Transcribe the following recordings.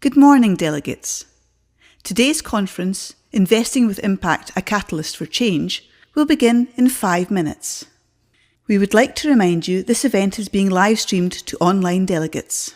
Good morning, delegates. Today's conference, Investing with Impact, a Catalyst for Change, will begin in 5 minutes. We would like to remind you this event is being live streamed to online delegates.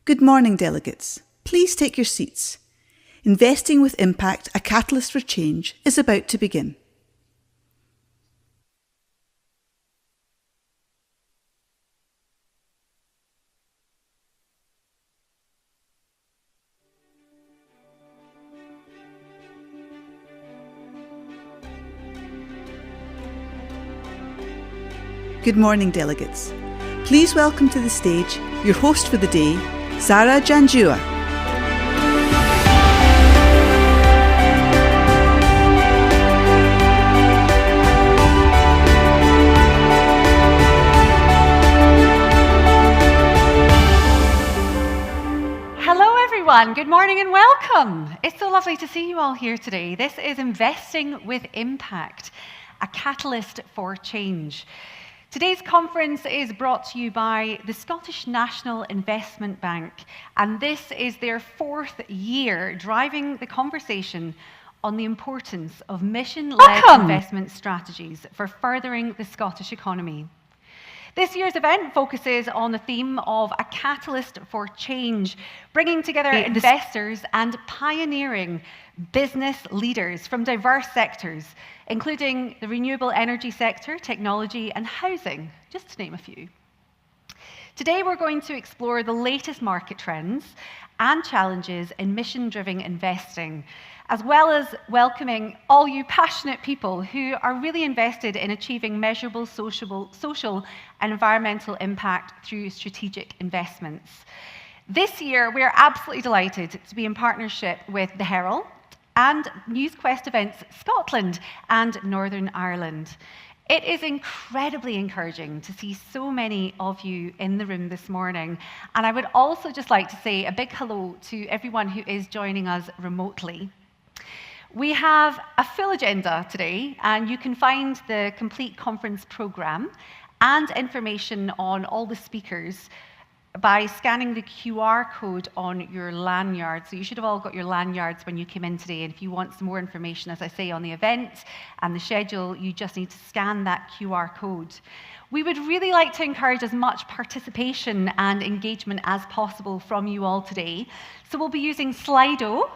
Good morning, delegates. Please take your seats. Investing with Impact, a Catalyst for Change is about to begin. Good morning, delegates. Please welcome to the stage your host for the day, Zara Janjua. Hello everyone, good morning and welcome. It's so lovely to see you all here today. This is Investing with Impact, a Catalyst for Change. Today's conference is brought to you by the Scottish National Investment Bank, and this is their 4th year driving the conversation on the importance of mission-led investment strategies for furthering the Scottish economy. This year's event focuses on the theme of a catalyst for change, bringing together investors and pioneering business leaders from diverse sectors, including the renewable energy sector, technology, and housing, just to name a few. Today, we're going to explore the latest market trends and challenges in mission-driven investing, as well as welcoming all you passionate people who are really invested in achieving measurable social and environmental impact through strategic investments. This year, we are absolutely delighted to be in partnership with the Herald and NewsQuest Events Scotland and Northern Ireland. It is incredibly encouraging to see so many of you in the room this morning. And I would also just like to say a big hello to everyone who is joining us remotely. We have a full agenda today, and you can find the complete conference programme and information on all the speakers by scanning the QR code on your lanyard. So you should have all got your lanyards when you came in today. And if you want some more information, as I say, on the event and the schedule, you just need to scan that QR code. We would really like to encourage as much participation and engagement as possible from you all today. So we'll be using Slido.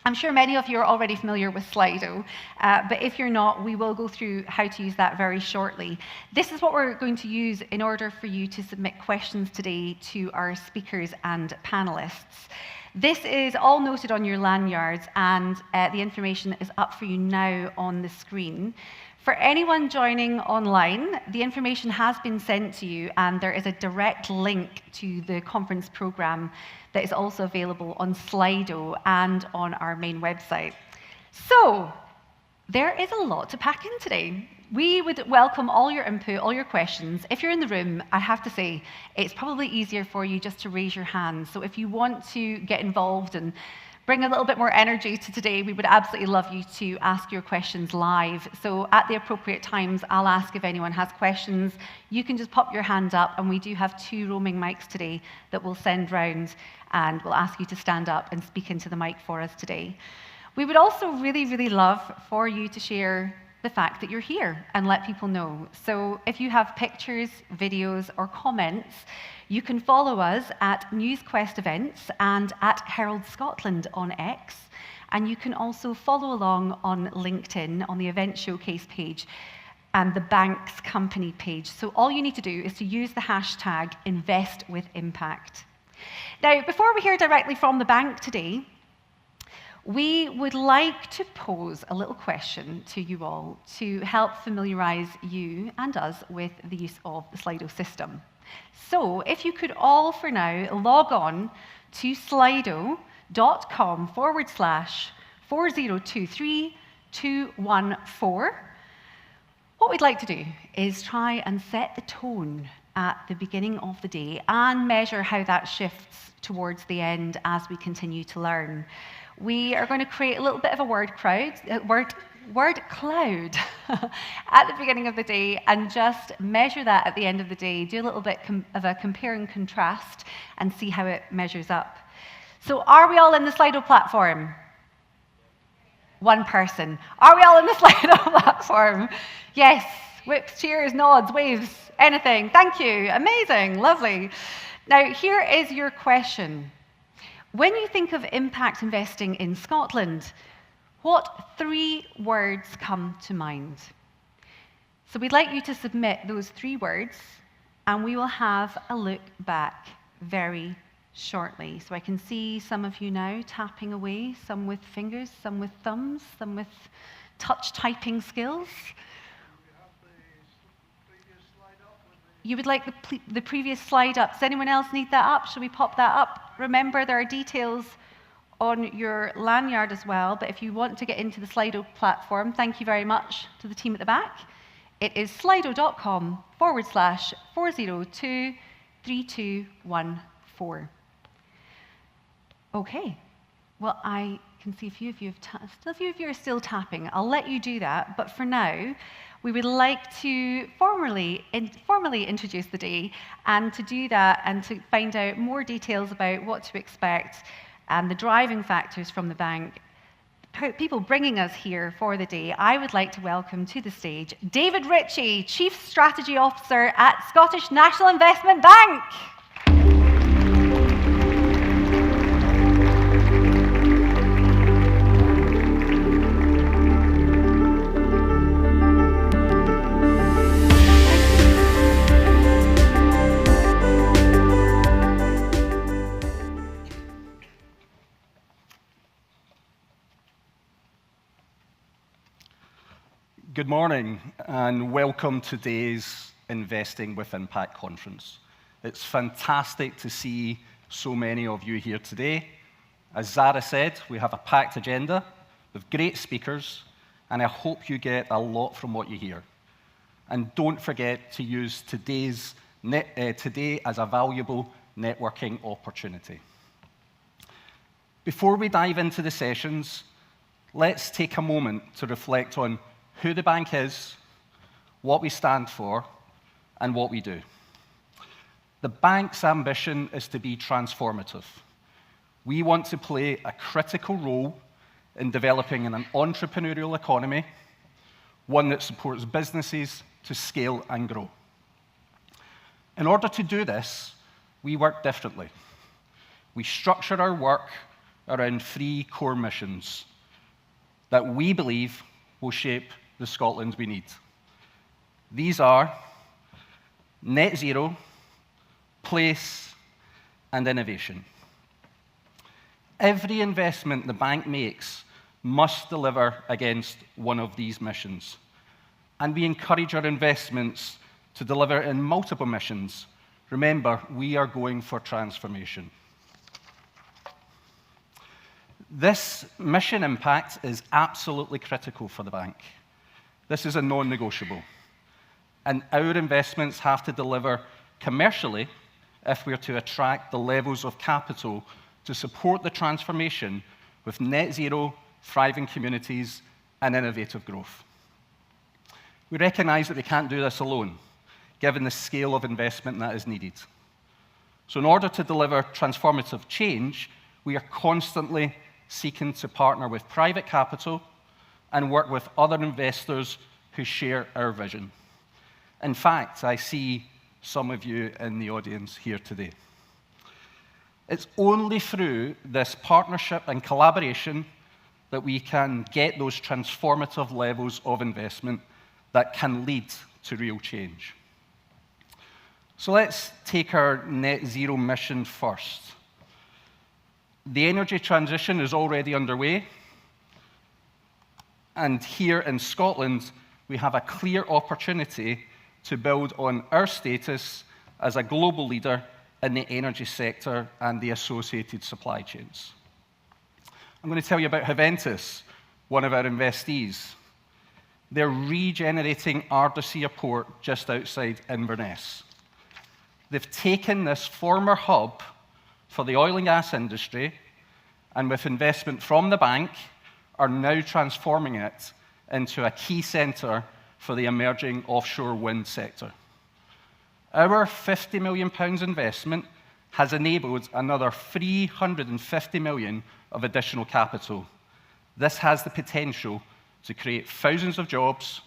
I'm sure many of you are already familiar with Slido, but if you're not, we will go through how to use that very shortly. This is what we're going to use in order for you to submit questions today to our speakers and panelists. This is all noted on your lanyards, and the information is up for you now on the screen. For anyone joining online, the information has been sent to you, and there is a direct link to the conference programme that is also available on Slido and on our main website. So, there is a lot to pack in today. We would welcome all your input, all your questions. If you're in the room, I have to say, it's probably easier for you just to raise your hand. So if you want to get involved and bring a little bit more energy to today, we would absolutely love you to ask your questions live. So at the appropriate times, I'll ask if anyone has questions. You can just pop your hand up, and we do have 2 roaming mics today that we'll send round, and we'll ask you to stand up and speak into the mic for us today. We would also really, really love for you to share the fact that you're here and let people know. So if you have pictures, videos, or comments, you can follow us at NewsQuest Events and at Herald Scotland on X. And you can also follow along on LinkedIn on the Event Showcase page and the bank's company page. So all you need to do is to use the hashtag #InvestWithImpact. Now, before we hear directly from the bank today, we would like to pose a little question to you all to help familiarise you and us with the use of the Slido system. So if you could all for now log on to slido.com/4023214. What we'd like to do is try and set the tone at the beginning of the day and measure how that shifts towards the end as we continue to learn. We are going to create a little bit of a word cloud at the beginning of the day and just measure that at the end of the day, do a little bit of a compare and contrast and see how it measures up. So are we all in the Slido platform? One person. Are we all in the Slido platform? Yes. Whips, cheers, nods, waves, anything. Thank you. Amazing. Lovely. Now, here is your question. When you think of impact investing in Scotland, what 3 words come to mind? So we'd like you to submit those 3 words, and we will have a look back very shortly. So I can see some of you now tapping away, some with fingers, some with thumbs, some with touch typing skills. You would like the previous slide up. Does anyone else need that up? Should we pop that up? Remember, there are details on your lanyard as well, but if you want to get into the Slido platform, thank you very much to the team at the back. It is slido.com/4023214. Okay. Well, I can see a few of you are still tapping. I'll let you do that, but for now, we would like to formally introduce the day, and to do that and to find out more details about what to expect and the driving factors from the bank, people bringing us here for the day, I would like to welcome to the stage David Ritchie, Chief Strategy Officer at Scottish National Investment Bank. Good morning and welcome to today's Investing with Impact conference. It's fantastic to see so many of you here today. As Zara said, we have a packed agenda with great speakers, and I hope you get a lot from what you hear. And don't forget to use today as a valuable networking opportunity. Before we dive into the sessions, let's take a moment to reflect on who the bank is, what we stand for, and what we do. The bank's ambition is to be transformative. We want to play a critical role in developing an entrepreneurial economy, one that supports businesses to scale and grow. In order to do this, we work differently. We structure our work around 3 core missions that we believe will shape the Scotland we need. These are net zero, place, and innovation. Every investment the bank makes must deliver against one of these missions. And we encourage our investments to deliver in multiple missions. Remember, we are going for transformation. This mission impact is absolutely critical for the bank. This is a non-negotiable. And our investments have to deliver commercially if we are to attract the levels of capital to support the transformation with net zero, thriving communities, and innovative growth. We recognise that we can't do this alone, given the scale of investment that is needed. So in order to deliver transformative change, we are constantly seeking to partner with private capital and work with other investors who share our vision. In fact, I see some of you in the audience here today. It's only through this partnership and collaboration that we can get those transformative levels of investment that can lead to real change. So let's take our net zero mission first. The energy transition is already underway, and here in Scotland, we have a clear opportunity to build on our status as a global leader in the energy sector and the associated supply chains. I'm going to tell you about Haventus, one of our investees. They're regenerating Ardussia Port just outside Inverness. They've taken this former hub for the oil and gas industry, and with investment from the bank, are now transforming it into a key centre for the emerging offshore wind sector. Our £50 million investment has enabled another £350 million of additional capital. This has the potential to create thousands of jobs,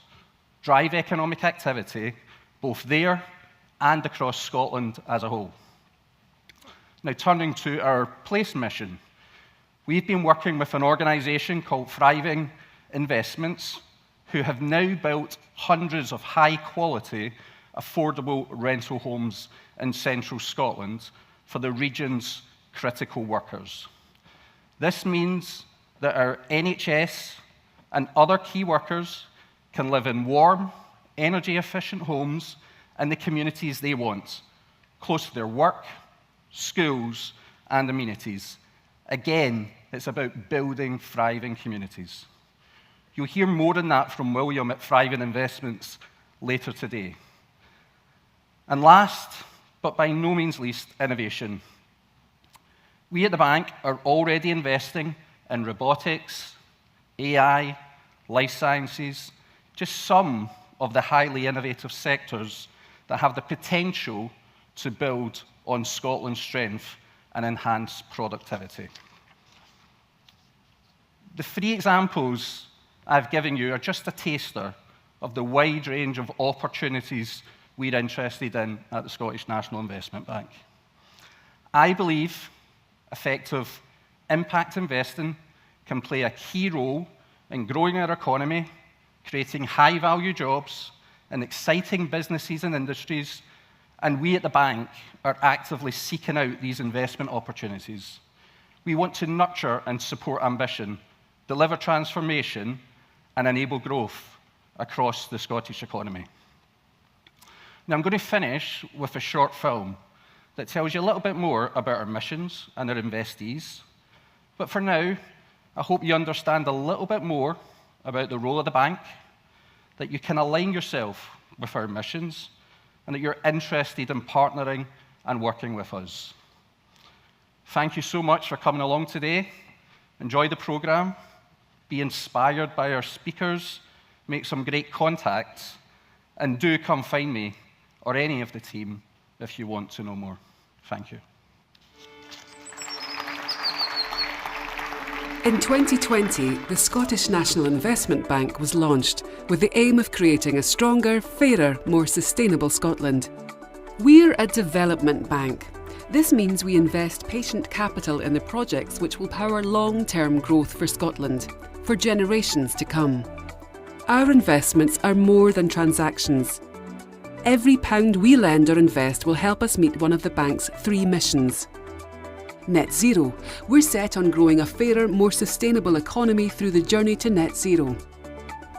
drive economic activity, both there and across Scotland as a whole. Now, turning to our place mission, we've been working with an organisation called Thriving Investments, who have now built hundreds of high-quality, affordable rental homes in central Scotland for the region's critical workers. This means that our NHS and other key workers can live in warm, energy-efficient homes in the communities they want, close to their work, schools, and amenities. Again, it's about building thriving communities. You'll hear more on that from William at Thriving Investments later today. And last, but by no means least, innovation. We at the bank are already investing in robotics, AI, life sciences, just some of the highly innovative sectors that have the potential to build on Scotland's strength and enhance productivity. The 3 examples I've given you are just a taster of the wide range of opportunities we're interested in at the Scottish National Investment Bank. I believe effective impact investing can play a key role in growing our economy, creating high-value jobs and exciting businesses and industries, and we at the bank are actively seeking out these investment opportunities. We want to nurture and support ambition, deliver transformation, and enable growth across the Scottish economy. Now, I'm going to finish with a short film that tells you a little bit more about our missions and our investees. But for now, I hope you understand a little bit more about the role of the bank, that you can align yourself with our missions, and that you're interested in partnering and working with us. Thank you so much for coming along today. Enjoy the programme, be inspired by our speakers, make some great contacts, and do come find me or any of the team if you want to know more. Thank you. In 2020, the Scottish National Investment Bank was launched with the aim of creating a stronger, fairer, more sustainable Scotland. We're a development bank. This means we invest patient capital in the projects which will power long-term growth for Scotland, for generations to come. Our investments are more than transactions. Every pound we lend or invest will help us meet one of the bank's 3 missions. Net zero. We're set on growing a fairer, more sustainable economy through the journey to net zero.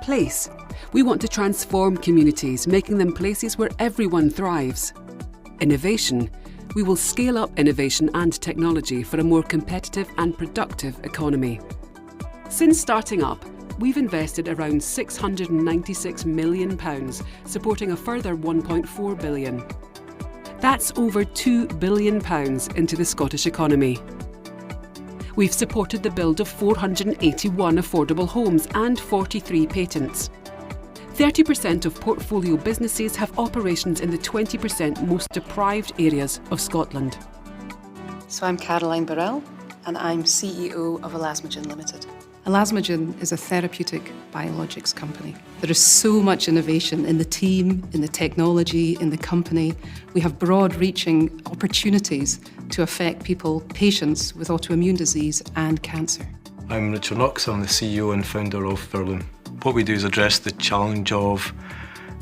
Place. We want to transform communities, making them places where everyone thrives. Innovation. We will scale up innovation and technology for a more competitive and productive economy. Since starting up, we've invested around £696 million, supporting a further £1.4 billion. That's over £2 billion into the Scottish economy. We've supported the build of 481 affordable homes and 43 patents. 30% of portfolio businesses have operations in the 20% most deprived areas of Scotland. So I'm Caroline Burrell, and I'm CEO of Elasmogen Limited. Elasmogen is a therapeutic biologics company. There is so much innovation in the team, in the technology, in the company. We have broad-reaching opportunities to affect people, patients with autoimmune disease and cancer. I'm Richard Knox, I'm the CEO and founder of Verlin. What we do is address the challenge of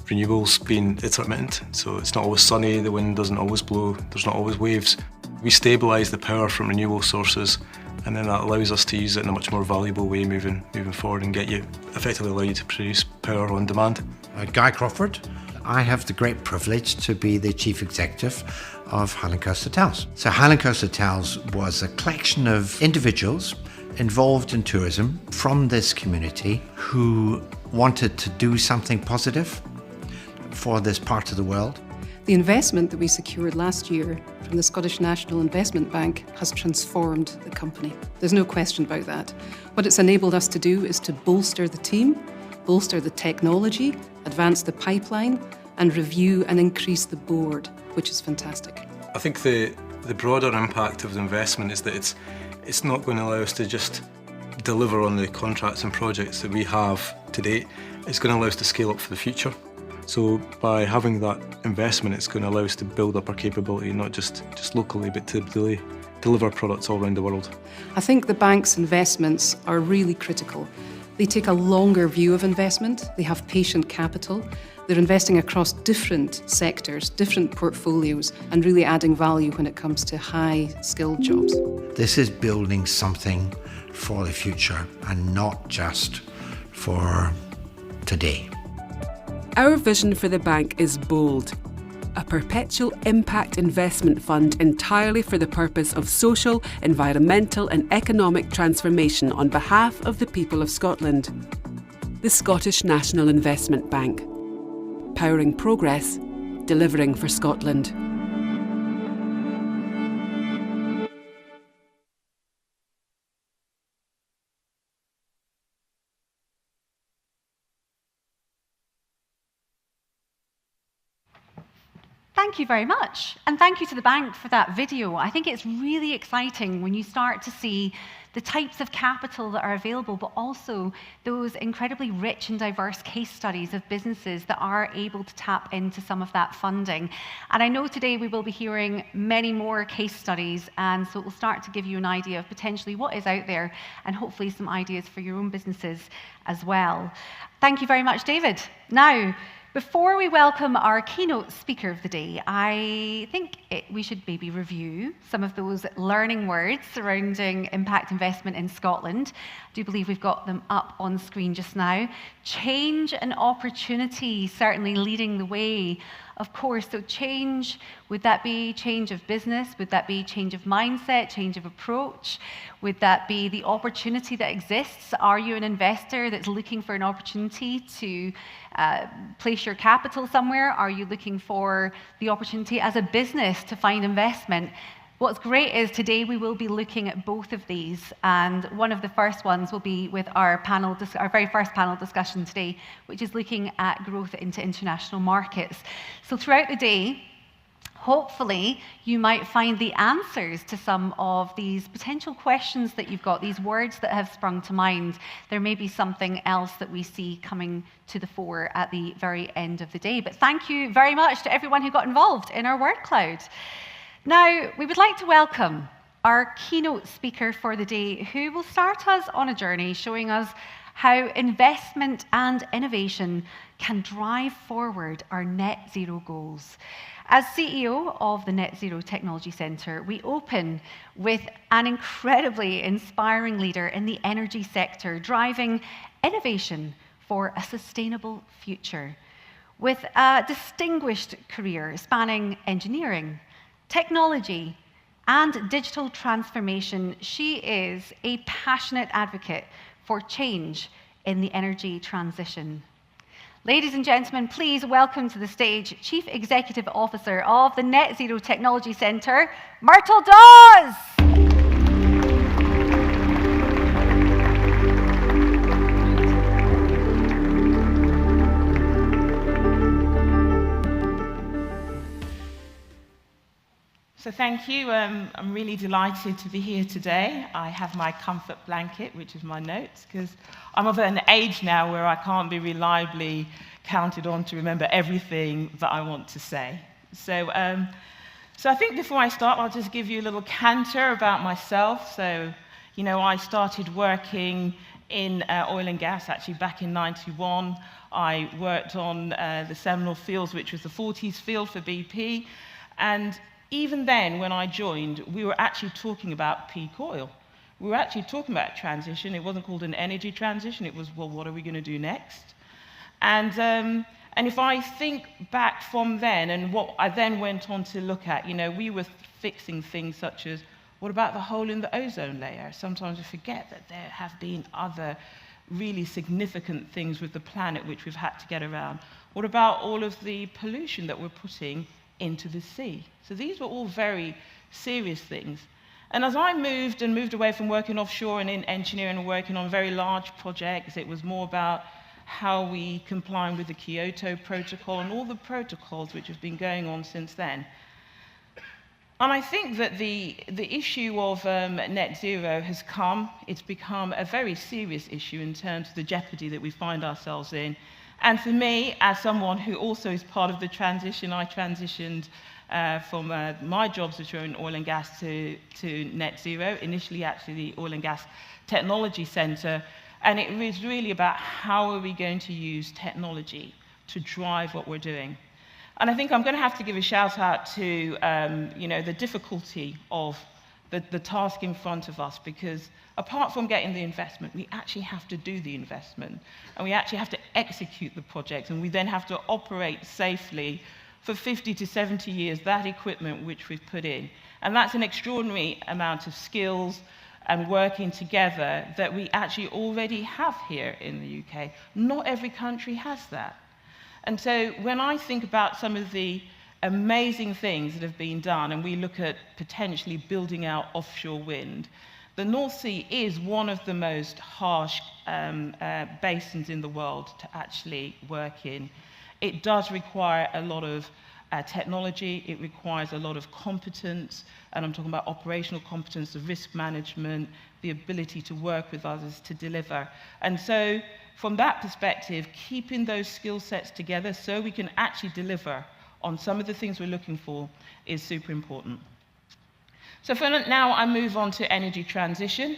renewables being intermittent, so it's not always sunny, the wind doesn't always blow, there's not always waves. We stabilise the power from renewable sources, and then that allows us to use it in a much more valuable way moving forward and effectively allow you to produce power on demand. Guy Crawford. I have the great privilege to be the Chief Executive of Highland Coast Hotels. So Highland Coast Hotels was a collection of individuals involved in tourism from this community who wanted to do something positive for this part of the world. The investment that we secured last year from the Scottish National Investment Bank has transformed the company. There's no question about that. What it's enabled us to do is to bolster the team, bolster the technology, advance the pipeline, and review and increase the board, which is fantastic. I think the broader impact of the investment is that it's not going to allow us to just deliver on the contracts and projects that we have to date. It's going to allow us to scale up for the future. So by having that investment, it's going to allow us to build up our capability, not just locally, but to deliver products all around the world. I think the bank's investments are really critical. They take a longer view of investment. They have patient capital. They're investing across different sectors, different portfolios, and really adding value when it comes to high-skilled jobs. This is building something for the future and not just for today. Our vision for the bank is bold. A perpetual impact investment fund entirely for the purpose of social, environmental and economic transformation on behalf of the people of Scotland. The Scottish National Investment Bank. Powering progress, delivering for Scotland. Thank you very much. And thank you to the bank for that video. I think it's really exciting when you start to see the types of capital that are available, but also those incredibly rich and diverse case studies of businesses that are able to tap into some of that funding. And I know today we will be hearing many more case studies, and so it will start to give you an idea of potentially what is out there and hopefully some ideas for your own businesses as well. Thank you very much, David. Now, before we welcome our keynote speaker of the day, I think we should maybe review some of those learning words surrounding impact investment in Scotland. I do believe we've got them up on screen just now. Change and opportunity, certainly leading the way. Of course, so change, would that be change of business? Would that be change of mindset, change of approach? Would that be the opportunity that exists? Are you an investor that's looking for an opportunity to place your capital somewhere? Are you looking for the opportunity as a business to find investment? What's great is today we will be looking at both of these, and one of the first ones will be with our very first panel discussion today, which is looking at growth into international markets. So throughout the day, hopefully you might find the answers to some of these potential questions that you've got, these words that have sprung to mind. There may be something else that we see coming to the fore at the very end of the day. But thank you very much to everyone who got involved in our word cloud. Now, we would like to welcome our keynote speaker for the day, who will start us on a journey showing us how investment and innovation can drive forward our net zero goals. As CEO of the Net Zero Technology Centre, we open with an incredibly inspiring leader in the energy sector, driving innovation for a sustainable future. With a distinguished career spanning engineering, technology, and digital transformation, she is a passionate advocate for change in the energy transition. Ladies and gentlemen, please welcome to the stage Chief Executive Officer of the Net Zero Technology Centre, Myrtle Dawes. So thank you. I'm really delighted to be here today. I have my comfort blanket, which is my notes, because I'm of an age now where I can't be reliably counted on to remember everything that I want to say. So I think before I start, I'll just give you a little canter about myself. So, I started working in oil and gas actually back in '91. I worked on the Seminole Fields, which was the Forties field for BP. And even then, when I joined, we were actually talking about peak oil. We were actually talking about transition. It wasn't called an energy transition. It was, well, what are we going to do next? And if I think back from then and what I then went on to look at, we were fixing things such as, what about the hole in the ozone layer? Sometimes we forget that there have been other really significant things with the planet which we've had to get around. What about all of the pollution that we're putting into the sea? So these were all very serious things. And as I moved away from working offshore and in engineering and working on very large projects, it was more about how we comply with the Kyoto Protocol and all the protocols which have been going on since then. And I think that the issue of net zero has come. It's become a very serious issue in terms of the jeopardy that we find ourselves in. And for me, as someone who also is part of the transition, I transitioned from my jobs, which were in oil and gas, to net zero, initially actually the Oil and Gas Technology Centre. And it was really about how are we going to use technology to drive what we're doing. And I think I'm going to have to give a shout out to the difficulty of the task in front of us, because apart from getting the investment, we actually have to do the investment, and we actually have to execute the project, and we then have to operate safely for 50 to 70 years that equipment which we've put in. And that's an extraordinary amount of skills and working together that we actually already have here in the UK. Not every country has that. And so when I think about some of the amazing things that have been done, and we look at potentially building out offshore wind, the North Sea is one of the most harsh basins in the world to actually work in. It does require a lot of technology, it requires a lot of competence, and I'm talking about operational competence, the risk management, the ability to work with others to deliver. And so from that perspective, keeping those skill sets together so we can actually deliver on some of the things we're looking for is super important. So for now, I move on to energy transition.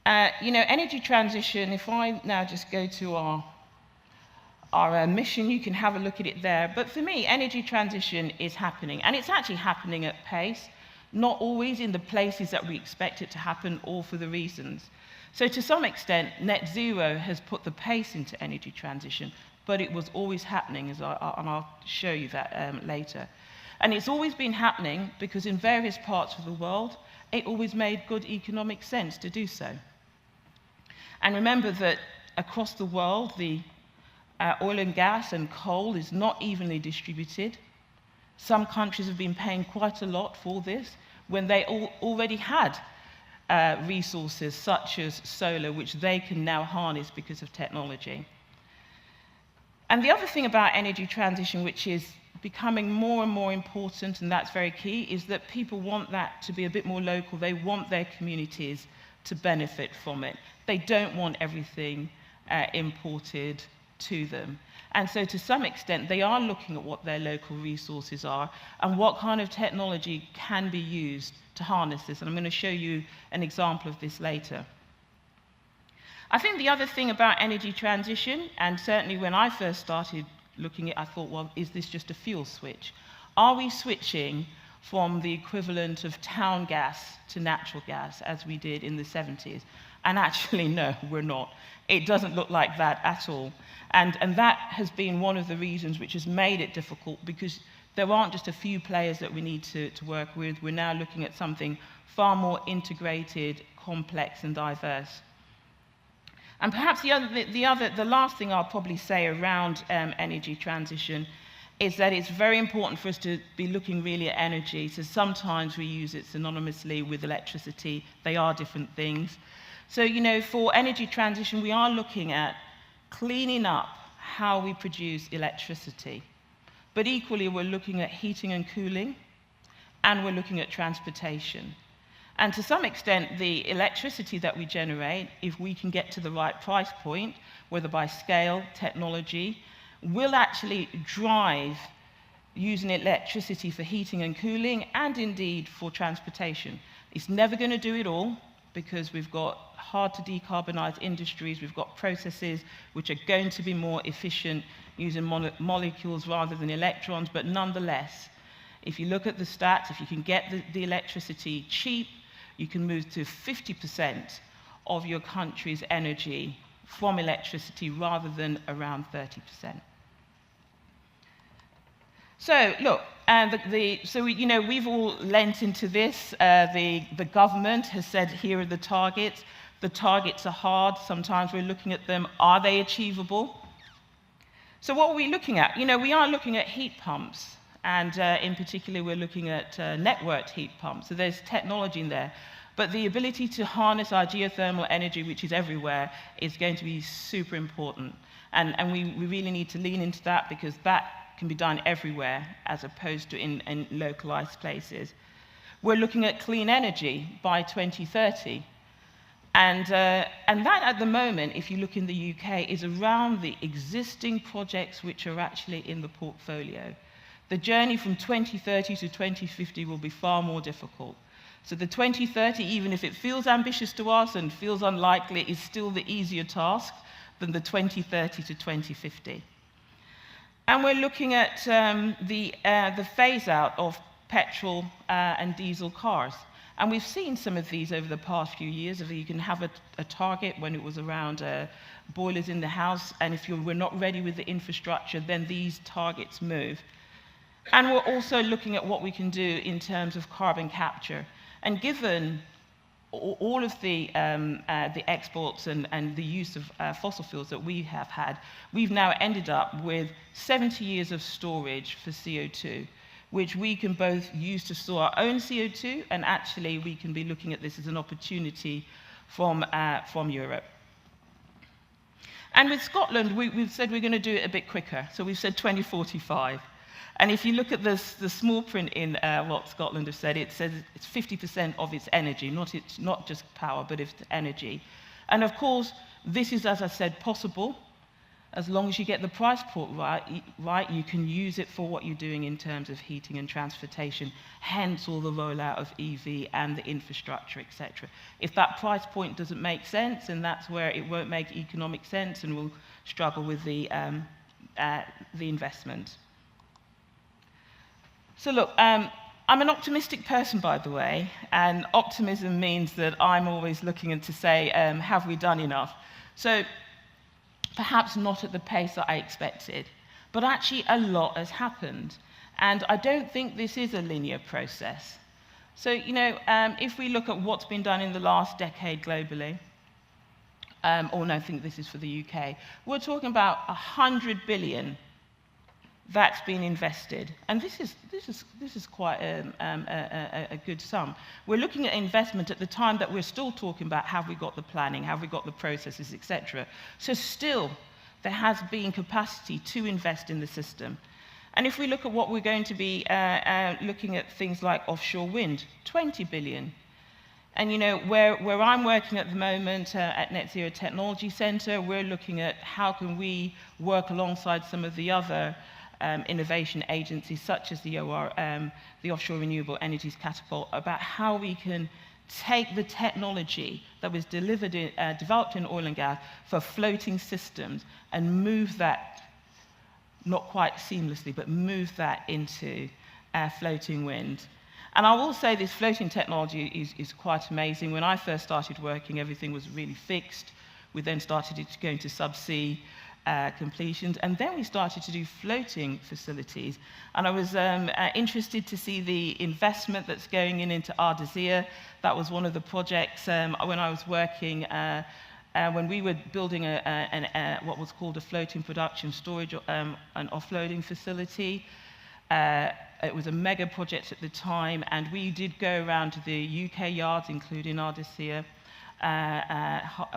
Energy transition, if I now just go to our mission, you can have a look at it there. But for me, energy transition is happening, and it's actually happening at pace, not always in the places that we expect it to happen or for the reasons. So to some extent, net zero has put the pace into energy transition, but it was always happening, and I'll show you that later. And it's always been happening because in various parts of the world, it always made good economic sense to do so. And remember that across the world, the oil and gas and coal is not evenly distributed. Some countries have been paying quite a lot for this when they already had resources such as solar, which they can now harness because of technology. And the other thing about energy transition, which is becoming more and more important, and that's very key, is that people want that to be a bit more local. They want their communities to benefit from it. They don't want everything imported to them. And so to some extent, they are looking at what their local resources are and what kind of technology can be used to harness this. And I'm going to show you an example of this later. I think the other thing about energy transition, and certainly when I first started looking at it, I thought, well, is this just a fuel switch? Are we switching from the equivalent of town gas to natural gas, as we did in the 70s? And actually, no, we're not. It doesn't look like that at all. And that has been one of the reasons which has made it difficult, because there aren't just a few players that we need to work with. We're now looking at something far more integrated, complex, and diverse. And perhaps the last thing I'll probably say around energy transition is that it's very important for us to be looking really at energy. So sometimes we use it synonymously with electricity. They are different things. So, for energy transition, we are looking at cleaning up how we produce electricity. But equally, we're looking at heating and cooling and we're looking at transportation. And to some extent, the electricity that we generate, if we can get to the right price point, whether by scale, technology, will actually drive using electricity for heating and cooling, and indeed for transportation. It's never going to do it all, because we've got hard to decarbonize industries, we've got processes which are going to be more efficient using molecules rather than electrons, but nonetheless, if you look at the stats, if you can get the electricity cheap, you can move to 50% of your country's energy from electricity rather than around 30%. So look, we've all lent into this. The government has said, here are the targets. The targets are hard. Sometimes we're looking at them. Are they achievable? So what are we looking at? We are looking at heat pumps. And in particular, we're looking at networked heat pumps. So there's technology in there. But the ability to harness our geothermal energy, which is everywhere, is going to be super important. And we really need to lean into that, because that can be done everywhere as opposed to in localized places. We're looking at clean energy by 2030. And that at the moment, if you look in the UK, is around the existing projects which are actually in the portfolio. The journey from 2030 to 2050 will be far more difficult. So the 2030, even if it feels ambitious to us and feels unlikely, is still the easier task than the 2030 to 2050. And we're looking at the phase-out of petrol and diesel cars. And we've seen some of these over the past few years. If you can have a target when it was around boilers in the house, and if we're not ready with the infrastructure, then these targets move. And we're also looking at what we can do in terms of carbon capture. And given all of the exports and the use of fossil fuels that we have had, we've now ended up with 70 years of storage for CO2, which we can both use to store our own CO2, and actually we can be looking at this as an opportunity from Europe. And with Scotland, we've said we're going to do it a bit quicker. So we've said 2045. And if you look at the small print in what Scotland have said, it says it's 50% of its energy, not just power, but it's energy. And of course, this is, as I said, possible. As long as you get the price point right, you can use it for what you're doing in terms of heating and transportation, hence all the rollout of EV and the infrastructure, etc. If that price point doesn't make sense, and that's where it won't make economic sense and we'll struggle with the investment. So look, I'm an optimistic person, by the way, and optimism means that I'm always looking to say, have we done enough? So perhaps not at the pace that I expected, but actually a lot has happened. And I don't think this is a linear process. So, if we look at what's been done in the last decade globally, or no, I think this is for the UK, we're talking about 100 billion that's been invested. And this is quite a good sum. We're looking at investment at the time that we're still talking about, have we got the planning, have we got the processes, etc. So still, there has been capacity to invest in the system. And if we look at what we're going to be looking at things like offshore wind, 20 billion. And where I'm working at the moment at Net Zero Technology Centre, we're looking at how can we work alongside some of the other innovation agencies, such as the Offshore Renewable Energies Catapult, about how we can take the technology that was developed in oil and gas for floating systems and move that, not quite seamlessly, but move that into floating wind. And I will say this floating technology is quite amazing. When I first started working, everything was really fixed. We then started going to subsea completions, and then we started to do floating facilities. And I was interested to see the investment that's going into Ardezia. That was one of the projects when I was working, when we were building what was called a floating production storage and offloading facility. It was a mega project at the time, and we did go around to the UK yards, including Ardezia.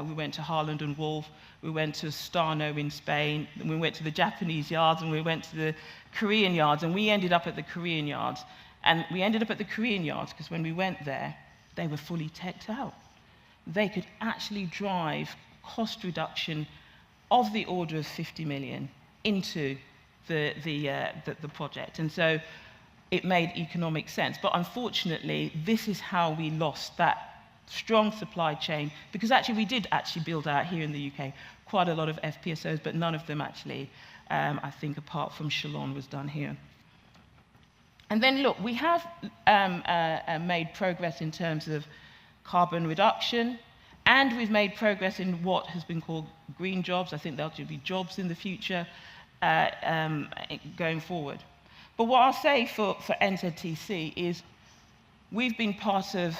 We went to Harland and Wolff, we went to Starno in Spain, and we went to the Japanese yards, and we went to the Korean yards, and we ended up at the Korean yards. And we ended up at the Korean yards, because when we went there, they were fully teched out. They could actually drive cost reduction of the order of 50 million into the project. And so it made economic sense. But unfortunately, this is how we lost that strong supply chain, because actually we did actually build out here in the UK quite a lot of FPSOs, but none of them actually, I think apart from Shillong, was done here. And then look, we have made progress in terms of carbon reduction, and we've made progress in what has been called green jobs. I think there'll be jobs in the future going forward. But what I'll say for NZTC is we've been part of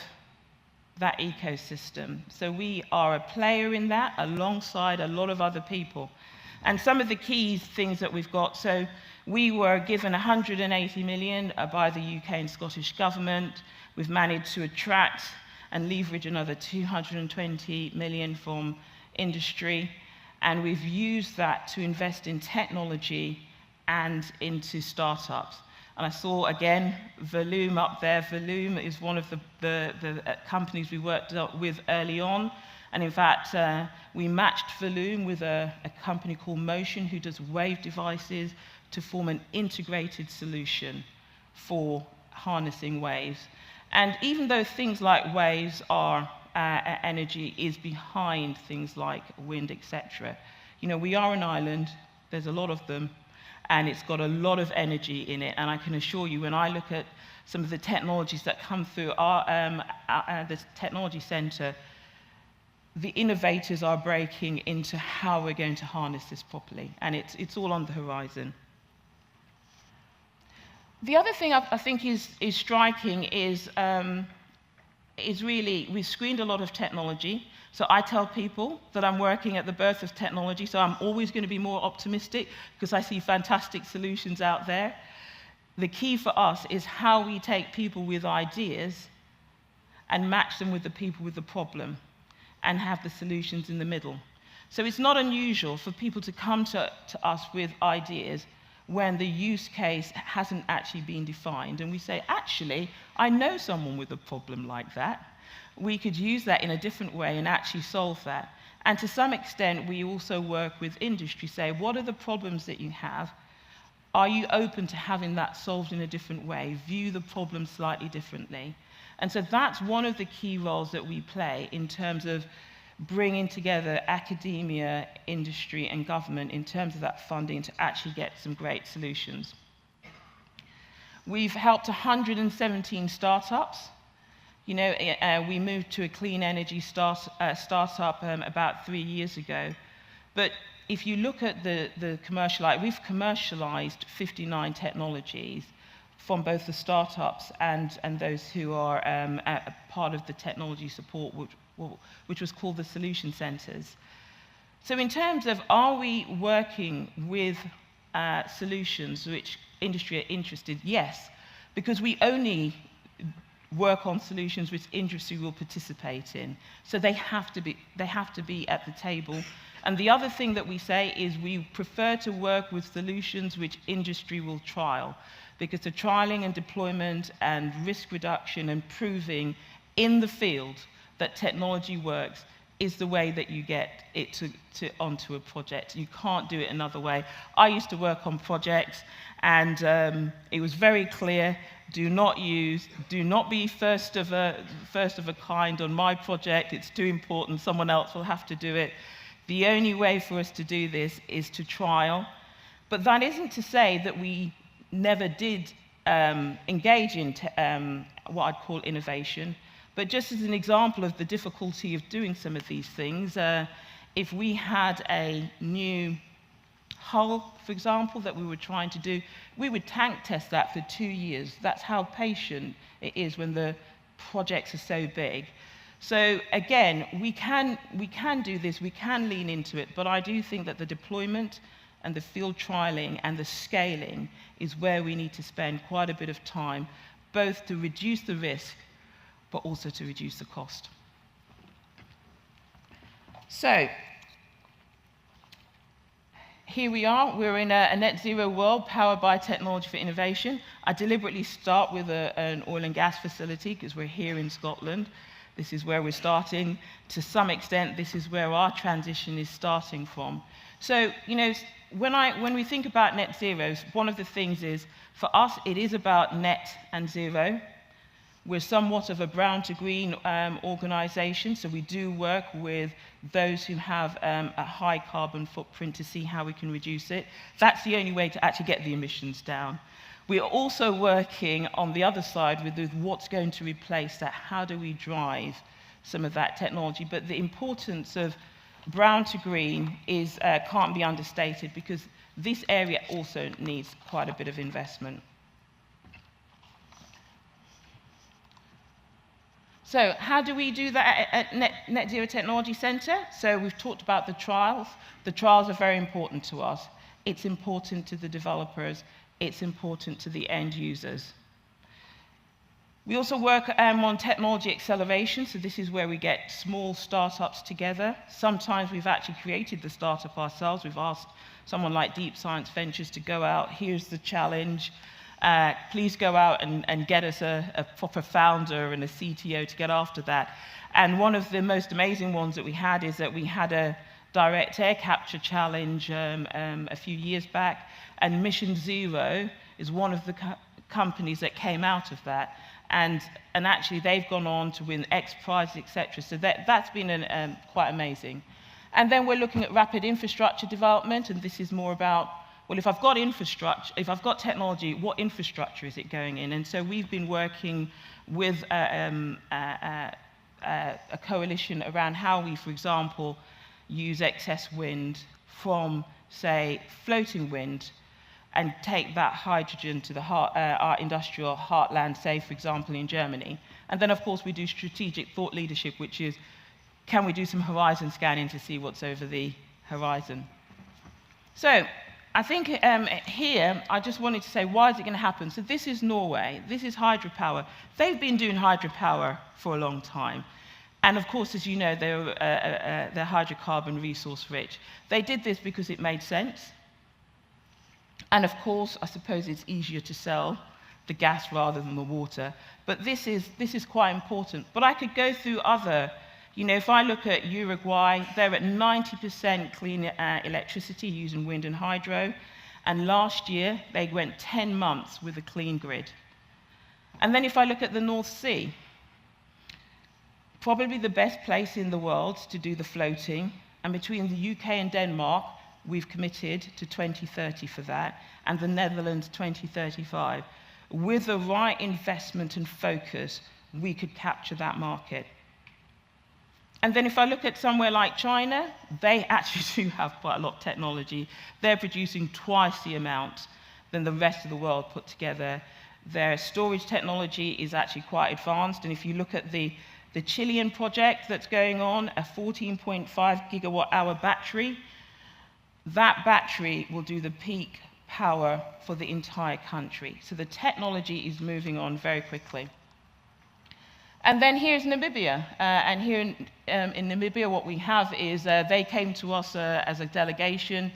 that ecosystem. So we are a player in that alongside a lot of other people. And some of the key things that we've got, so we were given 180 million by the UK and Scottish government. We've managed to attract and leverage another 220 million from industry. And we've used that to invest in technology and into startups. And I saw, again, Volume up there. Volume is one of the companies we worked with early on. And in fact, we matched Volume with a company called Motion, who does wave devices to form an integrated solution for harnessing waves. And even though things like waves are energy is behind things like wind, etc., you know, we are an island. There's a lot of them, and it's got a lot of energy in it. And I can assure you, when I look at some of the technologies that come through the technology centre, the innovators are breaking into how we're going to harness this properly, and it's all on the horizon. The other thing I think is striking is really, we've screened a lot of technology. So I tell people that I'm working at the birth of technology, so I'm always going to be more optimistic because I see fantastic solutions out there. The key for us is how we take people with ideas and match them with the people with the problem and have the solutions in the middle. So it's not unusual for people to come to us with ideas when the use case hasn't actually been defined. And we say, actually, I know someone with a problem like that. We could use that in a different way and actually solve that. And to some extent, we also work with industry, say, what are the problems that you have? Are you open to having that solved in a different way? View the problem slightly differently. And so that's one of the key roles that we play in terms of bringing together academia, industry, and government in terms of that funding to actually get some great solutions. We've helped 117 startups. You know, we moved to a clean energy startup about 3 years ago. But if you look at the commercial, we've commercialized 59 technologies from both the startups and those who are a part of the technology support, which was called the solution centers. So in terms of, are we working with solutions which industry are interested? Yes, because we only work on solutions which industry will participate in. So they have to be at the table. And the other thing that we say is we prefer to work with solutions which industry will trial, because the trialing and deployment and risk reduction and proving in the field that technology works is the way that you get it onto a project. You can't do it another way. I used to work on projects, and it was very clear, do not be first of a kind on my project. It's too important. Someone else will have to do it. The only way for us to do this is to trial. But that isn't to say that we never did engage in what I'd call innovation. But just as an example of the difficulty of doing some of these things, if we had a new hull, for example, that we were trying to do, we would tank test that for 2 years. That's how patient it is when the projects are so big. So again, we can do this, we can lean into it, but I do think that the deployment and the field trialing and the scaling is where we need to spend quite a bit of time, both to reduce the risk, but also to reduce the cost. So, here we are. We're in a net zero world powered by technology for innovation. I deliberately start with an oil and gas facility because we're here in Scotland. This is where we're starting. To some extent, this is where our transition is starting from. So, you know, when we think about net zeros, one of the things is, for us, it is about net and zero. We're somewhat of a brown to green organization, so we do work with those who have a high carbon footprint to see how we can reduce it. That's the only way to actually get the emissions down. We are also working on the other side with what's going to replace that. How do we drive some of that technology? But the importance of brown to green is can't be understated, because this area also needs quite a bit of investment. So how do we do that at Net Zero Technology Centre? So we've talked about the trials. The trials are very important to us. It's important to the developers. It's important to the end users. We also work on technology acceleration. So this is where we get small startups together. Sometimes we've actually created the startup ourselves. We've asked someone like Deep Science Ventures to go out. Here's the challenge. Please go out and get us a proper founder and a CTO to get after that. And one of the most amazing ones that we had is that we had a direct air capture challenge a few years back, and Mission Zero is one of the companies that came out of that. And actually, they've gone on to win X prizes, etc. So that's been quite amazing. And then we're looking at rapid infrastructure development, and this is more about, well, if I've got infrastructure, if I've got technology, what infrastructure is it going in? And so we've been working with a coalition around how we, for example, use excess wind from, say, floating wind, and take that hydrogen to our industrial heartland, say, for example, in Germany. And then, of course, we do strategic thought leadership, which is, can we do some horizon scanning to see what's over the horizon? So I think here, I just wanted to say, why is it going to happen? So this is Norway. This is hydropower. They've been doing hydropower for a long time. And of course, as you know, they're hydrocarbon resource rich. They did this because it made sense. And of course, I suppose it's easier to sell the gas rather than the water. But this is quite important. But I could go through other, you know, if I look at Uruguay, they're at 90% clean electricity using wind and hydro. And last year, they went 10 months with a clean grid. And then if I look at the North Sea, probably the best place in the world to do the floating. And between the UK and Denmark, we've committed to 2030 for that, and the Netherlands 2035. With the right investment and focus, we could capture that market. And then if I look at somewhere like China, they actually do have quite a lot of technology. They're producing twice the amount than the rest of the world put together. Their storage technology is actually quite advanced, and if you look at the Chilean project that's going on, a 14.5 gigawatt hour battery, that battery will do the peak power for the entire country. So the technology is moving on very quickly. And then here's Namibia. And here in Namibia, what we have is they came to us as a delegation.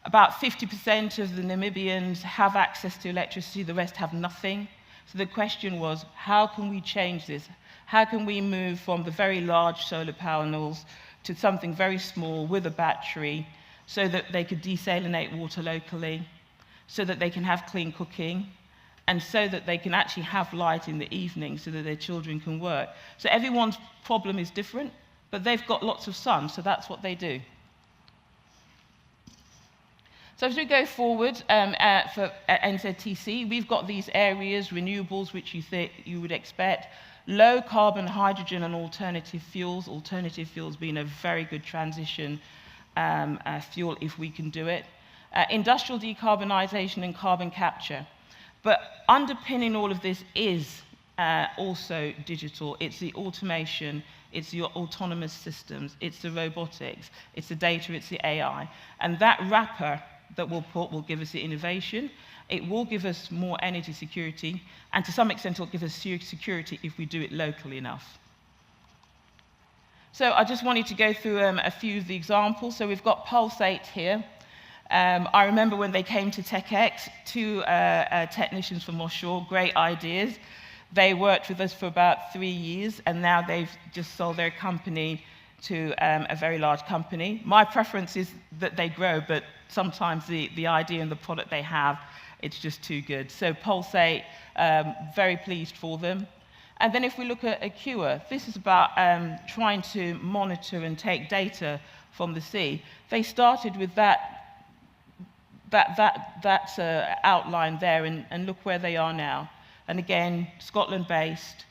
About 50% of the Namibians have access to electricity, the rest have nothing. So the question was, how can we change this? How can we move from the very large solar panels to something very small with a battery, so that they could desalinate water locally, so that they can have clean cooking, and so that they can actually have light in the evening so that their children can work. So everyone's problem is different, but they've got lots of sun, so that's what they do. So as we go forward for NZTC, we've got these areas, renewables, which you would expect, low carbon hydrogen and alternative fuels being a very good transition fuel if we can do it. Industrial decarbonisation and carbon capture. But underpinning all of this is also digital. It's the automation, it's the autonomous systems, it's the robotics, it's the data, it's the AI. And that wrapper that we'll put will give us the innovation. It will give us more energy security, and to some extent, it'll give us security if we do it locally enough. So I just wanted to go through a few of the examples. So we've got Pulsate here. I remember when they came to TechX, two technicians from offshore, great ideas. They worked with us for about 3 years, and now they've just sold their company to a very large company. My preference is that they grow, but sometimes the idea and the product they have, it's just too good. So Pulsate, very pleased for them. And then if we look at Acua, this is about trying to monitor and take data from the sea. They started with that outline there, and look where they are now. And again, Scotland-based,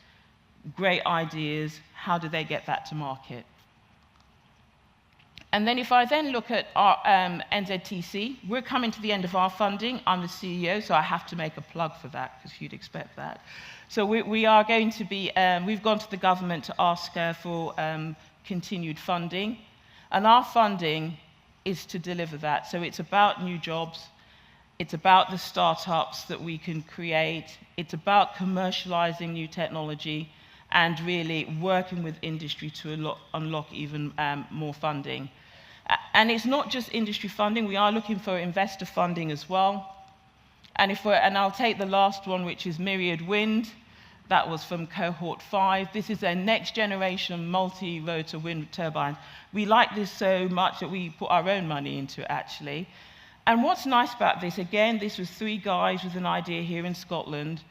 great ideas. How do they get that to market? And then if I then look at our NZTC, we're coming to the end of our funding. I'm the CEO, so I have to make a plug for that, because you'd expect that. So we are going to be, we've gone to the government to ask for continued funding. And our funding is to deliver that. So it's about new jobs. It's about the startups that we can create. It's about commercializing new technology and really working with industry to unlock even more funding. And it's not just industry funding. We are looking for investor funding as well. And I'll take the last one, which is Myriad Wind. That was from cohort 5. This is a next generation multi-rotor wind turbine. We like this so much that we put our own money into it, actually. And what's nice about this, again, this was 3 guys with an idea here in Scotland.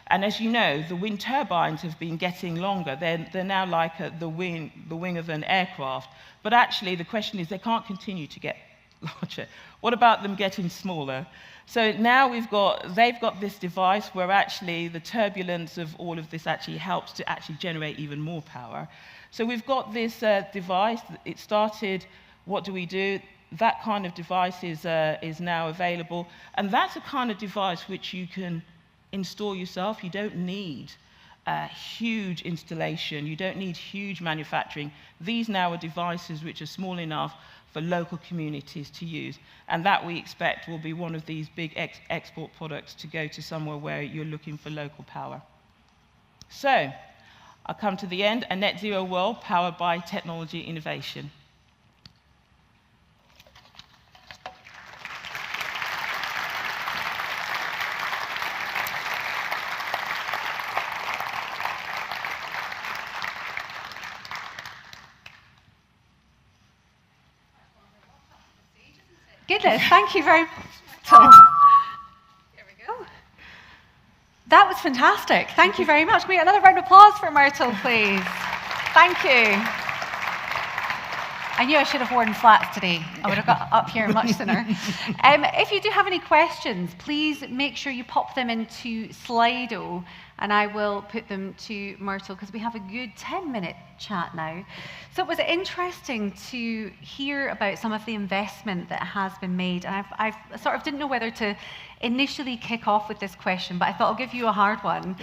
And as you know, the wind turbines have been getting longer. They're now like the wing of an aircraft. But actually, the question is, they can't continue to get larger. What about them getting smaller? So now they've got this device where actually the turbulence of all of this actually helps to actually generate even more power. So we've got this device. It started, what do we do? That kind of device is now available. And that's a kind of device which you can install yourself. You don't need a huge installation. You don't need huge manufacturing. These now are devices which are small enough for local communities to use. And that we expect will be one of these big export products to go to somewhere where you're looking for local power. So, I'll come to the end, a net zero world powered by technology innovation. Goodness, thank you very much. Here we go. That was fantastic. Thank you very much. Can we get another round of applause for Myrtle, please? Thank you. I knew I should have worn flats today. I would have got up here much sooner. If you do have any questions, please make sure you pop them into Slido, and I will put them to Myrtle, because we have a good 10-minute chat now. So it was interesting to hear about some of the investment that has been made. And I sort of didn't know whether to initially kick off with this question, but I thought I'll give you a hard one,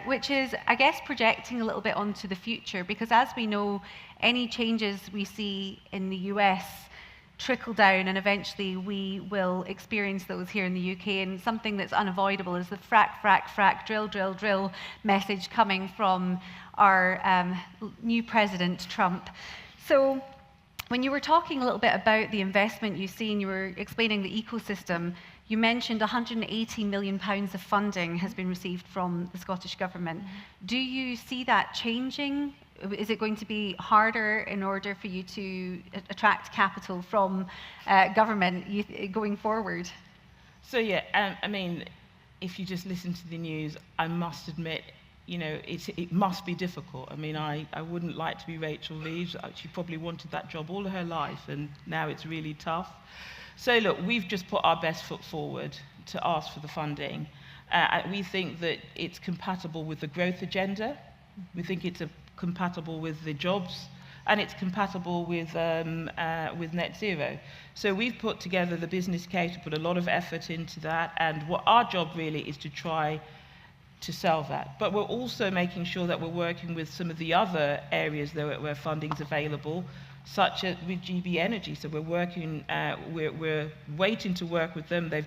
which is, I guess, projecting a little bit onto the future, because as we know, any changes we see in the US trickle down, and eventually we will experience those here in the UK. And something that's unavoidable is the frack, frack, frack, drill, drill, drill message coming from our new president, Trump. So when you were talking a little bit about the investment you see, and you were explaining the ecosystem, you mentioned £180 million of funding has been received from the Scottish Government. Do you see that changing? Is it going to be harder in order for you to attract capital from government going forward? So yeah, I mean, if you just listen to the news, I must admit, you know, it must be difficult. I mean, I wouldn't like to be Rachel Reeves. She probably wanted that job all her life, and now it's really tough. So look, we've just put our best foot forward to ask for the funding. We think that it's compatible with the growth agenda. We think it's compatible with the jobs, and it's compatible with net zero. So we've put together the business case, put a lot of effort into that, and what our job really is to try to sell that. But we're also making sure that we're working with some of the other areas where funding's available, such as with GB Energy. So we're working, we're waiting to work with them. They're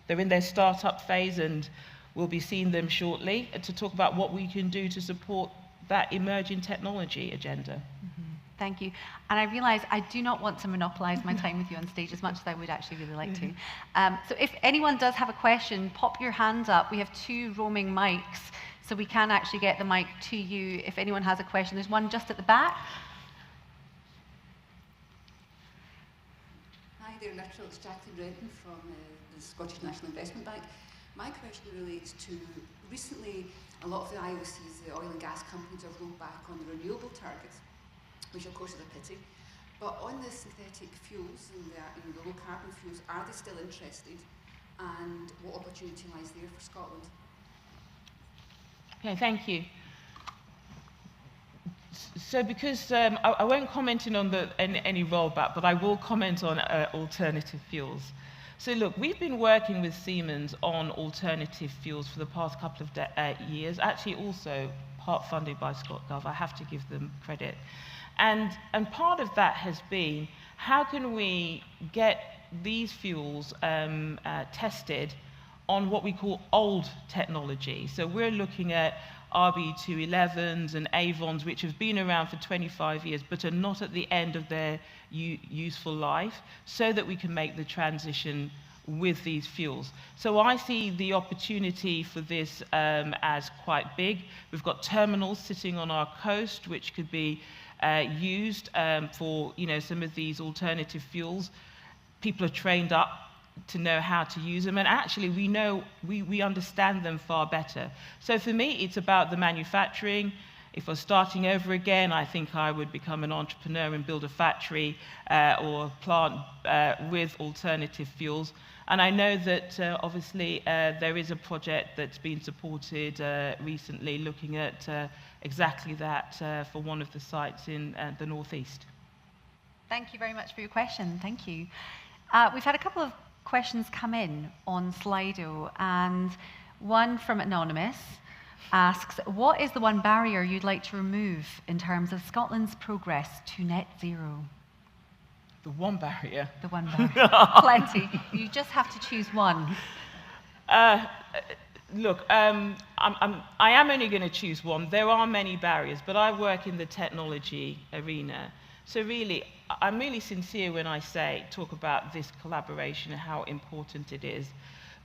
in their startup phase, and we'll be seeing them shortly to talk about what we can do to support that emerging technology agenda. Thank you. And I realise I do not want to monopolise my time with you on stage as much as I would actually really like to. So if anyone does have a question, pop your hand up. We have 2 roaming mics, so we can actually get the mic to you if anyone has a question. There's one just at the back. Hi there, Little. It's Jacqueline Redden from the Scottish National Investment Bank. My question relates to, recently a lot of the IOCs, the oil and gas companies, have rolled back on the renewable targets, which of course is a pity. But on the synthetic fuels and the low carbon fuels, are they still interested? And what opportunity lies there for Scotland? Okay, thank you. So because I won't comment on any rollback, but I will comment on alternative fuels. So look, we've been working with Siemens on alternative fuels for the past couple of years, actually also part funded by ScotGov. I have to give them credit. And part of that has been, how can we get these fuels tested on what we call old technology? So we're looking at RB211s and Avons, which have been around for 25 years, but are not at the end of their useful life, so that we can make the transition with these fuels. So I see the opportunity for this as quite big. We've got terminals sitting on our coast, which could be used for some of these alternative fuels. People are trained up to know how to use them, and actually we understand them far better. So for me, it's about the manufacturing. If I was starting over again, I think I would become an entrepreneur and build a factory or a plant with alternative fuels. And I know that obviously there is a project that's been supported recently looking at exactly that for one of the sites in the northeast. Thank you very much for your question. Thank you. We've had a couple of questions come in on Slido, and one from Anonymous asks, what is the one barrier you'd like to remove in terms of Scotland's progress to net zero? The one barrier? The one barrier. Plenty. You just have to choose one. Look, I am only going to choose one. There are many barriers, but I work in the technology arena. So really, I'm really sincere when I talk about this collaboration and how important it is.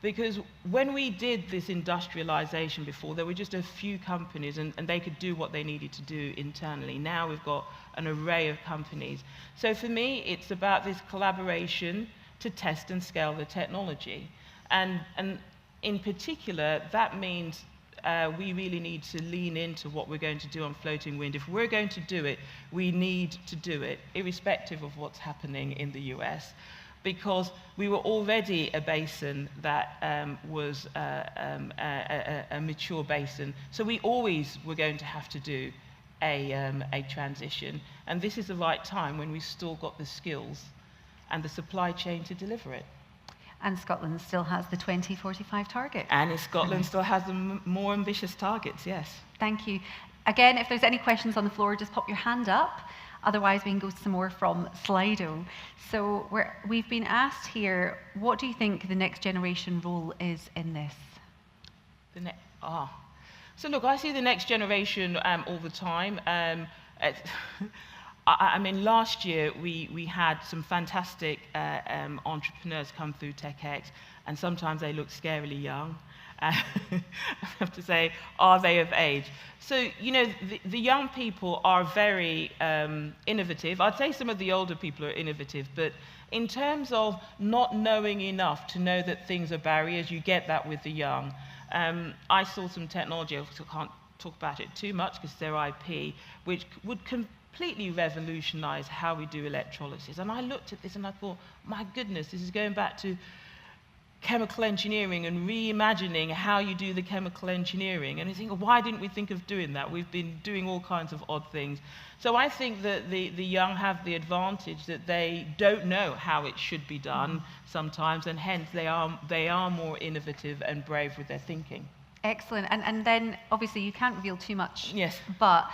Because when we did this industrialization before, there were just a few companies and they could do what they needed to do internally. Now we've got an array of companies. So for me, it's about this collaboration to test and scale the technology. And in particular, that means we really need to lean into what we're going to do on floating wind. If we're going to do it, we need to do it, irrespective of what's happening in the US. Because we were already a basin that was a mature basin. So we always were going to have to do a transition. And this is the right time when we've still got the skills and the supply chain to deliver it. And Scotland still has the 2045 target. And Scotland still has the more ambitious targets, yes. Thank you. Again, if there's any questions on the floor, just pop your hand up. Otherwise, we can go some more from Slido. So we've been asked here, what do you think the next generation role is in this? So look, I see the next generation all the time. I mean, last year we had some fantastic entrepreneurs come through TechX, and sometimes they look scarily young. I have to say, are they of age? So, the young people are very innovative. I'd say some of the older people are innovative, but in terms of not knowing enough to know that things are barriers, you get that with the young. I saw some technology, I can't talk about it too much because they're IP, which would completely revolutionize how we do electrolysis. And I looked at this and I thought, my goodness, this is going back to chemical engineering and reimagining how you do the chemical engineering. And I think, why didn't we think of doing that? We've been doing all kinds of odd things. So I think that the young have the advantage that they don't know how it should be done sometimes, and hence they are more innovative and brave with their thinking. Excellent. And then, obviously, you can't reveal too much. Yes. But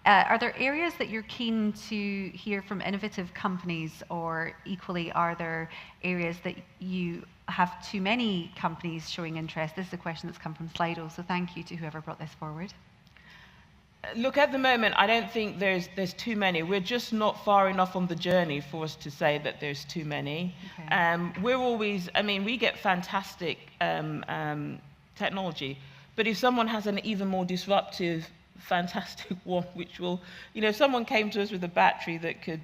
are there areas that you're keen to hear from innovative companies, or equally, are there areas that you have too many companies showing interest? This is a question that's come from Slido, so thank you to whoever brought this forward. Look, at the moment, I don't think there's too many. We're just not far enough on the journey for us to say that there's too many. Okay. We're always, I mean, we get fantastic technology, but if someone has an even more disruptive, fantastic one, which will, if someone came to us with a battery that could,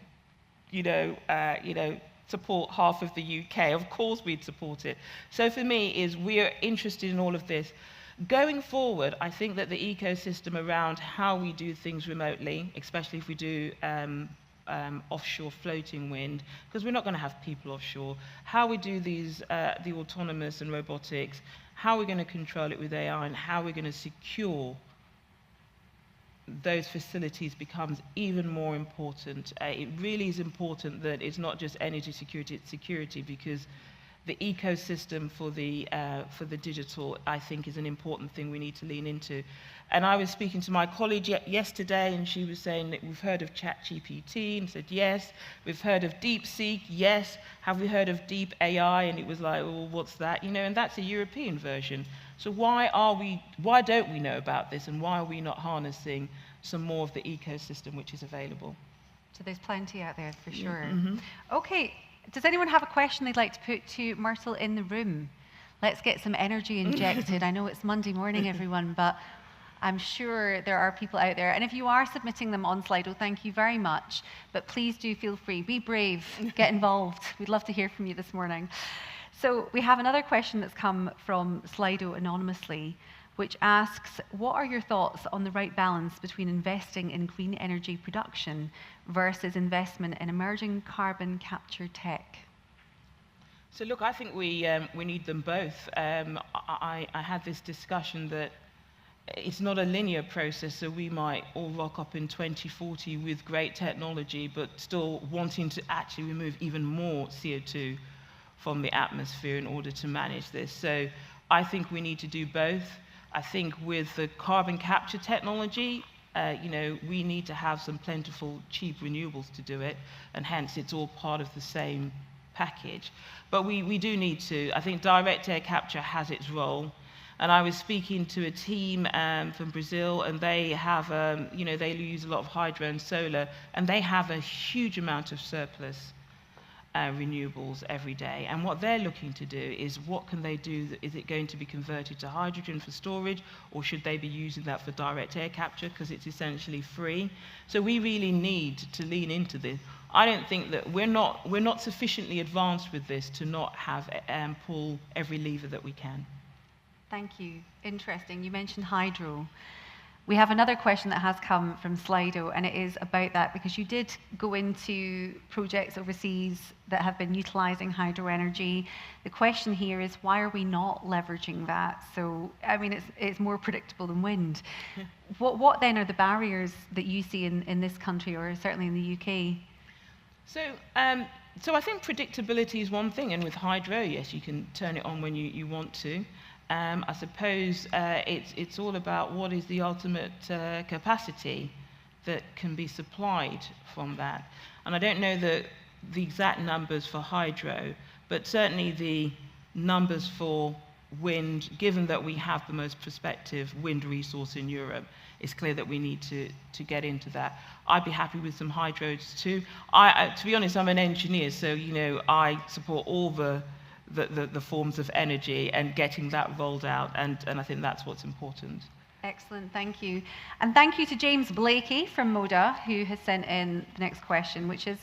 support half of the UK, of course we'd support it. So for me, we're interested in all of this. Going forward, I think that the ecosystem around how we do things remotely, especially if we do offshore floating wind, because we're not going to have people offshore, how we do these, the autonomous and robotics, how we're going to control it with AI, and how we're going to secure those facilities becomes even more important. It really is important that it's not just energy security, it's security, because the ecosystem for the digital, I think, is an important thing we need to lean into. And I was speaking to my colleague yesterday, and she was saying that we've heard of ChatGPT, and said yes. We've heard of DeepSeek, yes. Have we heard of Deep AI? And it was like, well, what's that? And that's a European version. So why don't we know about this, and why are we not harnessing some more of the ecosystem which is available? So there's plenty out there for sure. Mm-hmm. Okay. Does anyone have a question they'd like to put to Myrtle in the room? Let's get some energy injected. I know it's Monday morning, everyone, but I'm sure there are people out there. And if you are submitting them on Slido, thank you very much. But please do feel free. Be brave. Get involved. We'd love to hear from you this morning. So we have another question that's come from Slido anonymously, which asks, what are your thoughts on the right balance between investing in green energy production versus investment in emerging carbon capture tech? So look, I think we need them both. I had this discussion that it's not a linear process, so we might all rock up in 2040 with great technology, but still wanting to actually remove even more CO2 from the atmosphere in order to manage this. So I think we need to do both. I think with the carbon capture technology, we need to have some plentiful, cheap renewables to do it, and hence it's all part of the same package. But we do need to, I think direct air capture has its role. And I was speaking to a team from Brazil, and they have, they use a lot of hydro and solar, and they have a huge amount of surplus renewables every day. And what they're looking to do is, what can they do? Is it going to be converted to hydrogen for storage, or should they be using that for direct air capture, because it's essentially free? So we really need to lean into this. I don't think that we're not sufficiently advanced with this to not have pull every lever that we can. Thank you. Interesting. You mentioned hydro. We have another question that has come from Slido, and it is about that, because you did go into projects overseas that have been utilising hydro energy. The question here is, why are we not leveraging that? So, I mean, it's more predictable than wind. What then are the barriers that you see in this country, or certainly in the UK? So I think predictability is one thing, and with hydro, yes, you can turn it on when you want to. I suppose it's all about what is the ultimate capacity that can be supplied from that. And I don't know the exact numbers for hydro, but certainly the numbers for wind, given that we have the most prospective wind resource in Europe, it's clear that we need to get into that. I'd be happy with some hydros too. To be honest, I'm an engineer, so I support all the forms of energy and getting that rolled out, and I think that's what's important. Excellent, thank you. And thank you to James Blakey from Moda, who has sent in the next question, which is,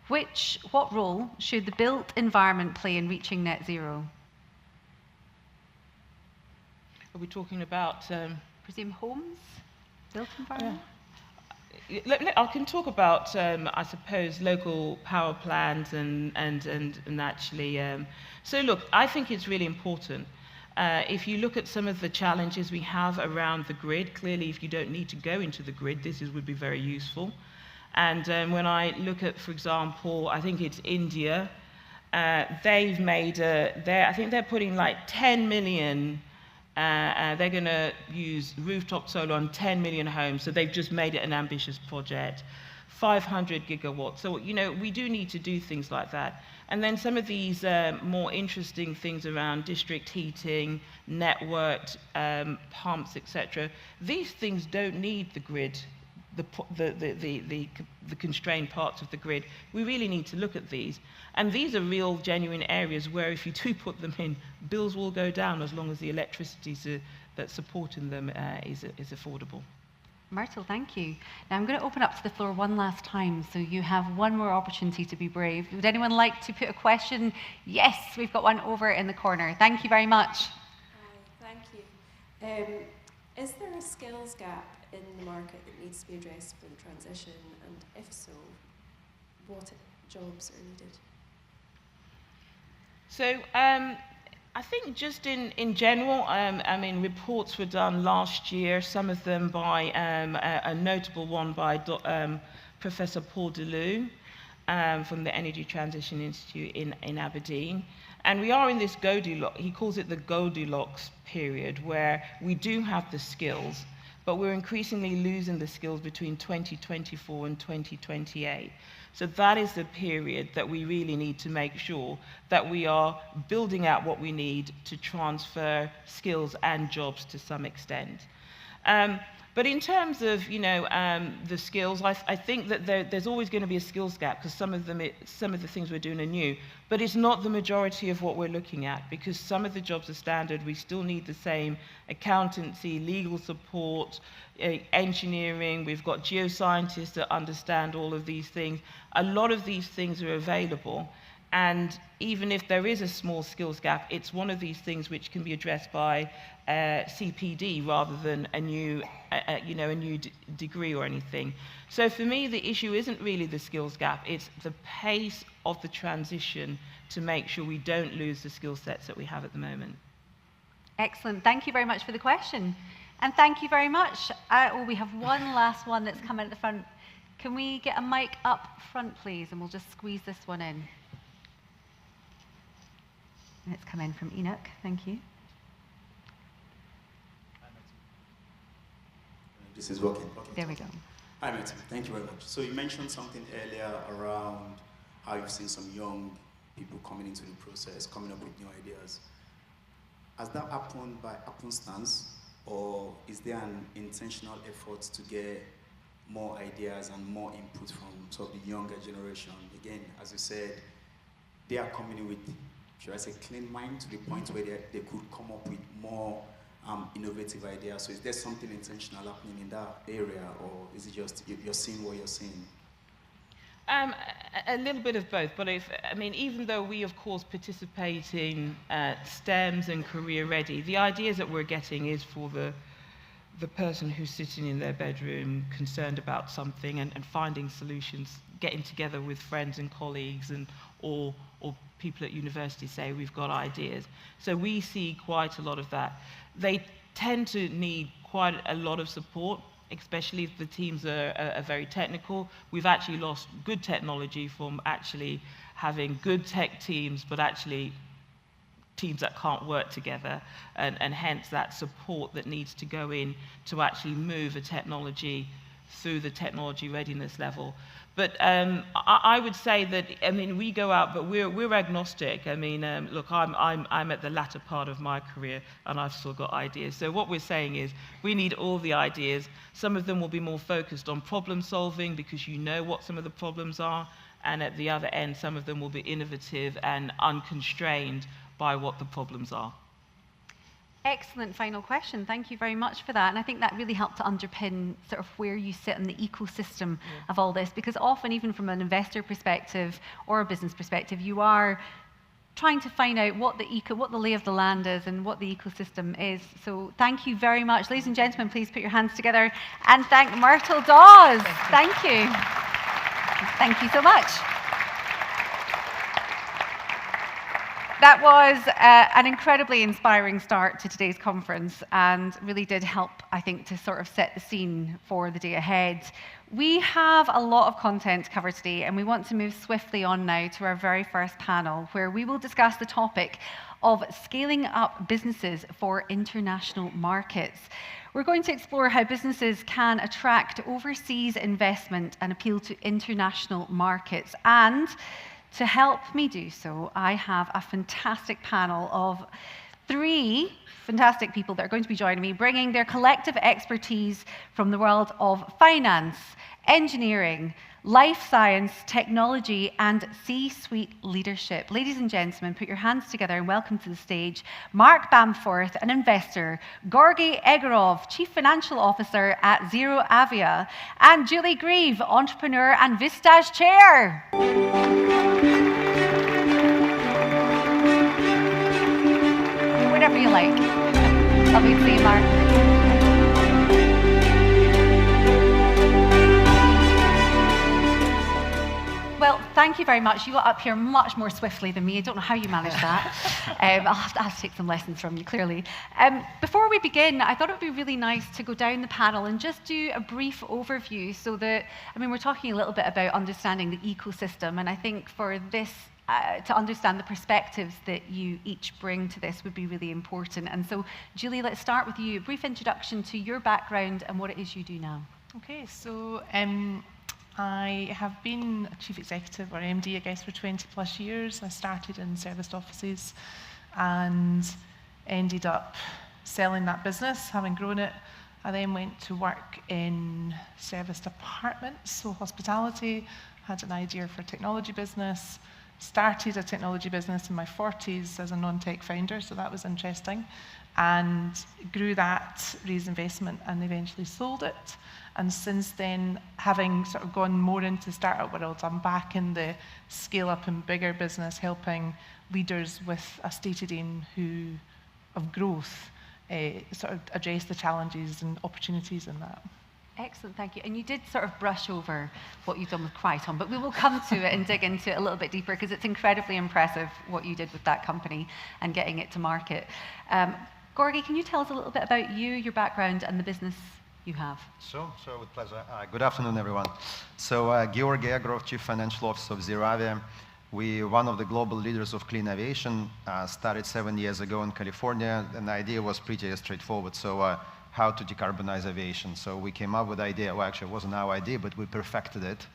what role should the built environment play in reaching net zero? Are we talking about... presume homes, built environment? I can talk about, I suppose, local power plants and actually... So look, I think it's really important. If you look at some of the challenges we have around the grid, clearly if you don't need to go into the grid, would be very useful. And when I look at, for example, I think it's India, they've made, I think they're putting like 10 million... they're going to use rooftop solar on 10 million homes, so they've just made it an ambitious project. 500 gigawatts. So, we do need to do things like that. And then some of these more interesting things around district heating, networked pumps, etc. These things don't need the grid, the constrained parts of the grid. We really need to look at these. And these are real, genuine areas where if you do put them in, bills will go down as long as the electricity that's supporting them is affordable. Myrtle, thank you. Now I'm going to open up to the floor one last time, so you have one more opportunity to be brave. Would anyone like to put a question? Yes, we've got one over in the corner. Thank you very much. Hi, thank you. Is there a skills gap in the market that needs to be addressed for the transition? And if so, what jobs are needed? So, I think just in general, reports were done last year, some of them by a notable one by Professor Paul Deleu from the Energy Transition Institute in Aberdeen. And we are in this Goldilocks, he calls it the Goldilocks period, where we do have the skills, but we're increasingly losing the skills between 2024 and 2028. So that is the period that we really need to make sure that we are building out what we need to transfer skills and jobs to some extent. But in terms of the skills, I think that there's always going to be a skills gap because some of the things we're doing are new, but it's not the majority of what we're looking at because some of the jobs are standard. We still need the same accountancy, legal support, engineering. We've got geoscientists that understand all of these things. A lot of these things are available. And even if there is a small skills gap, it's one of these things which can be addressed by CPD rather than a new degree or anything. So for me, the issue isn't really the skills gap, it's the pace of the transition to make sure we don't lose the skill sets that we have at the moment. Excellent. Thank you very much for the question. And thank you very much. We have one last one that's come in at the front. Can we get a mic up front, please? And we'll just squeeze this one in. And it's come in from Enoch. Thank you. This is working. There we go. Hi, Martin. Thank you very much. So you mentioned something earlier around how you've seen some young people coming into the process, coming up with new ideas. Has that happened by happenstance, or is there an intentional effort to get more ideas and more input from sort of the younger generation? Again, as you said, they are coming in with, should I say, clean mind to the point where they could come up with more innovative ideas. So is there something intentional happening in that area, or is it just you're seeing what you're seeing? A little bit of both, but even though we of course participate in STEMs and career ready, the ideas that we're getting is for the person who's sitting in their bedroom concerned about something and finding solutions, getting together with friends and colleagues or people at university say we've got ideas. So we see quite a lot of that. They tend to need quite a lot of support, especially if the teams are very technical. We've actually lost good technology from actually having good tech teams, but actually teams that can't work together, and hence that support that needs to go in to actually move a technology through the technology readiness level. But I would say that, we go out, but we're agnostic. Look, I'm at the latter part of my career, and I've still got ideas. So what we're saying is we need all the ideas. Some of them will be more focused on problem solving because you know what some of the problems are, and at the other end, some of them will be innovative and unconstrained by what the problems are. Excellent final question. Thank you very much for that. And I think that really helped to underpin sort of where you sit in the ecosystem of all this, because often, even from an investor perspective or a business perspective, you are trying to find out what the lay of the land is and what the ecosystem is. So thank you very much. Ladies and gentlemen, please put your hands together and thank Myrtle Dawes. Thank you. Thank you so much. That was an incredibly inspiring start to today's conference and really did help, I think, to sort of set the scene for the day ahead. We have a lot of content to cover today, and we want to move swiftly on now to our very first panel, where we will discuss the topic of scaling up businesses for international markets. We're going to explore how businesses can attract overseas investment and appeal to international markets. And to help me do so, I have a fantastic panel of 3 fantastic people that are going to be joining me, bringing their collective expertise from the world of finance, engineering, life science, technology, and C-suite leadership. Ladies and gentlemen, put your hands together and welcome to the stage Mark Bamforth, an investor, Georgi Egorov, Chief Financial Officer at Zero Avia, and Julie Grieve, entrepreneur and Vistage Chair. Whatever you like. Lovely to see you, Mark. Well, thank you very much. You got up here much more swiftly than me. I don't know how you managed that. I'll have to take some lessons from you, clearly. Before we begin, I thought it would be really nice to go down the panel and just do a brief overview so that, we're talking a little bit about understanding the ecosystem, and I think for this, to understand the perspectives that you each bring to this would be really important. And so, Julie, let's start with you. A brief introduction to your background and what it is you do now. Okay, so I have been a chief executive, or MD, I guess, for 20 plus years. I started in serviced offices and ended up selling that business, having grown it. I then went to work in serviced apartments, so hospitality, had an idea for a technology business, started a technology business in my 40s as a non-tech founder, so that was interesting, and grew that, raised investment, and eventually sold it. And since then, having sort of gone more into startup world, I'm back in the scale-up and bigger business, helping leaders with a stated aim of growth, sort of address the challenges and opportunities in that. Excellent, thank you. And you did sort of brush over what you've done with Crichton, but we will come to it and dig into it a little bit deeper, because it's incredibly impressive what you did with that company and getting it to market. Georgi, can you tell us a little bit about you, your background, and the business you have? Sure, with pleasure. Good afternoon, everyone. So, Georgi Egorov, Chief Financial Officer of Zero Avia. We're one of the global leaders of clean aviation. Started 7 years ago in California, and the idea was pretty straightforward. So, how to decarbonize aviation. So we came up with the idea, well, actually it wasn't our idea, but we perfected it.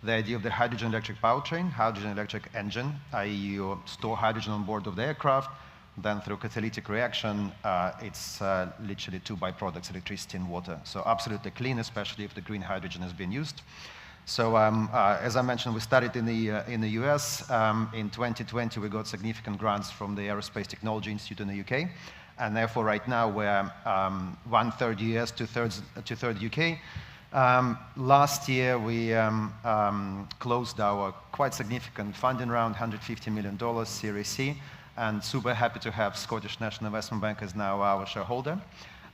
The idea of the hydrogen electric powertrain, hydrogen electric engine, i.e. you store hydrogen on board of the aircraft, then through catalytic reaction, it's literally 2 byproducts, electricity and water. So absolutely clean, especially if the green hydrogen has been used. So as I mentioned, we started in the US. In 2020, we got significant grants from the Aerospace Technology Institute in the UK. And therefore, right now, we're 1/3 US, 2/3 UK. Last year, we closed our quite significant funding round, $150 million Series C, and super happy to have Scottish National Investment Bank as now our shareholder,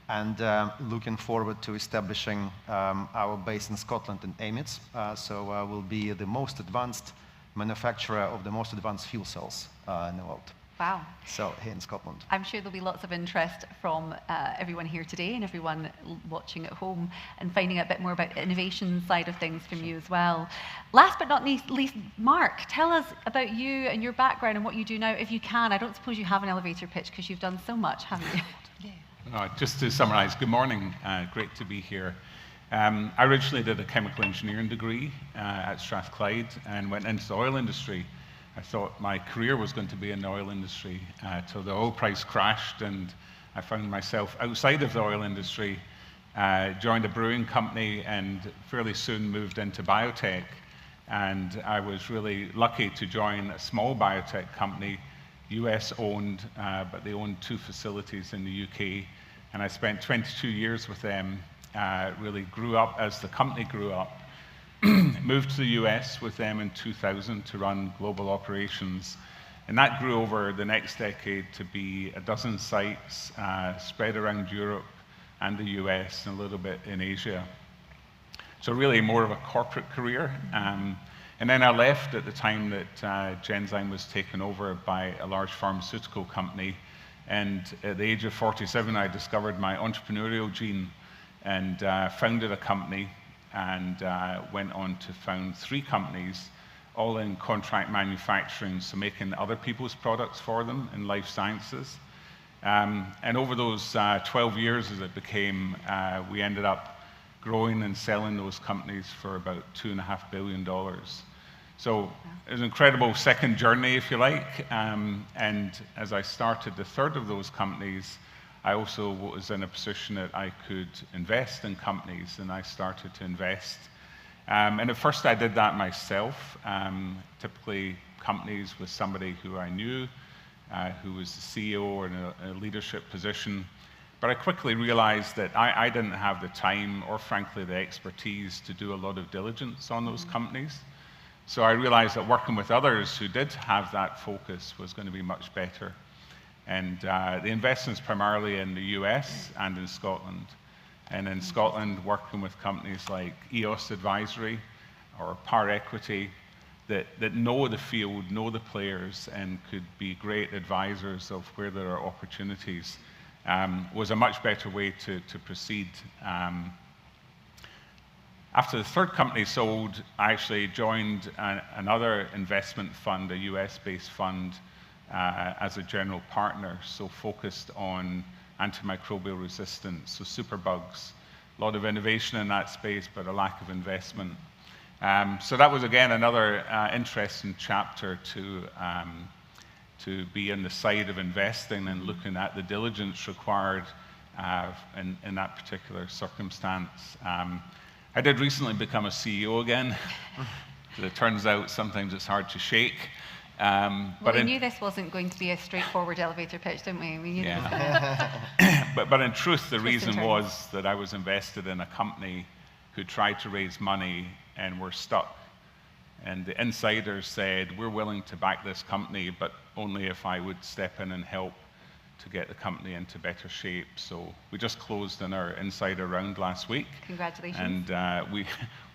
and looking forward to establishing our base in Scotland in Amits. So we'll be the most advanced manufacturer of the most advanced fuel cells in the world. Wow. So here in Scotland. I'm sure there'll be lots of interest from everyone here today and everyone watching at home, and finding out a bit more about the innovation side of things from you as well. Last but not least, Mark, tell us about you and your background and what you do now, if you can. I don't suppose you have an elevator pitch because you've done so much, haven't you? Just to summarize, good morning. Great to be here. I originally did a chemical engineering degree at Strathclyde and went into the oil industry. I thought my career was going to be in the oil industry till the oil price crashed, and I found myself outside of the oil industry, joined a brewing company, and fairly soon moved into biotech. And I was really lucky to join a small biotech company, US owned, but they owned 2 facilities in the UK. And I spent 22 years with them, really grew up as the company grew up. Moved to the US with them in 2000 to run global operations. And that grew over the next decade to be 12 sites spread around Europe and the US and a little bit in Asia. So really more of a corporate career. And then I left at the time that Genzyme was taken over by a large pharmaceutical company. And at the age of 47, I discovered my entrepreneurial gene and founded a company, and went on to found 3 companies, all in contract manufacturing, so making other people's products for them in life sciences. And over those 12 years as it became, we ended up growing and selling those companies for about $2.5 billion. So it was an incredible second journey, if you like. And as I started the third of those companies, I also was in a position that I could invest in companies, and I started to invest. And at first I did that myself, typically companies with somebody who I knew, who was the CEO or in a leadership position. But I quickly realized that I didn't have the time or frankly the expertise to do a lot of diligence on those companies. So I realized that working with others who did have that focus was going to be much better. And the investments primarily in the US and in Scotland. And in Scotland, working with companies like EOS Advisory or Par Equity that know the field, know the players, and could be great advisors of where there are opportunities, was a much better way to proceed. After the third company sold, I actually joined another investment fund, a US-based fund, as a general partner, so focused on antimicrobial resistance, so superbugs. A lot of innovation in that space, but a lack of investment. So that was, again, another interesting chapter to be on the side of investing and looking at the diligence required in that particular circumstance. I did recently become a CEO again, because it turns out sometimes it's hard to shake. But we knew this wasn't going to be a straightforward elevator pitch, didn't we? We knew but in truth, the reason was that I was invested in a company who tried to raise money and were stuck. And the insiders said, we're willing to back this company, but only if I would step in and help to get the company into better shape. So we just closed in our insider round last week. Congratulations. And we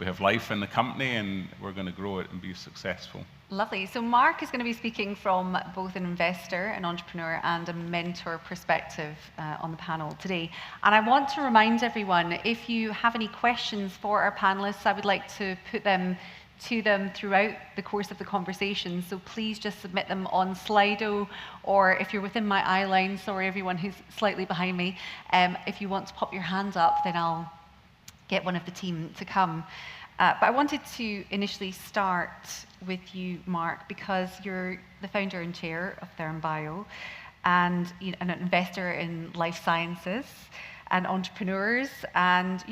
have life in the company, and we're going to grow it and be successful. Lovely. So Mark is going to be speaking from both an investor, an entrepreneur, and a mentor perspective on the panel today. And I want to remind everyone, if you have any questions for our panelists, I would like to put them to them throughout the course of the conversation. So please just submit them on Slido, or if you're within my eye line, sorry everyone who's slightly behind me, if you want to pop your hand up, then I'll get one of the team to come. But I wanted to initially start with you, Mark, because you're the founder and chair of Therm Bio, and an investor in life sciences and entrepreneurs, and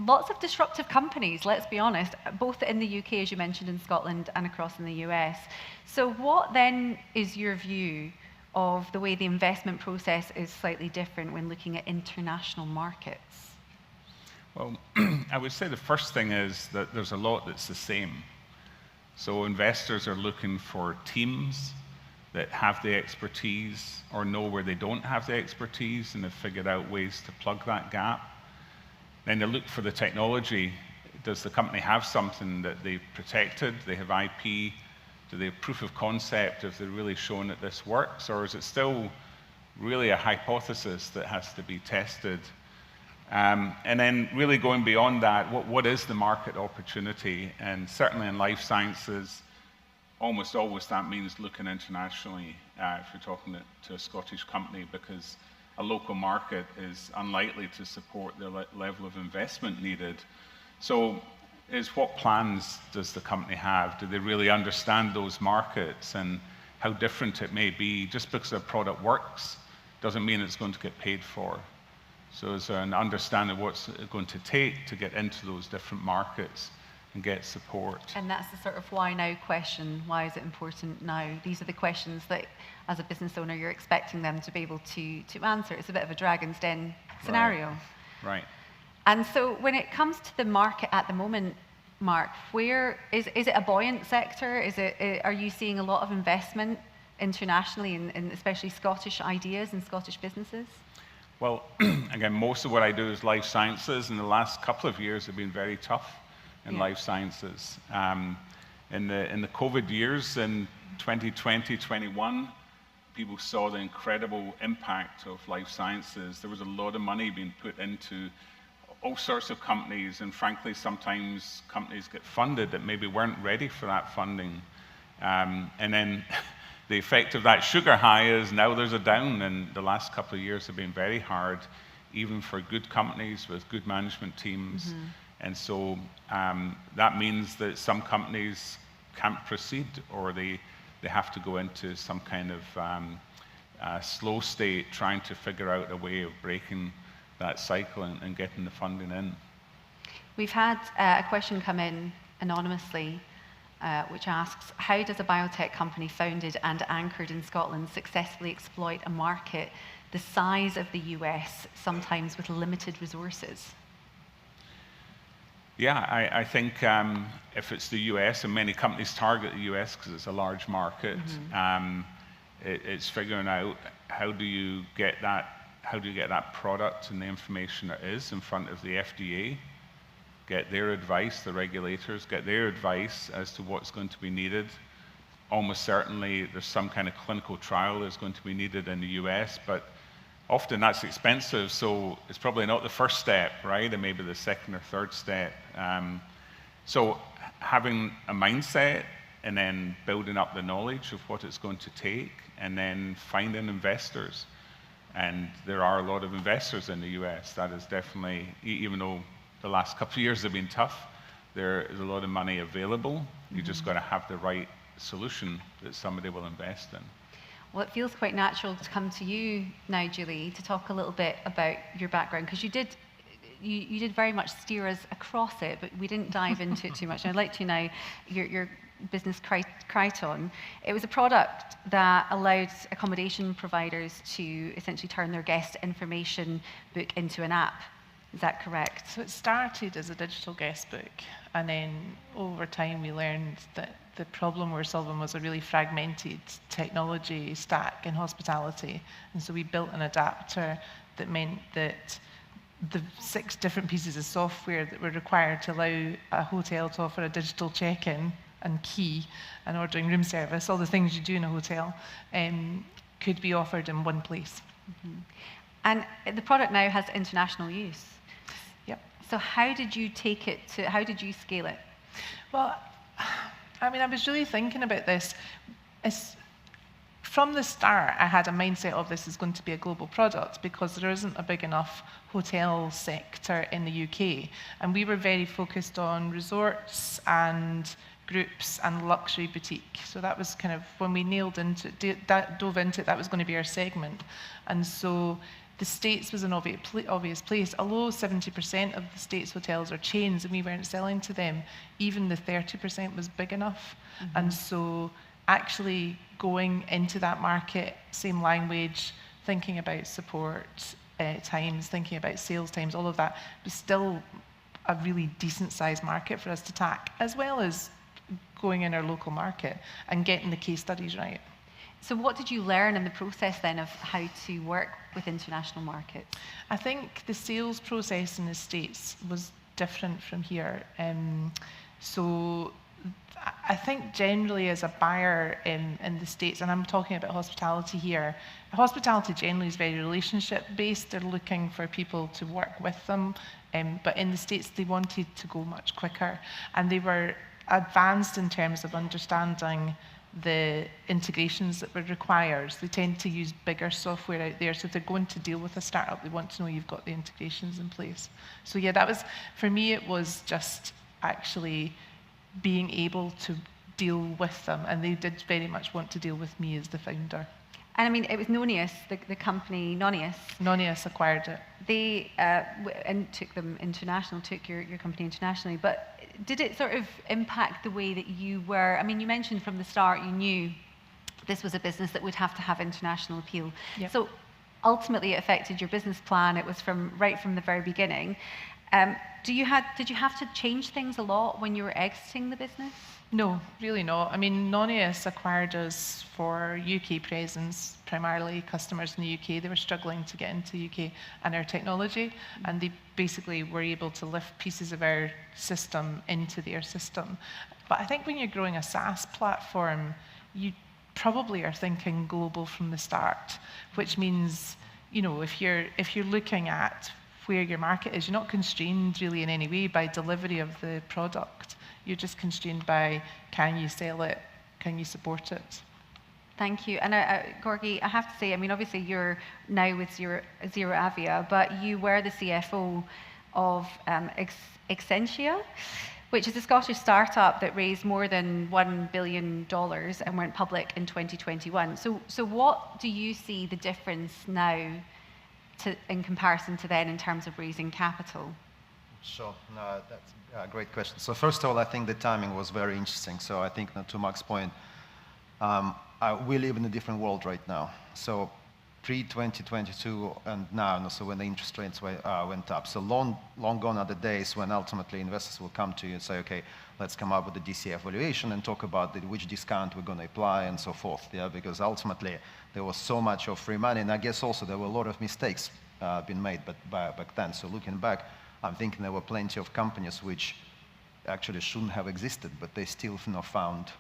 lots of disruptive companies, let's be honest, both in the UK, as you mentioned, in Scotland, and across in the US. So what then is your view of the way the investment process is slightly different when looking at international markets? Well, I would say the first thing is that there's a lot that's the same. So investors are looking for teams that have the expertise or know where they don't have the expertise and have figured out ways to plug that gap. Then they look for the technology. Does the company have something that they've protected? They have IP? Do they have proof of concept? Have they really shown that this works? Or is it still really a hypothesis that has to be tested? And then really going beyond that, what is the market opportunity? And certainly in life sciences, almost always that means looking internationally if you're talking to a Scottish company, because a local market is unlikely to support the level of investment needed. So what plans does the company have? Do they really understand those markets and how different it may be? Just because a product works doesn't mean it's going to get paid for. So is there an understanding of what's it going to take to get into those different markets and get support? And that's the sort of why now question. Why is it important now? These are the questions that, as a business owner, you're expecting them to be able to answer. It's a bit of a dragon's den scenario. Right. And so when it comes to the market at the moment, Mark, where is it a buoyant sector? Are you seeing a lot of investment internationally in especially Scottish ideas and Scottish businesses? Well, again, most of what I do is life sciences, and the last couple of years have been very tough in life sciences. In the COVID years, in 2020, 21, people saw the incredible impact of life sciences. There was a lot of money being put into all sorts of companies, and frankly, sometimes companies get funded that maybe weren't ready for that funding. And then the effect of that sugar high is now there's a down, and the last couple of years have been very hard, even for good companies with good management teams. And so that means that some companies can't proceed, or they have to go into some kind of slow state, trying to figure out a way of breaking that cycle and getting the funding in. We've had a question come in anonymously, which asks, how does a biotech company founded and anchored in Scotland successfully exploit a market the size of the US, sometimes with limited resources? Yeah, I think if it's the US, and many companies target the US because it's a large market, it's figuring out how do you get that product and the information it is in front of the FDA, get their advice, the regulators, get their advice as to what's going to be needed. Almost certainly there's some kind of clinical trial that's going to be needed in the US, but often that's expensive, so it's probably not the first step, right? And maybe the second or third step. So having a mindset and then building up the knowledge of what it's going to take, and then finding investors. And there are a lot of investors in the US. That is definitely, even though the last couple of years have been tough, there is a lot of money available. You just got to have the right solution that somebody will invest in. Well, it feels quite natural to come to you now, Julie, to talk a little bit about your background, because you did very much steer us across it, but we didn't dive into it too much. And I'd like to know your business, Crichton. It was a product that allowed accommodation providers to essentially turn their guest information book into an app. Is that correct? So it started as a digital guest book, and then over time we learned that the problem we're solving was a really fragmented technology stack in hospitality. And so we built an adapter that meant that the 6 different pieces of software that were required to allow a hotel to offer a digital check-in and key and ordering room service, all the things you do in a hotel, could be offered in one place. And the product now has international use. Yep. So how did you scale it? Well, I mean, I was really thinking about this. From the start, I had a mindset of this is going to be a global product because there isn't a big enough hotel sector in the UK. And we were very focused on resorts and groups and luxury boutique. So that was kind of, when we dove into it, that was going to be our segment. And so the States was an obvious place. Although 70% of the States hotels are chains and we weren't selling to them, even the 30% was big enough. And so actually going into that market, same language, thinking about support times, thinking about sales times, all of that was still a really decent sized market for us to attack, as well as going in our local market and getting the case studies right. So what did you learn in the process then of how to work with international markets? I think the sales process in the States was different from here. So I think generally as a buyer in the States, and I'm talking about hospitality here, hospitality generally is very relationship based. They're looking for people to work with them. But in the States, they wanted to go much quicker. And they were advanced in terms of understanding the integrations that were required. They tend to use bigger software out there. So if they're going to deal with a startup, they want to know you've got the integrations in place. So yeah, that was, for me, it was just actually being able to deal with them. And they did very much want to deal with me as the founder. And I mean, it was Nonius, the company, Nonius. Nonius acquired it. They and took them international, took your company internationally. But did it sort of impact the way that you were? I mean, you mentioned from the start you knew this was a business that would have to have international appeal. Yep. So ultimately it affected your business plan. It was right from the very beginning. Did you have to change things a lot when you were exiting the business? No, really not. I mean, Nonius acquired us for UK presence, primarily customers in the UK. They were struggling to get into the UK and our technology, and they basically were able to lift pieces of our system into their system. But I think when you're growing a SaaS platform, you probably are thinking global from the start, which means, you know, if you're looking at where your market is, you're not constrained really in any way by delivery of the product. You're just constrained by, can you sell it can you support it? Thank you. And Gorgie, I have to say, I mean, obviously you're now with Zero Avia, but you were the CFO of Excentia, which is a Scottish startup that raised more than $1 billion and went public in 2021. So what do you see the difference now in comparison to then in terms of raising capital? Sure, no, that's a great question. So first of all, I think the timing was very interesting. So I think, to Mark's point, we live in a different world right now. So pre-2022 and now, so when the interest rates went up. So long gone are the days when ultimately investors will come to you and say, okay, let's come up with a DCF valuation and talk about which discount we're going to apply and so forth. Yeah, because ultimately there was so much of free money, and I guess also there were a lot of mistakes being made back then. So looking back, I'm thinking there were plenty of companies which actually shouldn't have existed, but they still found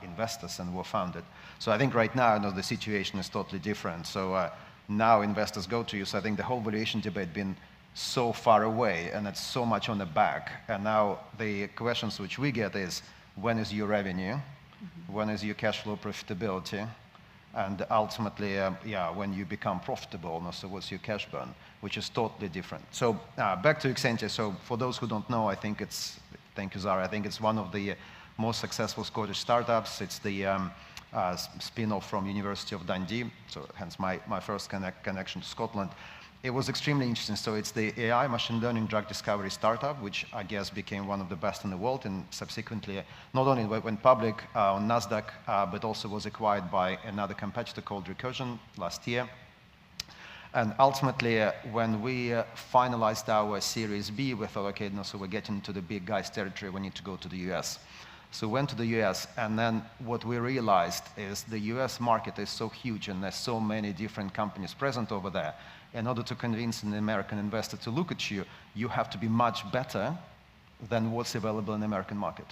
investors and were founded. So I think right now, the situation is totally different. So now investors go to you. So I think the whole valuation debate been so far away, and it's so much on the back. And now the questions which we get is, when is your revenue? Mm-hmm. When is your cash flow profitability? And ultimately, when you become profitable, so what's your cash burn, which is totally different. So back to Excentia. So for those who don't know, I think it's, thank you, Zara, I think it's one of the most successful Scottish startups. It's the spin-off from University of Dundee, so hence my first connection to Scotland. It was extremely interesting. So it's the AI machine learning drug discovery startup, which I guess became one of the best in the world, and subsequently not only went public on NASDAQ, but also was acquired by another competitor called Recursion last year. And ultimately, when we finalized our Series B, we thought, okay, so we're getting into the big guys territory, we need to go to the US. So we went to the US, and then what we realized is the US market is so huge, and there's so many different companies present over there. In order to convince an American investor to look at you, you have to be much better than what's available in the American market.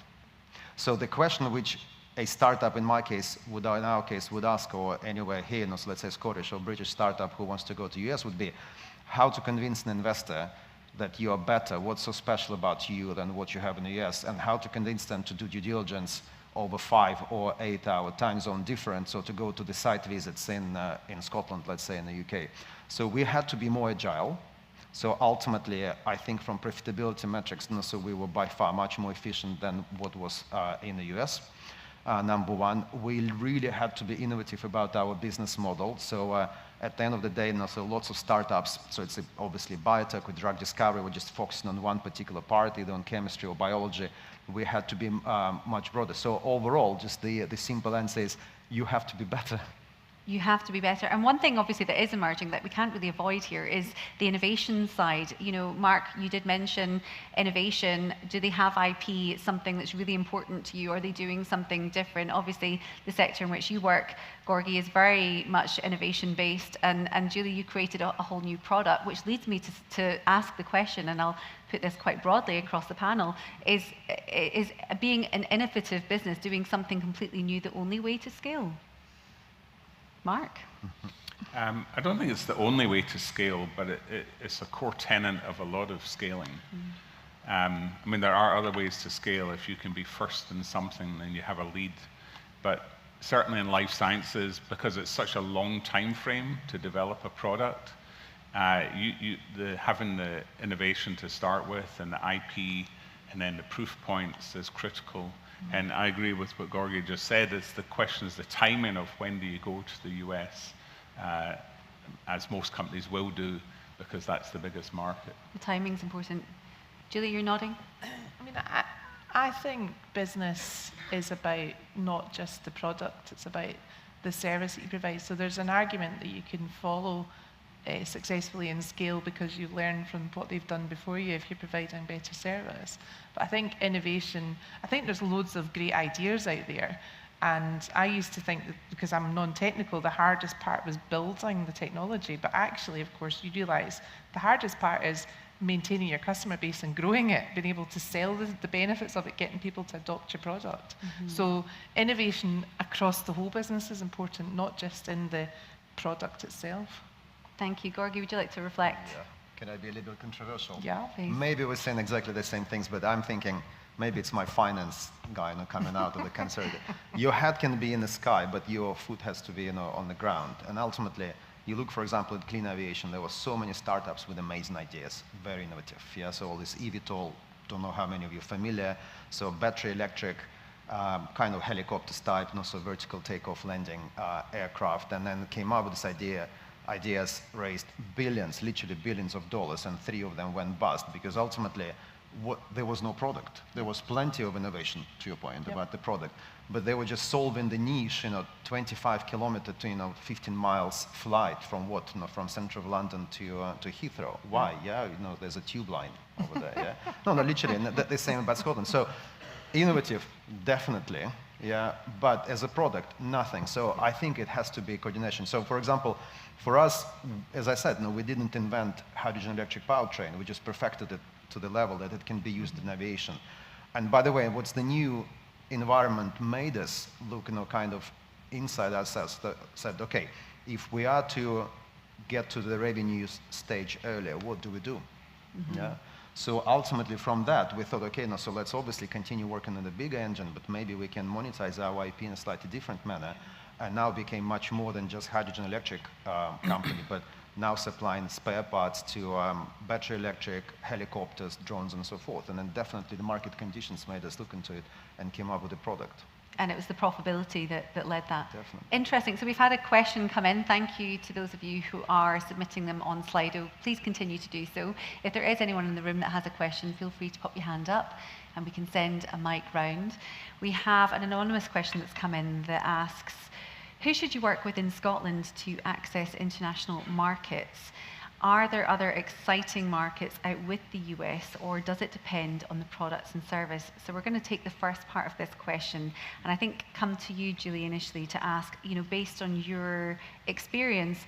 So the question which a startup in our case would ask, or anywhere here, so let's say Scottish or British startup who wants to go to US, would be how to convince an investor that you are better, what's so special about you than what you have in the US, and how to convince them to do due diligence over 5 or 8 hour time zone difference, or to go to the site visits in Scotland, let's say in the UK. So we had to be more agile. So ultimately, I think from profitability metrics, so we were by far much more efficient than what was in the US. Number one, we really had to be innovative about our business model. So at the end of the day, so lots of startups, so it's obviously biotech with drug discovery, we're just focusing on one particular part, either on chemistry or biology. We had to be much broader. So overall, just the simple answer is, you have to be better. You have to be better. And one thing obviously that is emerging that we can't really avoid here is the innovation side. You know, Mark, you did mention innovation. Do they have IP, something that's really important to you? Are they doing something different? Obviously, the sector in which you work, Gorgie, is very much innovation based. And Julie, you created a whole new product, which leads me to ask the question, and I'll put this quite broadly across the panel, is being an innovative business, doing something completely new, the only way to scale? Mark? I don't think it's the only way to scale, but it's a core tenet of a lot of scaling. I mean, there are other ways to scale. If you can be first in something, then you have a lead. But certainly in life sciences, because it's such a long time frame to develop a product, having the innovation to start with and the IP and then the proof points is critical. And I agree with what Gorgie just said. It's the question is the timing of when do you go to the US, as most companies will do, because that's the biggest market. The timing's important. Julie, you're nodding. I mean, I think business is about not just the product, it's about the service that you provide. So there's an argument that you can follow successfully in scale because you learn from what they've done before you if you're providing better service. But I think innovation, I think there's loads of great ideas out there. And I used to think that because I'm non-technical, the hardest part was building the technology. But actually, of course, you realize the hardest part is maintaining your customer base and growing it, being able to sell the benefits of it, getting people to adopt your product. So innovation across the whole business is important, not just in the product itself. Thank you. Gorgie, would you like to reflect? Yeah. Can I be a little bit controversial? Yeah, please. Maybe we're saying exactly the same things, but I'm thinking maybe it's my finance guy coming out of the conservative. Your head can be in the sky, but your foot has to be on the ground. And ultimately, you look, for example, at clean aviation, there were so many startups with amazing ideas, very innovative. Yeah, so all this eVTOL, don't know how many of you are familiar. So battery electric, kind of helicopter type, so vertical takeoff landing aircraft, and then came up with this ideas raised billions, literally billions of dollars, and 3 of them went bust because ultimately there was no product. There was plenty of innovation, to your point, about the product, but they were just solving the niche, 25 kilometer to 15 miles flight from from center of London to Heathrow. Why? Yeah, there's a tube line over there. Yeah, no, literally, and the same about Scotland. So innovative, definitely, yeah, but as a product, nothing. So I think it has to be coordination. So for example, for us, as I said, we didn't invent hydrogen electric powertrain. We just perfected it to the level that it can be used in aviation. And by the way, what's the new environment made us look, kind of inside ourselves, said, okay, if we are to get to the revenue stage earlier, what do we do? Yeah. So ultimately from that, we thought, okay, so let's obviously continue working on the bigger engine, but maybe we can monetize our IP in a slightly different manner, and now became much more than just hydrogen electric company, but now supplying spare parts to battery electric, helicopters, drones, and so forth. And then definitely the market conditions made us look into it and came up with a product. And it was the profitability that led that. Definitely. Interesting. So we've had a question come in. Thank you to those of you who are submitting them on Slido. Please continue to do so. If there is anyone in the room that has a question, feel free to pop your hand up and we can send a mic round. We have an anonymous question that's come in that asks, who should you work with in Scotland to access international markets? Are there other exciting markets out with the US, or does it depend on the products and service? So we're going to take the first part of this question, and I think come to you, Julie, initially to ask, based on your experience,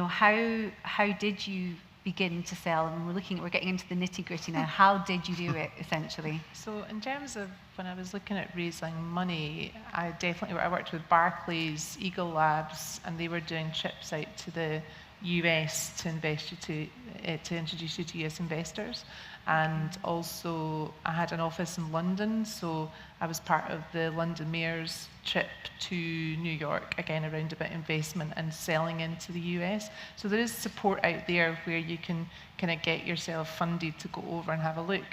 how did you begin to sell? And we're getting into the nitty-gritty now. How did you do it, essentially? So in terms of when I was looking at raising money, I worked with Barclays, Eagle Labs, and they were doing chips out to the US to introduce you to US investors. And also I had an office in London, so I was part of the London Mayor's trip to New York, again around about investment and selling into the US. So there is support out there where you can kind of get yourself funded to go over and have a look.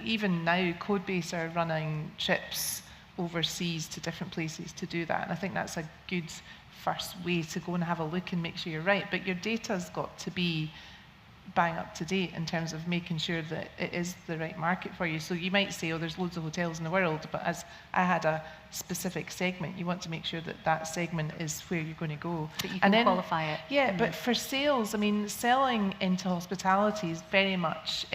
Even now, Codebase are running trips overseas to different places to do that, and I think that's a good first way to go and have a look and make sure you're right. But your data's got to be bang up to date in terms of making sure that it is the right market for you. So you might say, oh, there's loads of hotels in the world, but as I had a specific segment, you want to make sure that that segment is where you're going to go. That you can qualify it. Yeah, but for sales, I mean, selling into hospitality is very much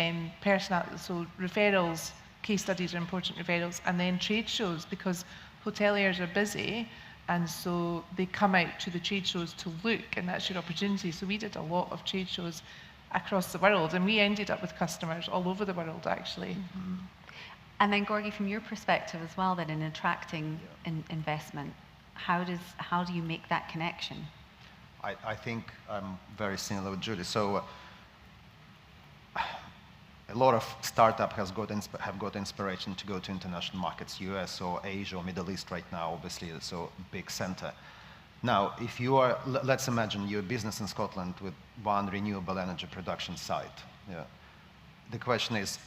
personal. So referrals, case studies are important, referrals, and then trade shows, because hoteliers are busy, and so they come out to the trade shows to look, and that's your opportunity. So we did a lot of trade shows across the world, and we ended up with customers all over the world, actually. Mm-hmm. And then, Gorgie, from your perspective as well, then in attracting investment, how do you make that connection? I think I'm very similar with Julie. So a lot of startups have got inspiration to go to international markets, US or Asia or Middle East right now, obviously, it's a big center. Now, if you are, let's imagine you're a business in Scotland with one renewable energy production site. Yeah. The question is,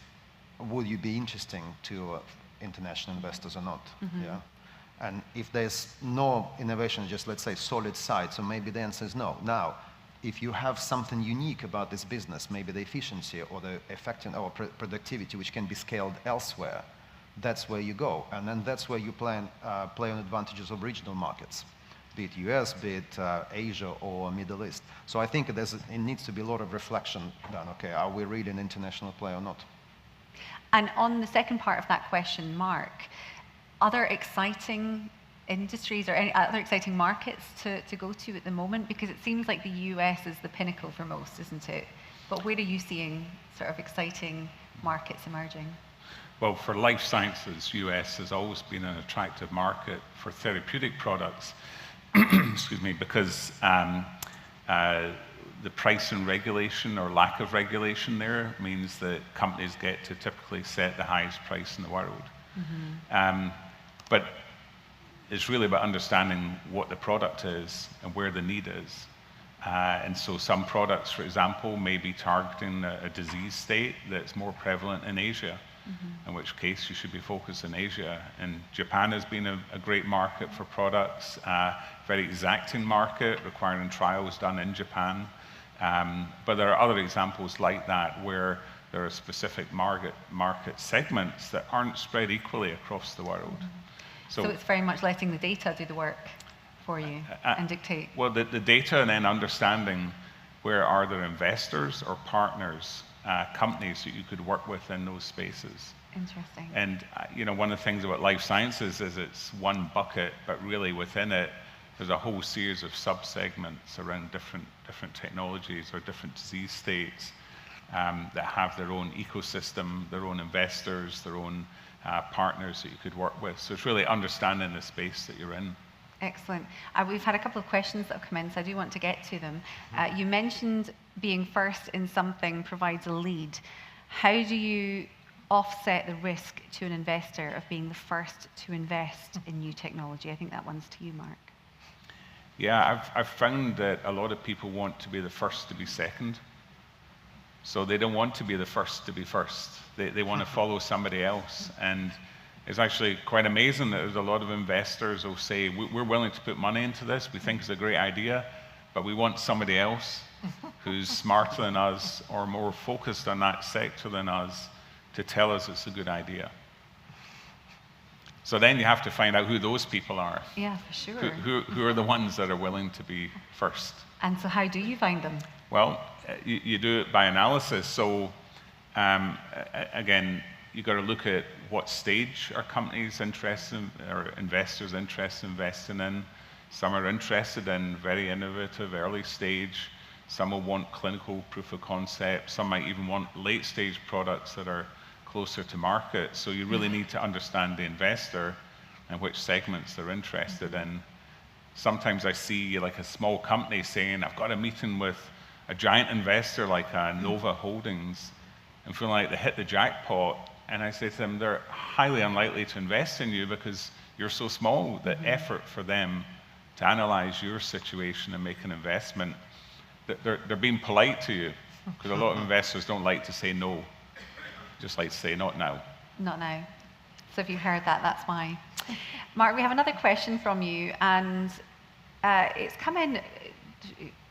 would you be interesting to international investors or not? Mm-hmm. Yeah. And if there's no innovation, just let's say solid site, so maybe the answer is no. Now, if you have something unique about this business, maybe the efficiency or the effectiveness or productivity, which can be scaled elsewhere, that's where you go. And then that's where you play on advantages of regional markets, be it US, be it Asia or Middle East. So I think it needs to be a lot of reflection done. Okay, are we really an international player or not? And on the second part of that question, Mark, other exciting industries or any other exciting markets to go to at the moment? Because it seems like the US is the pinnacle for most, isn't it? But where are you seeing sort of exciting markets emerging? Well, for life sciences, US has always been an attractive market for therapeutic products, excuse me, because the pricing regulation or lack of regulation there means that companies get to typically set the highest price in the world. But it's really about understanding what the product is and where the need is. And so some products, for example, may be targeting a disease state that's more prevalent in Asia, in which case you should be focused in Asia. And Japan has been a great market for products, very exacting market, requiring trials done in Japan. But there are other examples like that where there are specific market segments that aren't spread equally across the world. So it's very much letting the data do the work for you and dictate. Well, the data, and then understanding where are there investors or partners, companies that you could work with in those spaces. Interesting. And one of the things about life sciences is it's one bucket, but really within it, there's a whole series of sub-segments around different technologies or different disease states that have their own ecosystem, their own investors, their own partners that you could work with. So it's really understanding the space that you're in. Excellent. We've had a couple of questions that have come in, so I do want to get to them. You mentioned being first in something provides a lead. How do you offset the risk to an investor of being the first to invest in new technology? I think that one's to you, Mark. Yeah, I've found that a lot of people want to be the first to be second. So they don't want to be the first to be first. They want to follow somebody else. And it's actually quite amazing that there's a lot of investors who say, we're willing to put money into this, we think it's a great idea, but we want somebody else who's smarter than us or more focused on that sector than us to tell us it's a good idea. So then you have to find out who those people are. Yeah, for sure. Who are the ones that are willing to be first? And so how do you find them? Well, you do it by analysis. So again, you've got to look at what stage are companies interested in, or investors interested in investing in. Some are interested in very innovative early stage. Some will want clinical proof of concept. Some might even want late stage products that are closer to market. So you really need to understand the investor and which segments they're interested in. Sometimes I see like a small company saying, I've got a meeting with a giant investor like Nova Holdings, and feeling like they hit the jackpot. And I say to them, they're highly unlikely to invest in you because you're so small. The effort for them to analyze your situation and make an investment, they're being polite to you, because a lot of investors don't like to say no, just like to say not now. Not now. So if you heard that, that's why. Mark, we have another question from you, and it's come in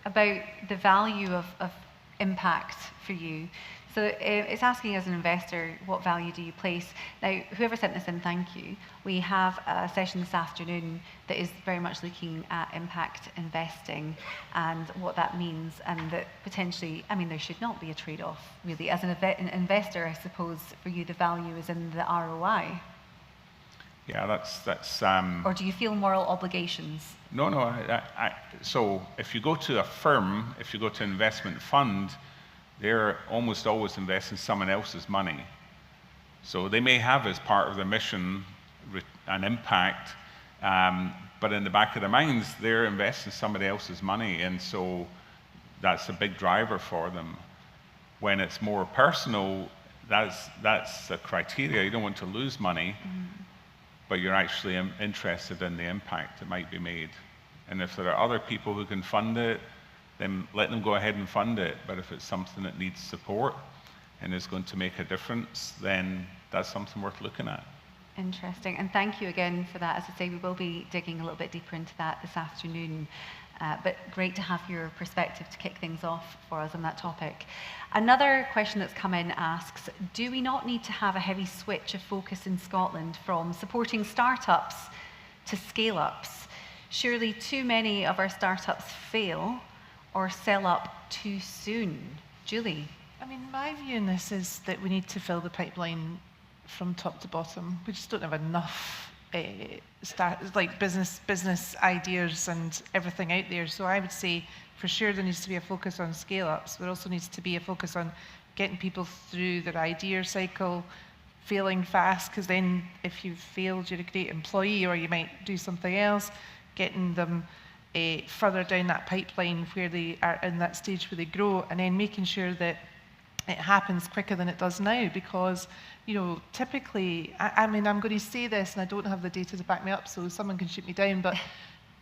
about the value of impact for you. So it's asking as an investor, what value do you place? Now, whoever sent this in, thank you. We have a session this afternoon that is very much looking at impact investing and what that means, and that potentially, I mean, there should not be a trade-off, really. As an investor, I suppose, for you, the value is in the ROI. Yeah, that's. Or do you feel moral obligations? No. So if you go to a firm, if you go to an investment fund, they're almost always investing someone else's money. So they may have as part of their mission an impact, but in the back of their minds, they're investing somebody else's money, and so that's a big driver for them. When it's more personal, that's a criteria. You don't want to lose money, but you're actually interested in the impact that might be made. And if there are other people who can fund it, then let them go ahead and fund it. But if it's something that needs support and is going to make a difference, then that's something worth looking at. Interesting. And thank you again for that. As I say, we will be digging a little bit deeper into that this afternoon. But great to have your perspective to kick things off for us on that topic. Another question that's come in asks, do we not need to have a heavy switch of focus in Scotland from supporting startups to scale-ups? Surely too many of our startups fail or sell up too soon. Julie? I mean, my view on this is that we need to fill the pipeline from top to bottom. We just don't have enough business ideas and everything out there. So I would say for sure there needs to be a focus on scale-ups. There also needs to be a focus on getting people through their idea cycle, failing fast, because then if you've failed, you're a great employee, or you might do something else, getting them further down that pipeline where they are in that stage where they grow, and then making sure that it happens quicker than it does now, because typically, I mean, I'm going to say this and I don't have the data to back me up, so someone can shoot me down, but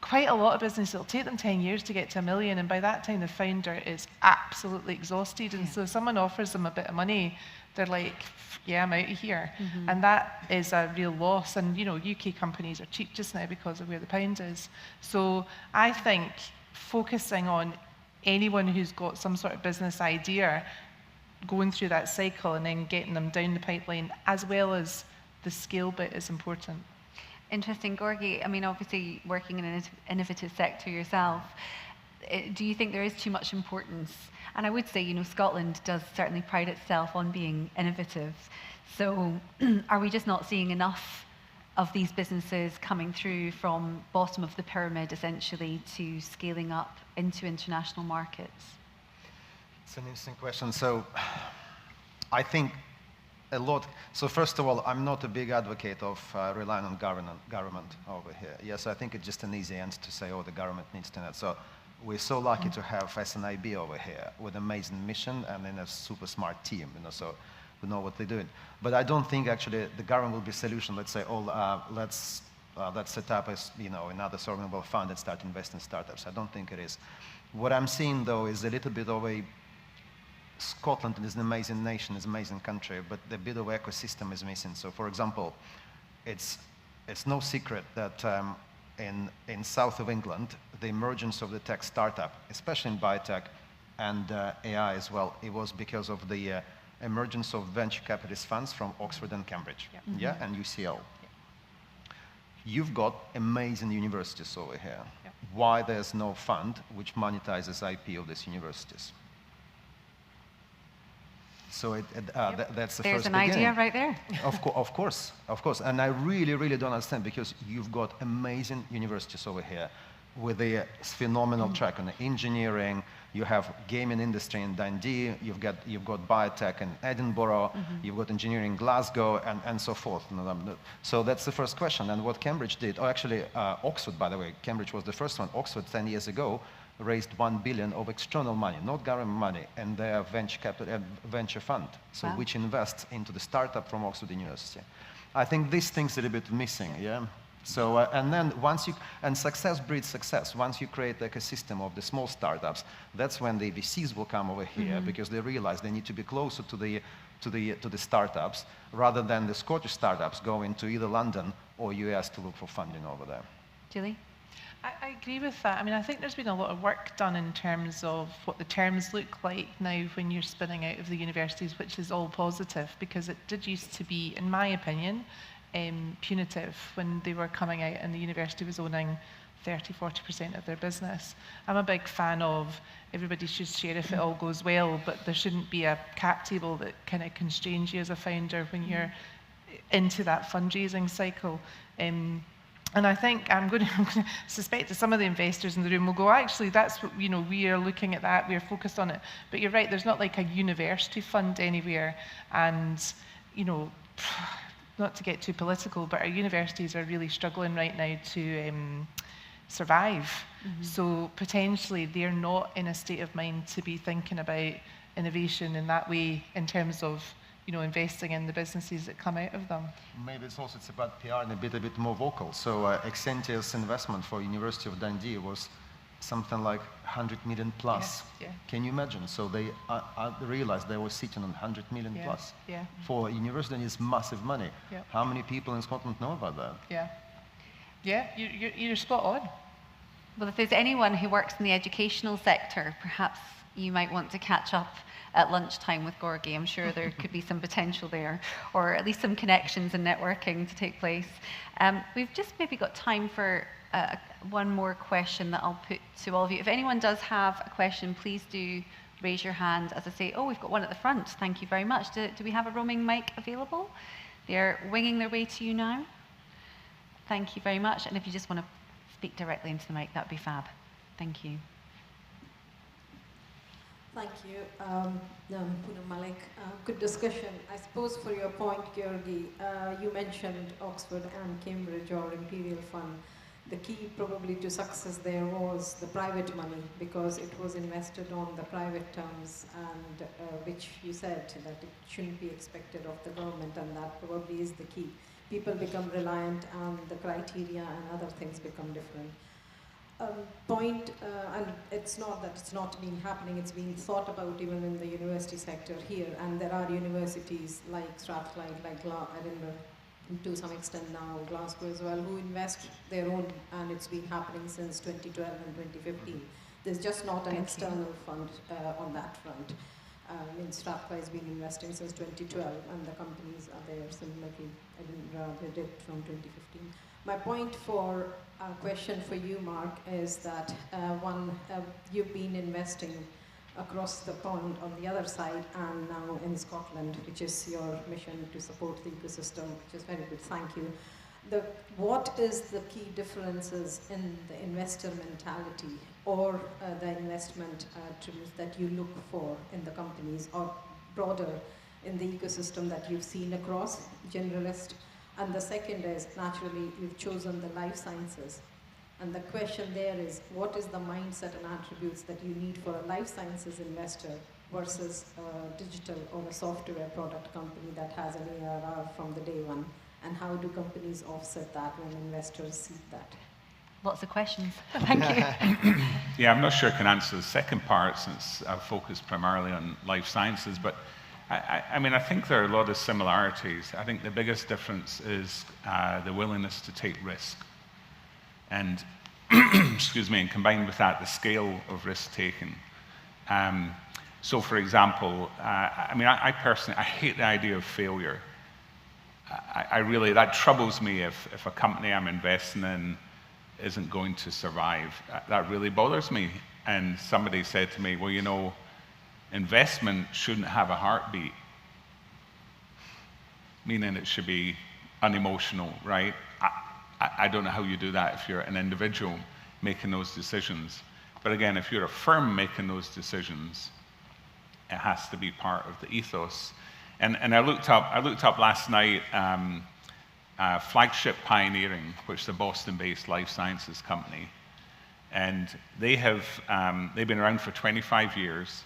quite a lot of business, it'll take them 10 years to get to $1 million, and by that time the founder is absolutely exhausted, and so if someone offers them a bit of money, they're like, yeah, I'm out of here. And that is a real loss, and UK companies are cheap just now because of where the pound is. So I think focusing on anyone who's got some sort of business idea, going through that cycle and then getting them down the pipeline, as well as the scale bit, is important. Interesting. Gorgie, I mean, obviously working in an innovative sector yourself, do you think there is too much importance? And I would say, Scotland does certainly pride itself on being innovative. So are we just not seeing enough of these businesses coming through from bottom of the pyramid, essentially, to scaling up into international markets? It's an interesting question. So I think a lot. So first of all, I'm not a big advocate of relying on government over here. Yes, I think it's just an easy answer to say, oh, the government needs to know. So we're so lucky to have SNIB over here with an amazing mission and then a super smart team, so we know what they're doing. But I don't think actually the government will be a solution. Let's say, let's set up another sovereign fund and start investing in startups. I don't think it is. What I'm seeing though is a little bit of a Scotland is an amazing nation, it's an amazing country, but the bit of ecosystem is missing. So, for example, it's no secret that in south of England, the emergence of the tech startup, especially in biotech and AI as well, it was because of the emergence of venture capitalist funds from Oxford and Cambridge, and UCL. You've got amazing universities over here. Why there's no fund which monetizes IP of these universities? So that's the There's first an beginning. idea right there. Of course. And I really, really don't understand, because you've got amazing universities over here with a phenomenal track on engineering. You have gaming industry in Dundee. You've got biotech in Edinburgh. You've got engineering in Glasgow, and so forth. So that's the first question. And what Cambridge did, Oxford, by the way, Cambridge was the first one. Oxford 10 years ago raised $1 billion of external money, not government money, and their venture fund, which invests into the startup from Oxford University. I think these things are a bit missing, yeah? So, and then success breeds success. Once you create the ecosystem of the small startups, that's when the VCs will come over here, because they realize they need to be closer to the startups, rather than the Scottish startups going to either London or US to look for funding over there. Julie? I agree with that. I mean, I think there's been a lot of work done in terms of what the terms look like now when you're spinning out of the universities, which is all positive, because it did used to be, in my opinion, punitive when they were coming out and the university was owning 30-40% of their business. I'm a big fan of everybody should share if it all goes well, but there shouldn't be a cap table that kind of constrains you as a founder when you're into that fundraising cycle. And I think I'm going to suspect that some of the investors in the room will go, actually, that's what, we are looking at that, we're focused on it. But you're right, there's not like a university fund anywhere. And, not to get too political, but our universities are really struggling right now to survive. So potentially they're not in a state of mind to be thinking about innovation in that way, in terms of investing in the businesses that come out of them. Maybe it's about PR and a bit more vocal. So Accenture's investment for University of Dundee was something like 100 million plus. Can you imagine? So they realized they were sitting on 100 million plus. For a university, it's massive money. How many people in Scotland know about that? You're spot on. Well, if there's anyone who works in the educational sector, perhaps you might want to catch up at lunchtime with Gorgie. I'm sure there could be some potential there, or at least some connections and networking to take place. We've just maybe got time for one more question that I'll put to all of you. If anyone does have a question, please do raise your hand. As I say, we've got one at the front. Thank you very much. Do we have a roaming mic available? They're winging their way to you now. Thank you very much. And if you just want to speak directly into the mic, that would be fab. Thank you. Thank you. Poonam Malik. Good discussion. I suppose for your point, Georgi, you mentioned Oxford and Cambridge or Imperial Fund. the key probably to success there was the private money, because it was invested on the private terms, and which you said that it shouldn't be expected of the government, and that probably is the key. People become reliant on the criteria and other things become different. And it's not that it's not been happening, it's being thought about even in the university sector here, and there are universities like Strathclyde, like Edinburgh, to some extent now Glasgow as well, who invest their own, and it's been happening since 2012 and 2015. There's just not an external fund on that front. Strathclyde has been investing since 2012, and the companies are there similarly. Edinburgh did it from 2015. My point for a question for you, Mark, is that you've been investing across the pond on the other side and now in Scotland, which is your mission to support the ecosystem, which is very good, thank you. What is the key differences in the investor mentality or the investment tools that you look for in the companies, or broader in the ecosystem that you've seen across generalist? And the second is, naturally, you've chosen the life sciences. And the question there is, what is the mindset and attributes that you need for a life sciences investor versus a digital or a software product company that has an ARR from the day one? And how do companies offset that when investors seek that? Lots of questions. Thank you. Yeah, I'm not sure I can answer the second part since I've focused primarily on life sciences, but I think there are a lot of similarities. I think the biggest difference is the willingness to take risk. And, excuse me, and combined with that, the scale of risk-taking. So, for example, I personally, I hate the idea of failure. That troubles me if a company I'm investing in isn't going to survive. That really bothers me. And somebody said to me, well, investment shouldn't have a heartbeat, meaning it should be unemotional, right? I don't know how you do that if you're an individual making those decisions. But again, if you're a firm making those decisions, it has to be part of the ethos. And I looked up last night Flagship Pioneering, which is a Boston-based life sciences company. And they've been around for 25 years.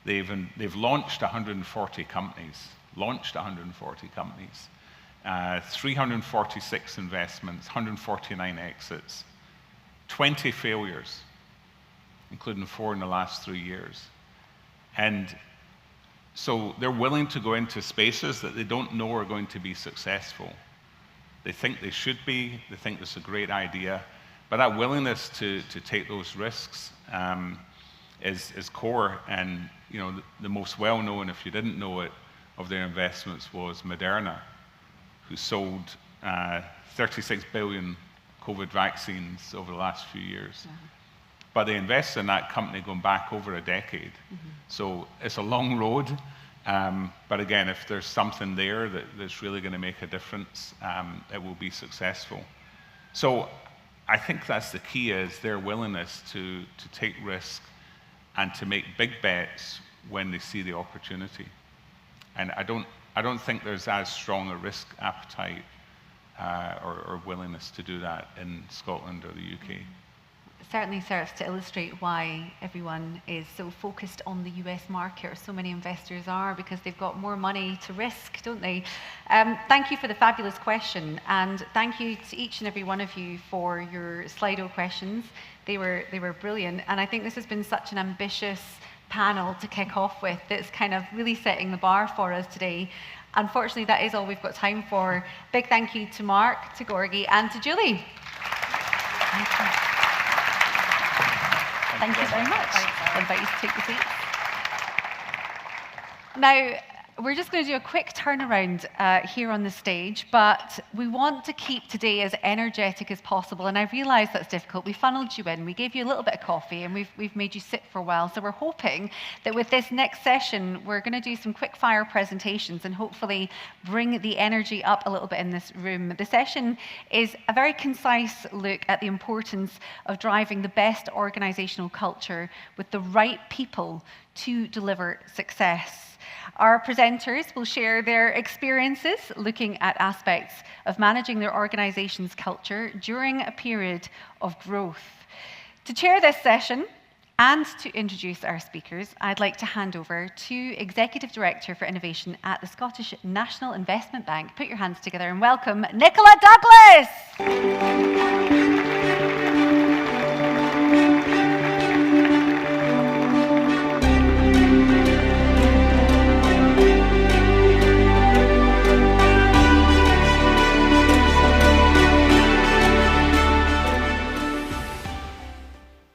They've launched 140 companies. 346 investments, 149 exits, 20 failures, including 4 in the last 3 years. And so they're willing to go into spaces that they don't know are going to be successful. They think they should be, they think it's a great idea, but that willingness to take those risks is core. And the most well-known, if you didn't know it, of their investments was Moderna, who sold 36 billion COVID vaccines over the last few years. Yeah. But they invested in that company going back over a decade. Mm-hmm. So it's a long road, but again, if there's something there that's really going to make a difference, it will be successful. So I think that's the key, is their willingness to take risk and to make big bets when they see the opportunity. And I don't think there's as strong a risk appetite or willingness to do that in Scotland or the UK. Certainly serves to illustrate why everyone is so focused on the US market, or so many investors are, because they've got more money to risk, don't they? Thank you for the fabulous question, and thank you to each and every one of you for your Slido questions. They were brilliant, and I think this has been such an ambitious panel to kick off with. That's kind of really setting the bar for us today. Unfortunately, that is all we've got time for. Big thank you to Mark, to Gorgie, and to Julie. Thank you. Thank you very much. I invite you to take your seats. Now, we're just going to do a quick turnaround here on the stage, but we want to keep today as energetic as possible, and I realise that's difficult. We funneled you in, we gave you a little bit of coffee, and we've made you sit for a while, so we're hoping that with this next session, we're going to do some quick fire presentations and hopefully bring the energy up a little bit in this room. The session is a very concise look at the importance of driving the best organisational culture with the right people to deliver success. Our presenters will share their experiences looking at aspects of managing their organisation's culture during a period of growth. To chair this session and to introduce our speakers, I'd like to hand over to Executive Director for Innovation at the Scottish National Investment Bank. Put your hands together and welcome Nicola Douglas!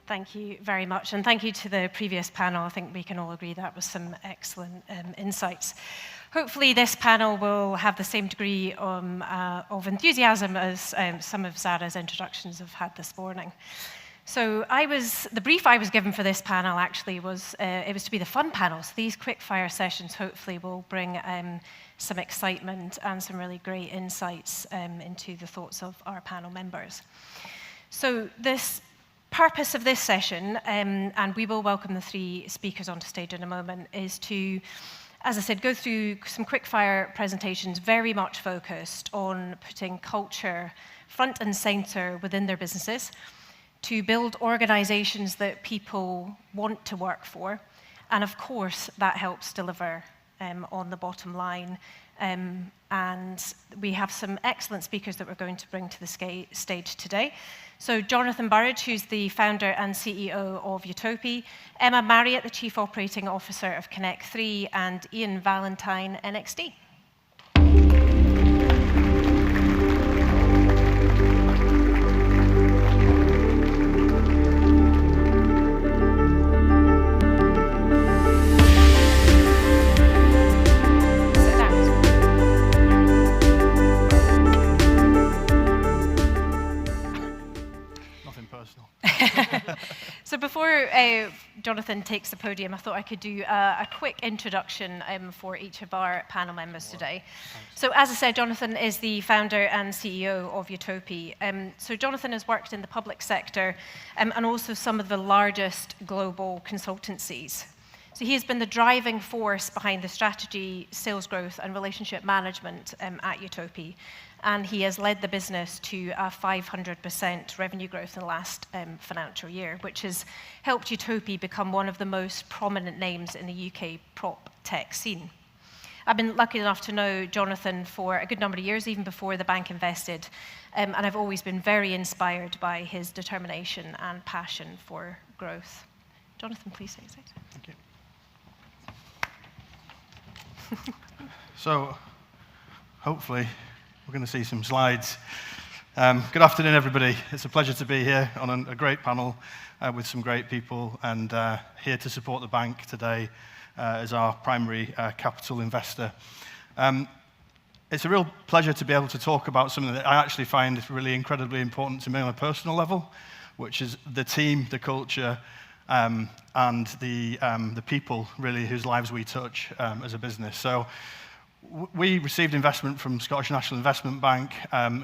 Thank you very much, and thank you to the previous panel. I think we can all agree that was some excellent insights. Hopefully this panel will have the same degree of enthusiasm as some of Zara's introductions have had this morning. So the brief I was given for this panel actually was, it was to be the fun panel. So these quick fire sessions hopefully will bring some excitement and some really great insights into the thoughts of our panel members. So this purpose of this session, and we will welcome the three speakers onto stage in a moment, is to, as I said, go through some quick-fire presentations very much focused on putting culture front and centre within their businesses, to build organisations that people want to work for, and of course that helps deliver on the bottom line. And we have some excellent speakers that we're going to bring to the stage today. So Jonathan Burridge, who's the founder and CEO of Utopia, Emma Marriott, the Chief Operating Officer of Connect 3, and Ian Valentine, NXT. So before Jonathan takes the podium, I thought I could do a quick introduction for each of our panel members today. So as I said, Jonathan is the founder and CEO of Utopia. So Jonathan has worked in the public sector and also some of the largest global consultancies. So he has been the driving force behind the strategy, sales growth, and relationship management at Utopia. And he has led the business to a 500% revenue growth in the last financial year, which has helped Utopia become one of the most prominent names in the UK prop tech scene. I've been lucky enough to know Jonathan for a good number of years, even before the bank invested, and I've always been very inspired by his determination and passion for growth. Jonathan, please take it. Thank you. So, hopefully, we're going to see some slides. Good afternoon, everybody. It's a pleasure to be here on a great panel with some great people, and here to support the bank today as our primary capital investor. It's a real pleasure to be able to talk about something that I actually find really incredibly important to me on a personal level, which is the team, the culture, and the people, really, whose lives we touch as a business. So, we received investment from Scottish National Investment Bank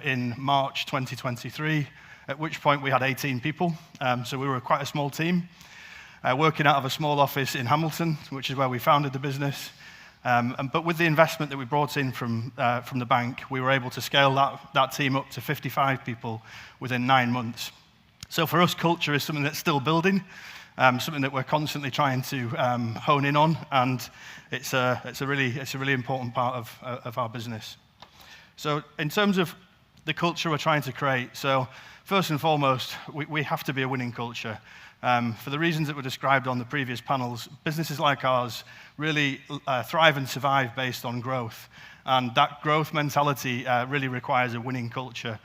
in March 2023, at which point we had 18 people. So we were quite a small team, working out of a small office in Hamilton, which is where we founded the business. But with the investment that we brought in from the bank, we were able to scale that team up to 55 people within 9 months. So for us, culture is something that's still building, something that we're constantly trying to hone in on, and it's a really important part of our business. So in terms of the culture we're trying to create, so first and foremost, we have to be a winning culture. For the reasons that were described on the previous panels, businesses like ours really thrive and survive based on growth, and that growth mentality really requires a winning culture.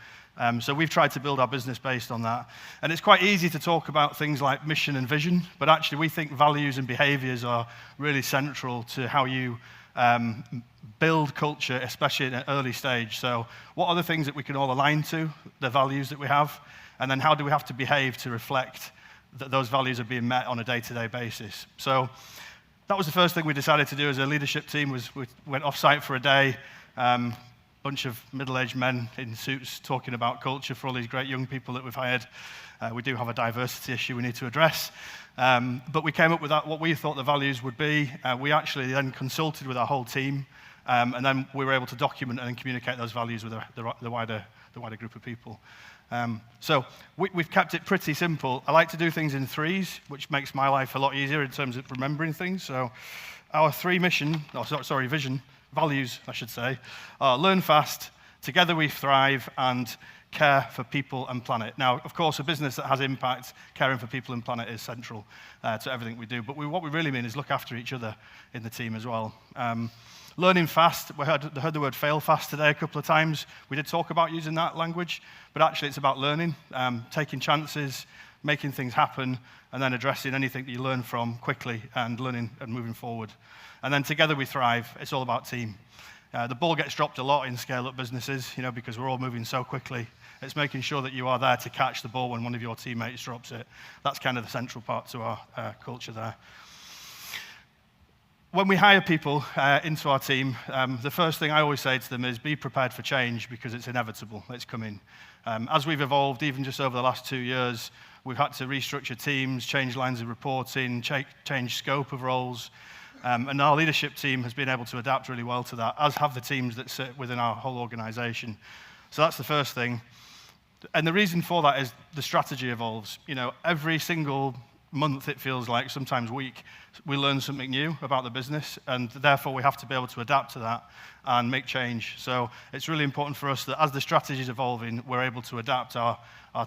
So we've tried to build our business based on that. And it's quite easy to talk about things like mission and vision, but actually we think values and behaviors are really central to how you build culture, especially at an early stage. So what are the things that we can all align to, the values that we have, and then how do we have to behave to reflect that those values are being met on a day-to-day basis? So that was the first thing we decided to do as a leadership team, was we went off-site for a day, bunch of middle-aged men in suits talking about culture for all these great young people that we've hired. We do have a diversity issue we need to address. But we came up with what we thought the values would be. We actually then consulted with our whole team, and then we were able to document and communicate those values with the wider group of people. So we've kept it pretty simple. I like to do things in threes, which makes my life a lot easier in terms of remembering things. So our vision, values, I should say, are learn fast, together we thrive, and care for people and planet. Now, of course, a business that has impact, caring for people and planet is central to everything we do. But what we really mean is look after each other in the team as well. Learning fast, we heard the word fail fast today a couple of times. We did talk about using that language, but actually it's about learning, taking chances, making things happen, and then addressing anything that you learn from quickly and learning and moving forward. And then together we thrive. It's all about team. The ball gets dropped a lot in scale-up businesses, because we're all moving so quickly. It's making sure that you are there to catch the ball when one of your teammates drops it. That's kind of the central part to our culture there. When we hire people into our team, the first thing I always say to them is be prepared for change because it's inevitable. It's coming. As we've evolved, even just over the last 2 years, we've had to restructure teams, change lines of reporting, change scope of roles. And our leadership team has been able to adapt really well to that, as have the teams that sit within our whole organization. So that's the first thing. And the reason for that is the strategy evolves. Every single month, it feels like, sometimes week, we learn something new about the business, and therefore we have to be able to adapt to that and make change. So it's really important for us that as the strategy is evolving, we're able to adapt our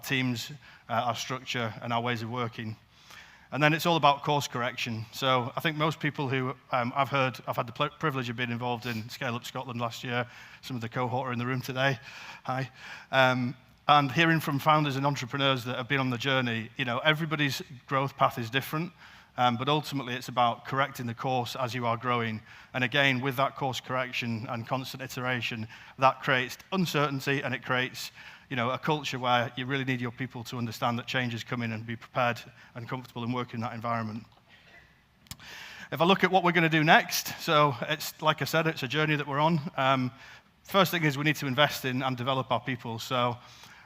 teams, our structure, and our ways of working. And then it's all about course correction. So I think most people who I've had the privilege of being involved in Scale Up Scotland last year. Some of the cohort are in the room today. Hi. And hearing from founders and entrepreneurs that have been on the journey, everybody's growth path is different, but ultimately it's about correcting the course as you are growing. And again, with that course correction and constant iteration, that creates uncertainty, and it creates a culture where you really need your people to understand that change is coming and be prepared and comfortable in working in that environment. If I look at what we're going to do next, so it's, like I said, it's a journey that we're on. First thing is we need to invest in and develop our people. So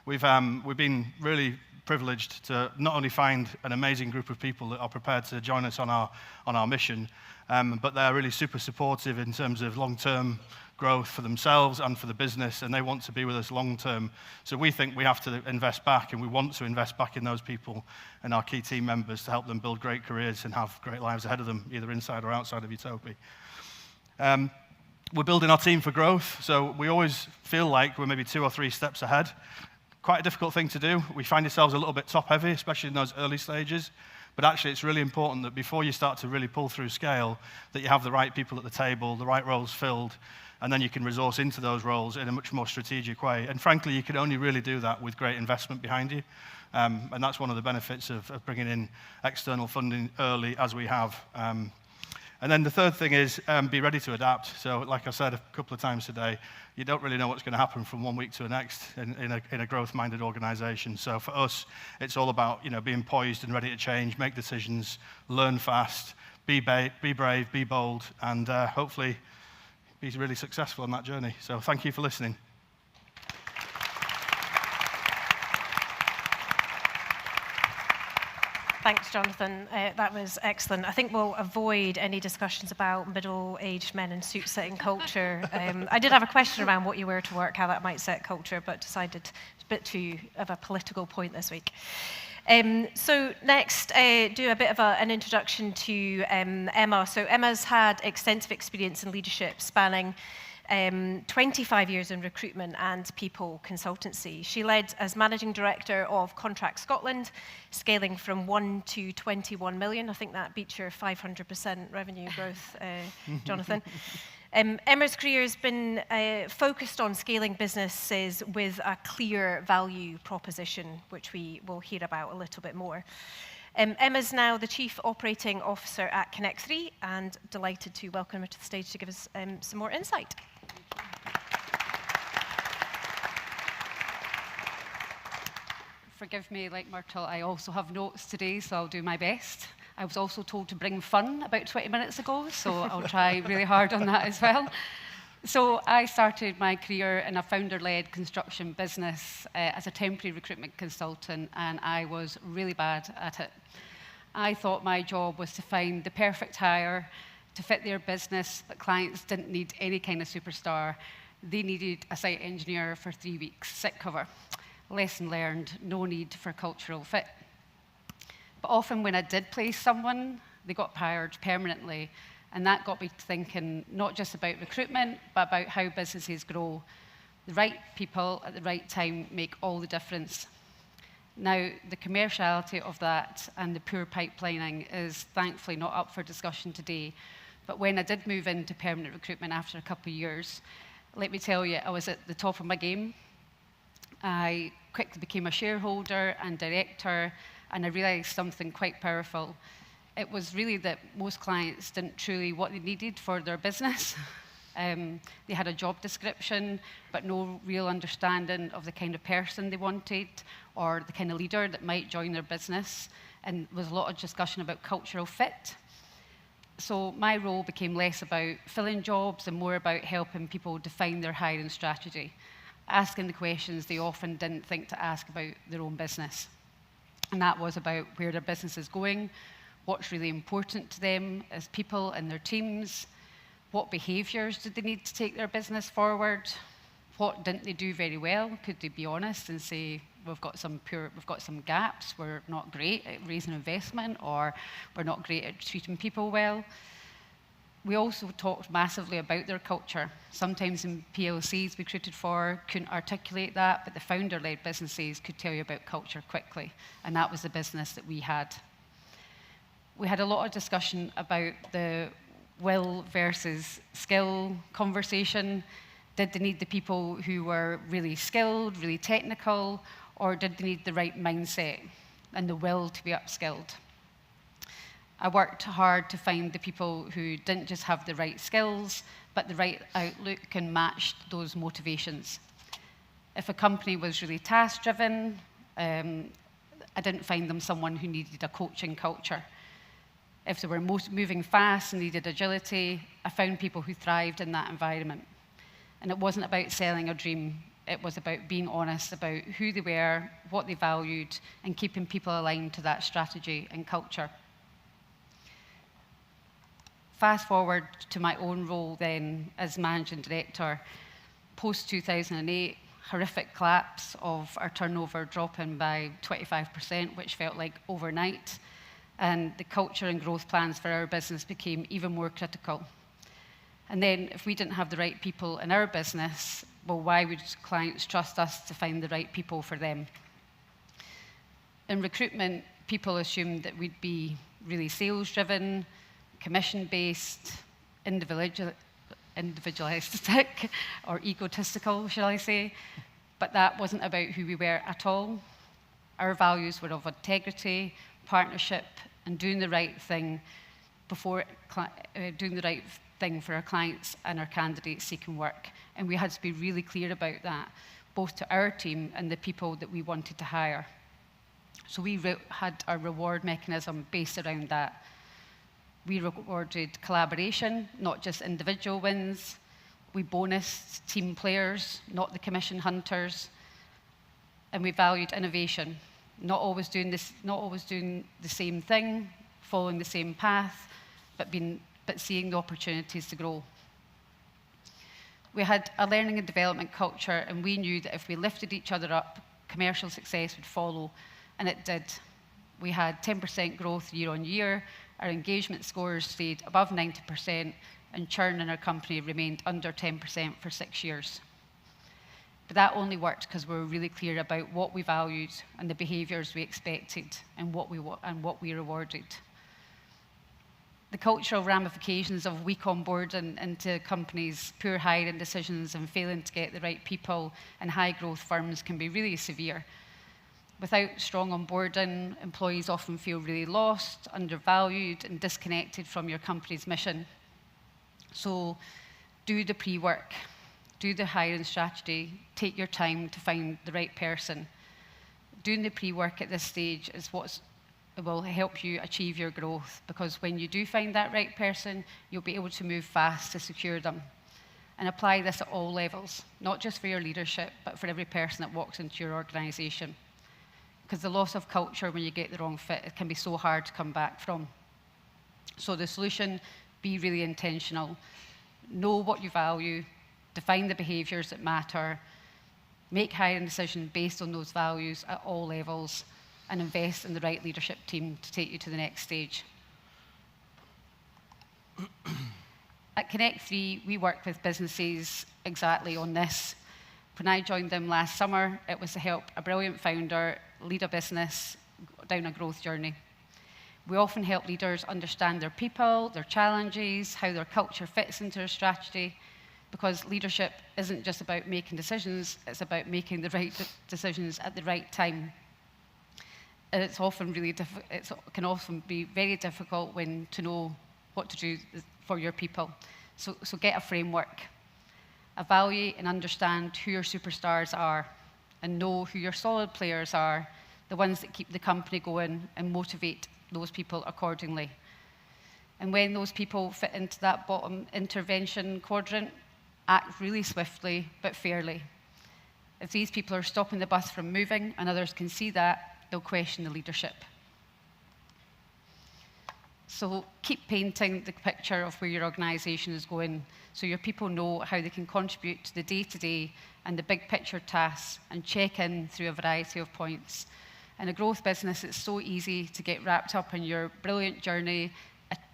we've been really privileged to not only find an amazing group of people that are prepared to join us on our mission, but they're really super supportive in terms of long-term growth for themselves and for the business, and they want to be with us long-term. So we think we have to invest back, and we want to invest back in those people and our key team members to help them build great careers and have great lives ahead of them, either inside or outside of Utopia. We're building our team for growth, so we always feel like we're maybe 2 or 3 steps ahead. Quite a difficult thing to do. We find ourselves a little bit top-heavy, especially in those early stages. But actually, it's really important that before you start to really pull through scale, that you have the right people at the table, the right roles filled, and then you can resource into those roles in a much more strategic way. And frankly, you can only really do that with great investment behind you. And that's one of the benefits of bringing in external funding early, as we have. And then the third thing is be ready to adapt. So like I said a couple of times today, you don't really know what's going to happen from one week to the next in a growth-minded organization. So for us, it's all about being poised and ready to change, make decisions, learn fast, be brave, be bold, and hopefully be really successful on that journey. So thank you for listening. Thanks, Jonathan. That was excellent. I think we'll avoid any discussions about middle-aged men in suit-setting culture. I did have a question around what you wear to work, how that might set culture, but decided it's a bit too of a political point this week. So next, do a bit of an introduction to Emma. So Emma's had extensive experience in leadership, spanning 25 years in recruitment and people consultancy. She led as Managing Director of Contract Scotland, scaling from 1 to 21 million. I think that beats your 500% revenue growth, Jonathan. Emma's career has been focused on scaling businesses with a clear value proposition, which we will hear about a little bit more. Emma's now the Chief Operating Officer at Connect3, and delighted to welcome her to the stage to give us some more insight. Forgive me, like Myrtle, I also have notes today, so I'll do my best. I was also told to bring fun about 20 minutes ago, so I'll try really hard on that as well. So I started my career in a founder-led construction business as a temporary recruitment consultant, and I was really bad at it. I thought my job was to find the perfect hire to fit their business, but clients didn't need any kind of superstar. They needed a site engineer for 3 weeks, sick cover. Lesson learned, no need for cultural fit. But often when I did place someone, they got hired permanently. And that got me thinking not just about recruitment, but about how businesses grow. The right people at the right time make all the difference. Now, the commerciality of that and the poor pipelining is thankfully not up for discussion today. But when I did move into permanent recruitment after a couple of years, let me tell you, I was at the top of my game. I quickly became a shareholder and director, and I realized something quite powerful. It was really that most clients didn't truly what they needed for their business. They had a job description, but no real understanding of the kind of person they wanted or the kind of leader that might join their business. And there was a lot of discussion about cultural fit. So my role became less about filling jobs and more about helping people define their hiring strategy, asking the questions they often didn't think to ask about their own business. And that was about where their business is going, what's really important to them as people and their teams, what behaviours did they need to take their business forward, what didn't they do very well, could they be honest and say, we've got some gaps, we're not great at raising investment, or we're not great at treating people well. We also talked massively about their culture. Sometimes in PLCs we recruited for couldn't articulate that, but the founder-led businesses could tell you about culture quickly, and that was the business that we had. We had a lot of discussion about the will versus skill conversation. Did they need the people who were really skilled, really technical, or did they need the right mindset and the will to be upskilled? I worked hard to find the people who didn't just have the right skills, but the right outlook and matched those motivations. If a company was really task-driven, I didn't find them someone who needed a coaching culture. If they were moving fast and needed agility, I found people who thrived in that environment. And it wasn't about selling a dream. It was about being honest about who they were, what they valued, and keeping people aligned to that strategy and culture. Fast forward to my own role then as managing director, post-2008, horrific collapse of our turnover dropping by 25%, which felt like overnight. And the culture and growth plans for our business became even more critical. And then if we didn't have the right people in our business, well, why would clients trust us to find the right people for them? In recruitment, people assumed that we'd be really sales-driven, commission-based, individualistic, or egotistical, shall I say. But that wasn't about who we were at all. Our values were of integrity, partnership, and doing the right thing for our clients and our candidates seeking work. And we had to be really clear about that, both to our team and the people that we wanted to hire. So we had a reward mechanism based around that. We rewarded collaboration, not just individual wins. We bonused team players, not the commission hunters. And we valued innovation. Not always doing the same thing, following the same path, but seeing the opportunities to grow. We had a learning and development culture, and we knew that if we lifted each other up, commercial success would follow, and it did. We had 10% growth year on year, our engagement scores stayed above 90%, and churn in our company remained under 10% for 6 years. But that only worked because we were really clear about what we valued and the behaviours we expected and what we rewarded. The cultural ramifications of weak onboarding into companies, poor hiring decisions, and failing to get the right people in high-growth firms can be really severe. Without strong onboarding, employees often feel really lost, undervalued, and disconnected from your company's mission. So do the pre-work. Do the hiring strategy, take your time to find the right person. Doing the pre-work at this stage is what will help you achieve your growth, because when you do find that right person, you'll be able to move fast to secure them. And apply this at all levels, not just for your leadership, but for every person that walks into your organisation. Because the loss of culture when you get the wrong fit, it can be so hard to come back from. So the solution, be really intentional. Know what you value, define the behaviours that matter, make hiring decisions based on those values at all levels, and invest in the right leadership team to take you to the next stage. At Connect 3, we work with businesses exactly on this. When I joined them last summer, it was to help a brilliant founder lead a business down a growth journey. We often help leaders understand their people, their challenges, how their culture fits into their strategy, because leadership isn't just about making decisions, it's about making the right decisions at the right time. And it's often really it can often be very difficult when to know what to do for your people. So get a framework. Evaluate and understand who your superstars are, and know who your solid players are, the ones that keep the company going, and motivate those people accordingly. And when those people fit into that bottom intervention quadrant, act really swiftly but fairly. If these people are stopping the bus from moving and others can see that, they'll question the leadership. So keep painting the picture of where your organisation is going, so your people know how they can contribute to the day-to-day and the big picture tasks, and check in through a variety of points. In a growth business, it's so easy to get wrapped up in your brilliant journey,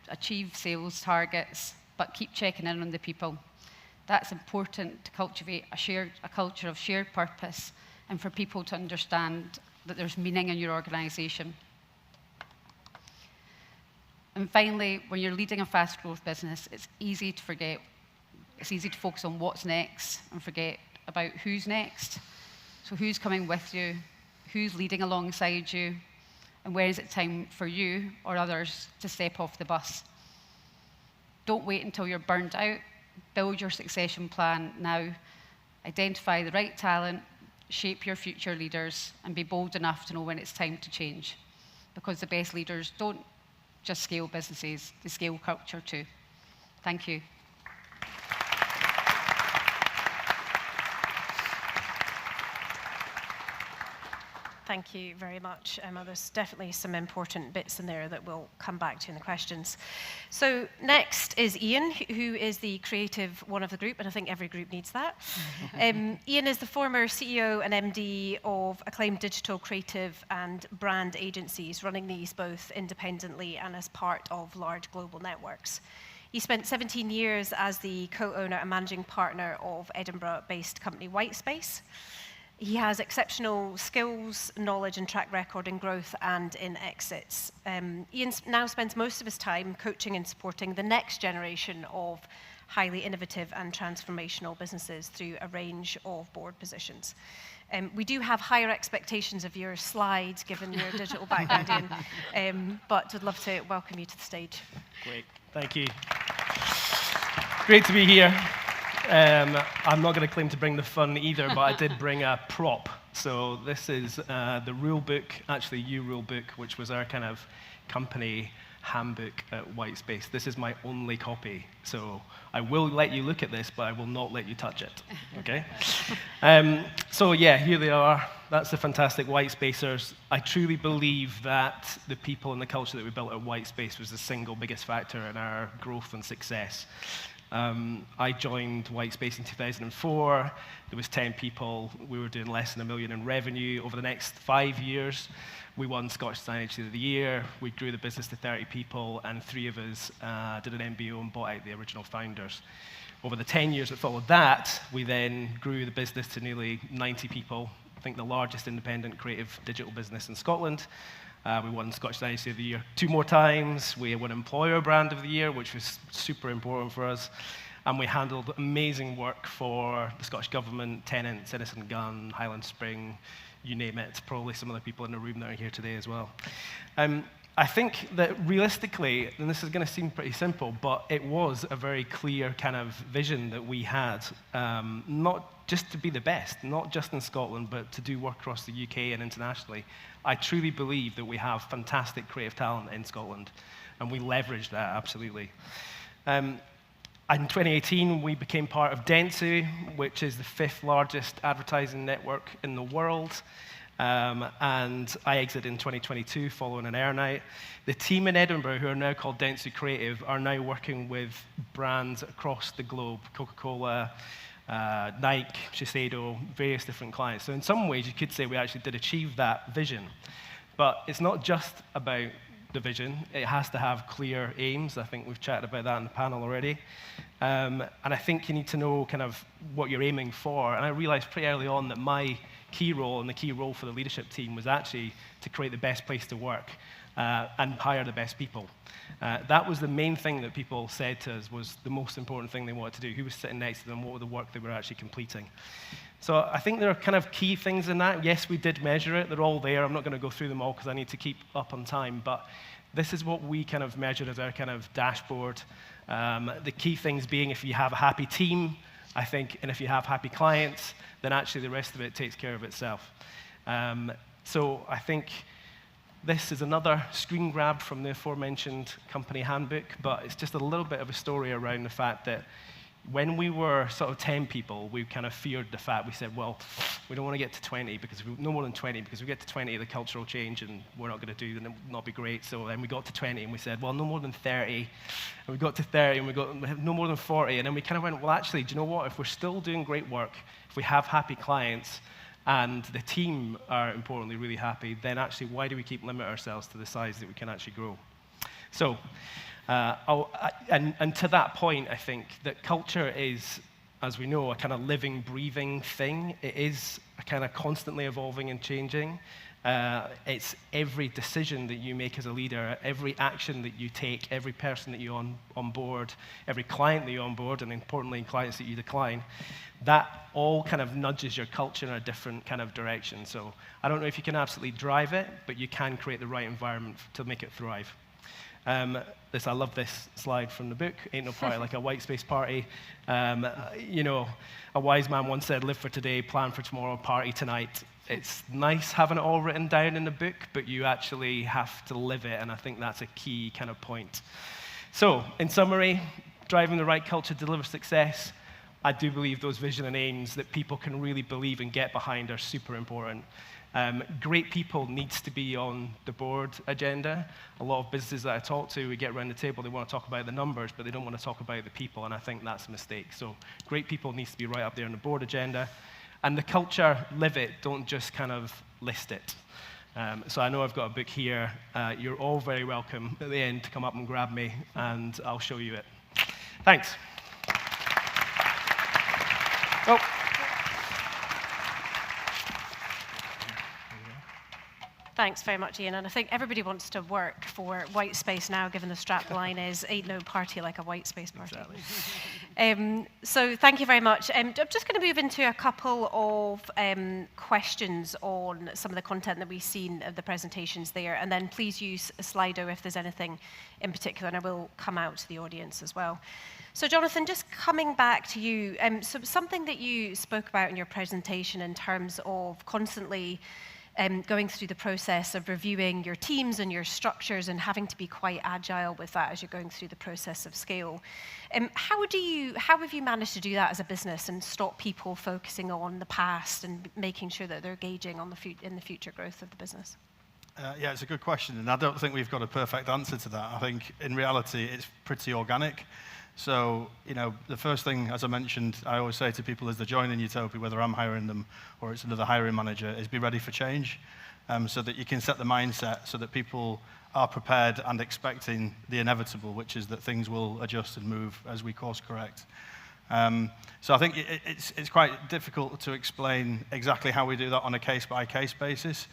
achieve sales targets, but keep checking in on the people. That's important to cultivate a culture of shared purpose, and for people to understand that there's meaning in your organisation. And finally, when you're leading a fast growth business, it's easy to forget. It's easy to focus on what's next and forget about who's next. So who's coming with you? Who's leading alongside you? And when is it time for you or others to step off the bus? Don't wait until you're burned out. Build your succession plan now. Identify the right talent, shape your future leaders, and be bold enough to know when it's time to change. Because the best leaders don't just scale businesses, they scale culture too. Thank you. Thank you very much, Emma. There's definitely some important bits in there that we'll come back to in the questions. So next is Ian, who is the creative one of the group, and I think every group needs that. Ian is the former CEO and MD of acclaimed digital creative and brand agencies, running these both independently and as part of large global networks. He spent 17 years as the co-owner and managing partner of Edinburgh-based company Whitespace. He has exceptional skills, knowledge, and track record in growth and in exits. Ian now spends most of his time coaching and supporting the next generation of highly innovative and transformational businesses through a range of board positions. We do have higher expectations of your slides, given your digital background, Ian, but would love to welcome you to the stage. Great, thank you. Great to be here. I'm not going to claim to bring the fun either, but I did bring a prop. So this is the rule book, actually rule book, which was our kind of company handbook at Whitespace. This is my only copy. So I will let you look at this, but I will not let you touch it, okay? So yeah, here they are. That's the fantastic Whitespacers. I truly believe that the people and the culture that we built at Whitespace was the single biggest factor in our growth and success. I joined Whitespace in 2004. There was 10 people. We were doing less than $1 million in revenue. Over the next 5 years, we won Scottish Design Agency of the Year. We grew the business to 30 people, and 3 of us did an MBO and bought out the original founders. Over the 10 years that followed that, we then grew the business to nearly 90 people. I think the largest independent creative digital business in Scotland. We won Scottish Design Agency of the Year 2 more times. We won Employer Brand of the Year, which was super important for us. And we handled amazing work for the Scottish Government, Tennant, Citizen Gun, Highland Spring, you name it. Probably some of the people in the room that are here today as well. I think that realistically, and this is going to seem pretty simple, but it was a very clear kind of vision that we had, not just to be the best, not just in Scotland, but to do work across the UK and internationally. I truly believe that we have fantastic creative talent in Scotland, and we leverage that, absolutely. In 2018, we became part of Dentsu, which is the 5th largest advertising network in the world. And I exited in 2022 following an earnout. The team in Edinburgh, who are now called Dentsu Creative, are now working with brands across the globe, Coca-Cola, Nike, Shiseido, various different clients. So in some ways, you could say we actually did achieve that vision. But it's not just about the vision. It has to have clear aims. I think we've chatted about that in the panel already. And I think you need to know kind of what you're aiming for. And I realized pretty early on that my key role and the key role for the leadership team was actually to create the best place to work and hire the best people. That was the main thing that people said to us was the most important thing they wanted to do. Who was sitting next to them? What were the work they were actually completing? So I think there are kind of key things in that. Yes, we did measure it. They're all there. I'm not going to go through them all because I need to keep up on time. But this is what we kind of measured as our kind of dashboard. The key things being if you have a happy team, I think, and if you have happy clients, then actually the rest of it takes care of itself. So I think this is another screen grab from the aforementioned company handbook, but it's just a little bit of a story around the fact that when we were sort of 10 people, we kind of feared the fact, we said, well, we don't want to get to 20, because no more than 20, because if we get to 20, the cultural change, and we're not going to do, then it will not be great. So then we got to 20, and we said, well, no more than 30. And we got to 30, and we got no more than 40. And then we kind of went, well, actually, do you know what? If we're still doing great work, if we have happy clients, and the team are, importantly, really happy, then actually, why do we keep limit ourselves to the size that we can actually grow? So, and to that point, I think that culture is, as we know, a kind of living, breathing thing. It is a kind of constantly evolving and changing. It's every decision that you make as a leader, every action that you take, every person that you onboard, every client that you onboard, and importantly, clients that you decline, that all kind of nudges your culture in a different kind of direction. So I don't know if you can absolutely drive it, but you can create the right environment to make it thrive. I love this slide from the book, Ain't No Party Like a White Space Party. You know, a wise man once said, live for today, plan for tomorrow, party tonight. It's nice having it all written down in the book, but you actually have to live it, and I think that's a key kind of point. So, in summary, driving the right culture to deliver success. I do believe those vision and aims that people can really believe and get behind are super important. Great people needs to be on the board agenda. A lot of businesses that I talk to, we get around the table, they want to talk about the numbers, but they don't want to talk about the people, and I think that's a mistake. So great people needs to be right up there on the board agenda. And the culture, live it, don't just kind of list it. So I know I've got a book here. You're all very welcome at the end to come up and grab me, and I'll show you it. Thanks. Oh. Thanks very much, Ian. And I think everybody wants to work for white space now, given the strap line is, ain't no party like a white space party. Exactly. So thank you very much. I'm just going to move into a couple of questions on some of the content that we've seen of the presentations there. And then please use Slido if there's anything in particular, and I will come out to the audience as well. So Jonathan, just coming back to you, so something that you spoke about in your presentation in terms of constantly going through the process of reviewing your teams and your structures and having to be quite agile with that as you're going through the process of scale. How have you managed to do that as a business and stop people focusing on the past and making sure that they're engaging on in the future growth of the business? Yeah, it's a good question, and I don't think we've got a perfect answer to that. I think in reality, it's pretty organic. So, you know, the first thing, as I mentioned, I always say to people as they join in Utopia, whether I'm hiring them or it's another hiring manager, is be ready for change, so that you can set the mindset so that people are prepared and expecting the inevitable, which is that things will adjust and move as we course correct. So I think it's quite difficult to explain exactly how we do that on a case-by-case basis.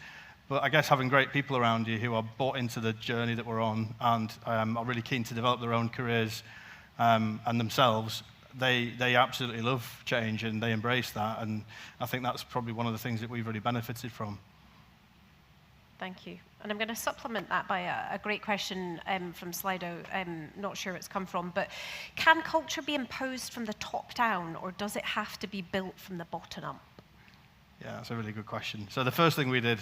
But I guess having great people around you who are bought into the journey that we're on and are really keen to develop their own careers and themselves, they absolutely love change and they embrace that. And I think that's probably one of the things that we've really benefited from. Thank you. And I'm going to supplement that by a great question from Slido. I'm not sure where it's come from, but can culture be imposed from the top down, or does it have to be built from the bottom up? Yeah, that's a really good question. So the first thing we did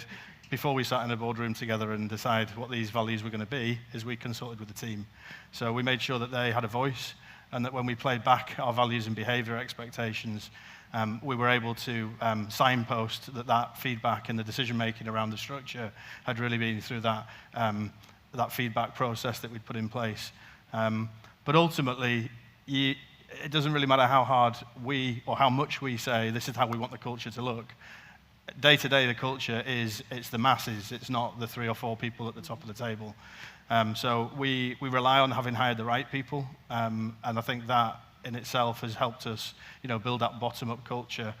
before we sat in a boardroom together and decided what these values were going to be is we consulted with the team. So we made sure that they had a voice. and that when we played back our values and behaviour expectations, we were able to signpost that feedback and the decision-making around the structure had really been through that feedback process that we'd put in place. But ultimately, it doesn't really matter how hard or how much we say, this is how we want the culture to look. Day to day, the culture it's the masses. It's not the 3 or 4 people at the top of the table. So we rely on having hired the right people, and I think that in itself has helped us, build that bottom-up culture.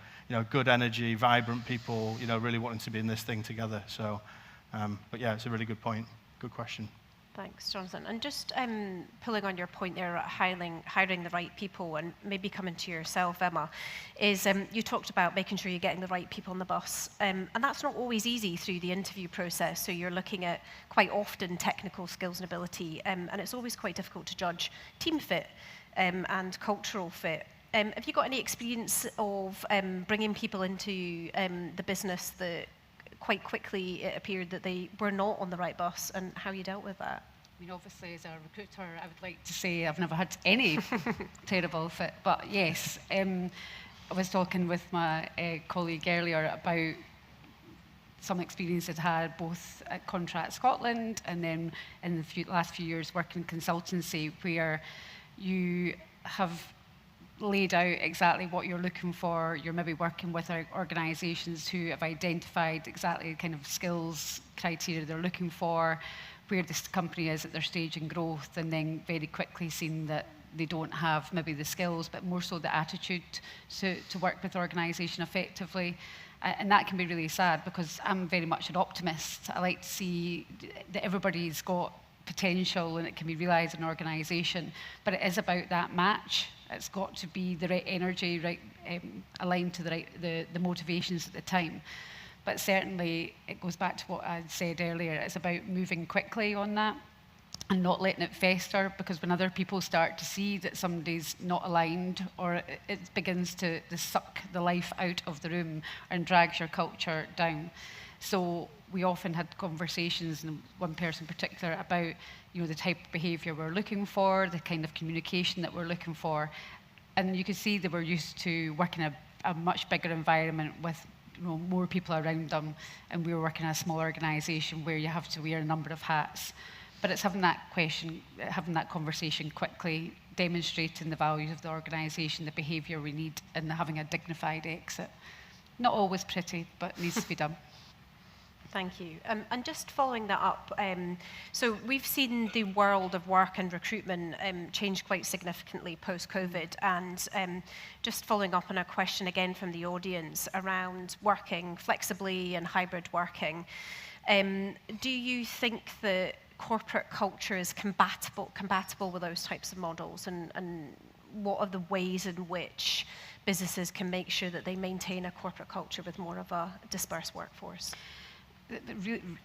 Good energy, vibrant people, really wanting to be in this thing together. So, but yeah, it's a really good point. Good question. Thanks, Jonathan. And just pulling on your point there about hiring the right people, and maybe coming to yourself, Emma, is you talked about making sure you're getting the right people on the bus. And that's not always easy through the interview process. So you're looking at quite often technical skills and ability, and it's always quite difficult to judge team fit and cultural fit. Have you got any experience of bringing people into the business that quite quickly it appeared that they were not on the right bus, and how you dealt with that? I mean, obviously, as a recruiter, I would like to say I've never had any terrible fit, but yes, I was talking with my colleague earlier about some experience I'd had both at Contract Scotland and then in the last few years working in consultancy, where you have laid out exactly what you're looking for. You're maybe working with organisations who have identified exactly the kind of skills criteria they're looking for, where this company is at their stage in growth, and then very quickly seeing that they don't have maybe the skills, but more so the attitude to work with the organisation effectively. And that can be really sad, because I'm very much an optimist. I like to see that everybody's got potential and it can be realised in an organisation, but it is about that match. It's got to be the right energy, right, aligned to the motivations at the time. But certainly it goes back to what I said earlier. It's about moving quickly on that and not letting it fester, because when other people start to see that somebody's not aligned, or it begins to suck the life out of the room and drags your culture down. So we often had conversations, and one person in particular, about the type of behaviour we're looking for, the kind of communication that we're looking for. And you could see they were used to working in a much bigger environment with more people around them, and we were working in a small organisation where you have to wear a number of hats. But it's having that conversation quickly, demonstrating the values of the organisation, the behaviour we need, and having a dignified exit. Not always pretty, but it needs to be done. Thank you. And just following that up, so we've seen the world of work and recruitment change quite significantly post-COVID, and just following up on a question again from the audience around working flexibly and hybrid working, do you think that corporate culture is compatible with those types of models, and what are the ways in which businesses can make sure that they maintain a corporate culture with more of a dispersed workforce?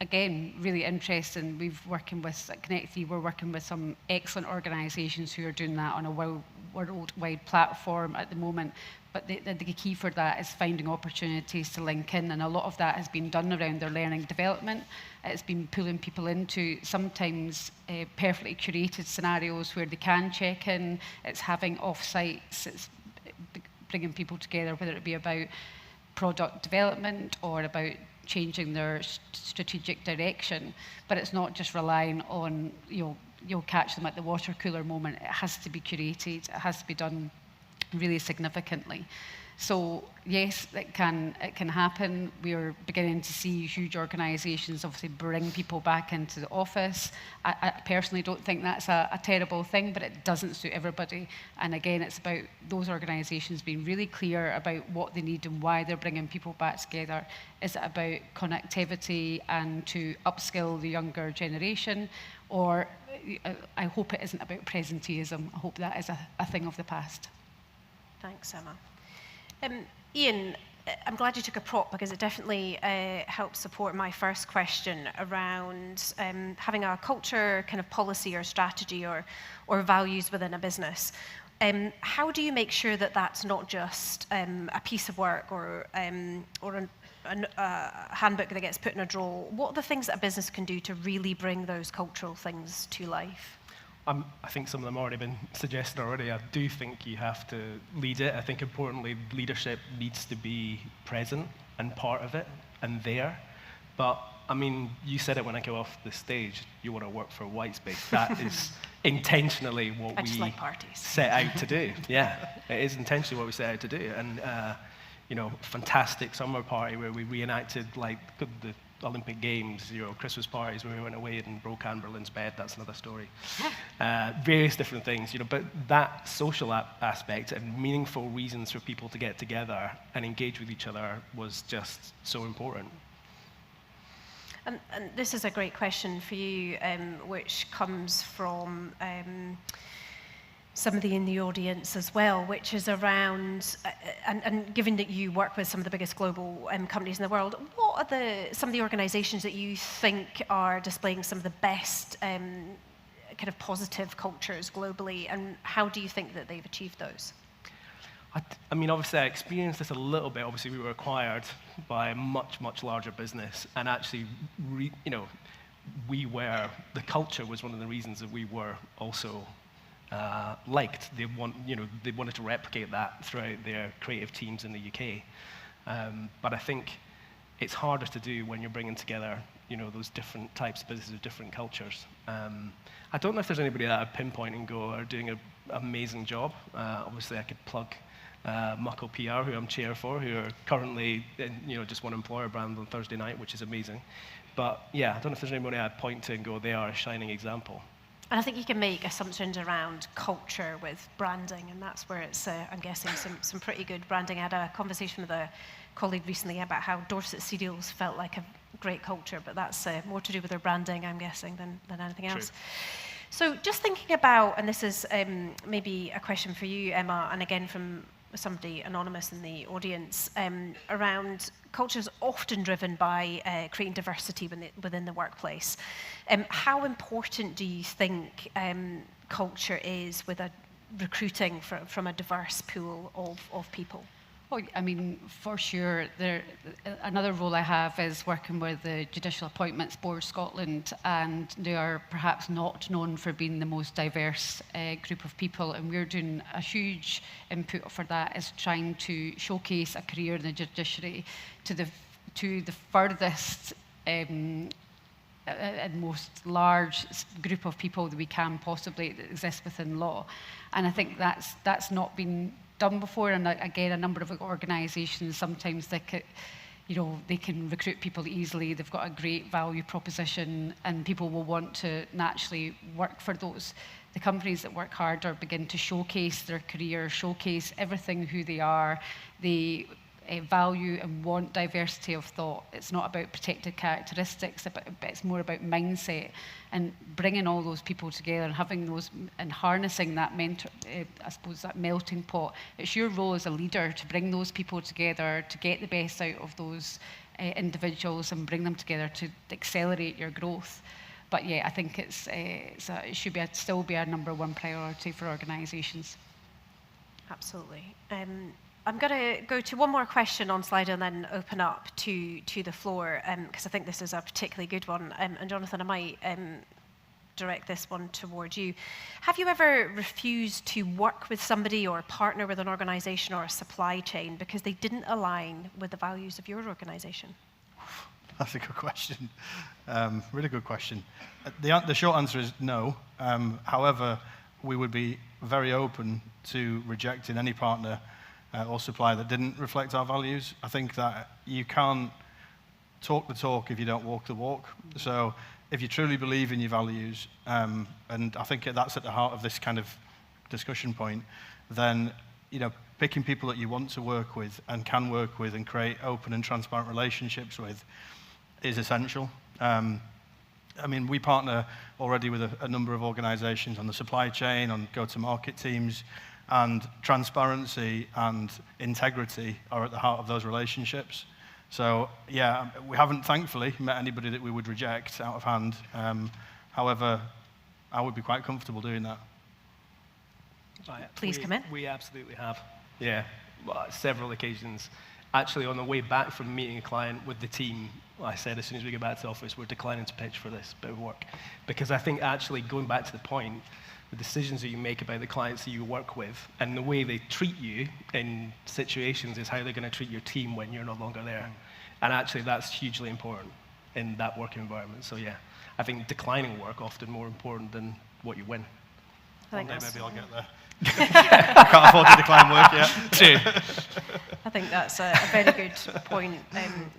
Again, really interesting. We're working with Connect3, we're working with some excellent organisations who are doing that on a worldwide platform at the moment. But the key for that is finding opportunities to link in, and a lot of that has been done around their learning development. It's been pulling people into sometimes perfectly curated scenarios where they can check in. It's having off-sites, it's bringing people together, whether it be about product development or about changing their strategic direction. But it's not just relying on, you'll catch them at the water cooler moment. It has to be curated, it has to be done really significantly. So yes, it can happen. We're beginning to see huge organisations obviously bring people back into the office. I personally don't think that's a terrible thing, but it doesn't suit everybody. And again, it's about those organisations being really clear about what they need and why they're bringing people back together. Is it about connectivity and to upskill the younger generation? Or I hope it isn't about presenteeism. I hope that is a thing of the past. Thanks, Emma. Ian, I'm glad you took a prop, because it definitely helps support my first question around having a culture kind of policy or strategy or values within a business. How do you make sure that that's not just a piece of work or a handbook that gets put in a drawer? What are the things that a business can do to really bring those cultural things to life? I think some of them already been suggested already. I do think you have to lead it. I think importantly, leadership needs to be present and part of it and there. But I mean, you said it when I came off the stage, you want to work for Whitespace. That is intentionally what we set out to do. Yeah, it is intentionally what we set out to do. And, you know, fantastic summer party where we reenacted like the Olympic Games, you know, Christmas parties where we went away and broke Anne Boleyn's bed. That's another story. Various different things, you know, but that social aspect and meaningful reasons for people to get together and engage with each other was just so important. And this is a great question for you, which comes from somebody in the audience as well, which is around, and given that you work with some of the biggest global companies in the world, what are some of the organizations that you think are displaying some of the best kind of positive cultures globally, and how do you think that they've achieved those? I mean, obviously, I experienced this a little bit. Obviously, we were acquired by a much, much larger business, and actually, you know, the culture was one of the reasons that we were also liked. They wanted to replicate that throughout their creative teams in the UK. But I think it's harder to do when you're bringing together, you know, those different types of businesses with different cultures. I don't know if there's anybody that I'd pinpoint and go are doing an amazing job. Obviously, I could plug Muckle PR, who I'm chair for, who are currently, you know, just one employer brand on Thursday night, which is amazing. But yeah, I don't know if there's anybody I'd point to and go, they are a shining example. And I think you can make assumptions around culture with branding, and that's where it's, I'm guessing, some pretty good branding. I had a conversation with a colleague recently about how Dorset Cereals felt like a great culture, but that's more to do with their branding, I'm guessing, than anything else. True. So just thinking about, and this is maybe a question for you, Emma, and again from somebody anonymous in the audience, around cultures often driven by creating diversity within the workplace. How important do you think culture is with recruiting from a diverse pool of people? Well, I mean, for sure. Another role I have is working with the Judicial Appointments Board Scotland, and they are perhaps not known for being the most diverse group of people, and we're doing a huge input for that, is trying to showcase a career in the judiciary to the furthest and most large group of people that we can possibly exist within law. And I think that's not been done before, and again, a number of organisations, sometimes they can recruit people easily. They've got a great value proposition, and people will want to naturally work for those. The companies that work harder begin to showcase their career, showcase everything who they are. They value and want diversity of thought. It's not about protected characteristics, but it's more about mindset, and bringing all those people together and having those and harnessing that I suppose that melting pot. It's your role as a leader to bring those people together, to get the best out of those individuals and bring them together to accelerate your growth. But yeah, I think it should still be our number one priority for organisations. Absolutely. I'm going to go to one more question on slide and then open up to the floor, because I think this is a particularly good one. And Jonathan, I might direct this one toward you. Have you ever refused to work with somebody or partner with an organisation or a supply chain because they didn't align with the values of your organisation? That's a good question. Really good question. The short answer is no. However, we would be very open to rejecting any partner or supplier that didn't reflect our values. I think that you can't talk the talk if you don't walk the walk. So if you truly believe in your values, and I think that's at the heart of this kind of discussion point, then picking people that you want to work with and can work with and create open and transparent relationships with is essential. I mean, we partner already with a number of organizations on the supply chain, on go-to-market teams, and transparency and integrity are at the heart of those relationships. So, yeah, we haven't, thankfully, met anybody that we would reject out of hand. However, I would be quite comfortable doing that. Please come in. We absolutely have. Yeah, well, several occasions. Actually, on the way back from meeting a client with the team, I said as soon as we get back to the office, we're declining to pitch for this bit of work. Because I think actually, going back to the point, the decisions that you make about the clients that you work with and the way they treat you in situations is how they're going to treat your team when you're no longer there. And actually, that's hugely important in that work environment. So yeah, I think declining work often more important than what you win. One day maybe I'll get there. Can't afford to decline work yet. True. I think that's a very good point,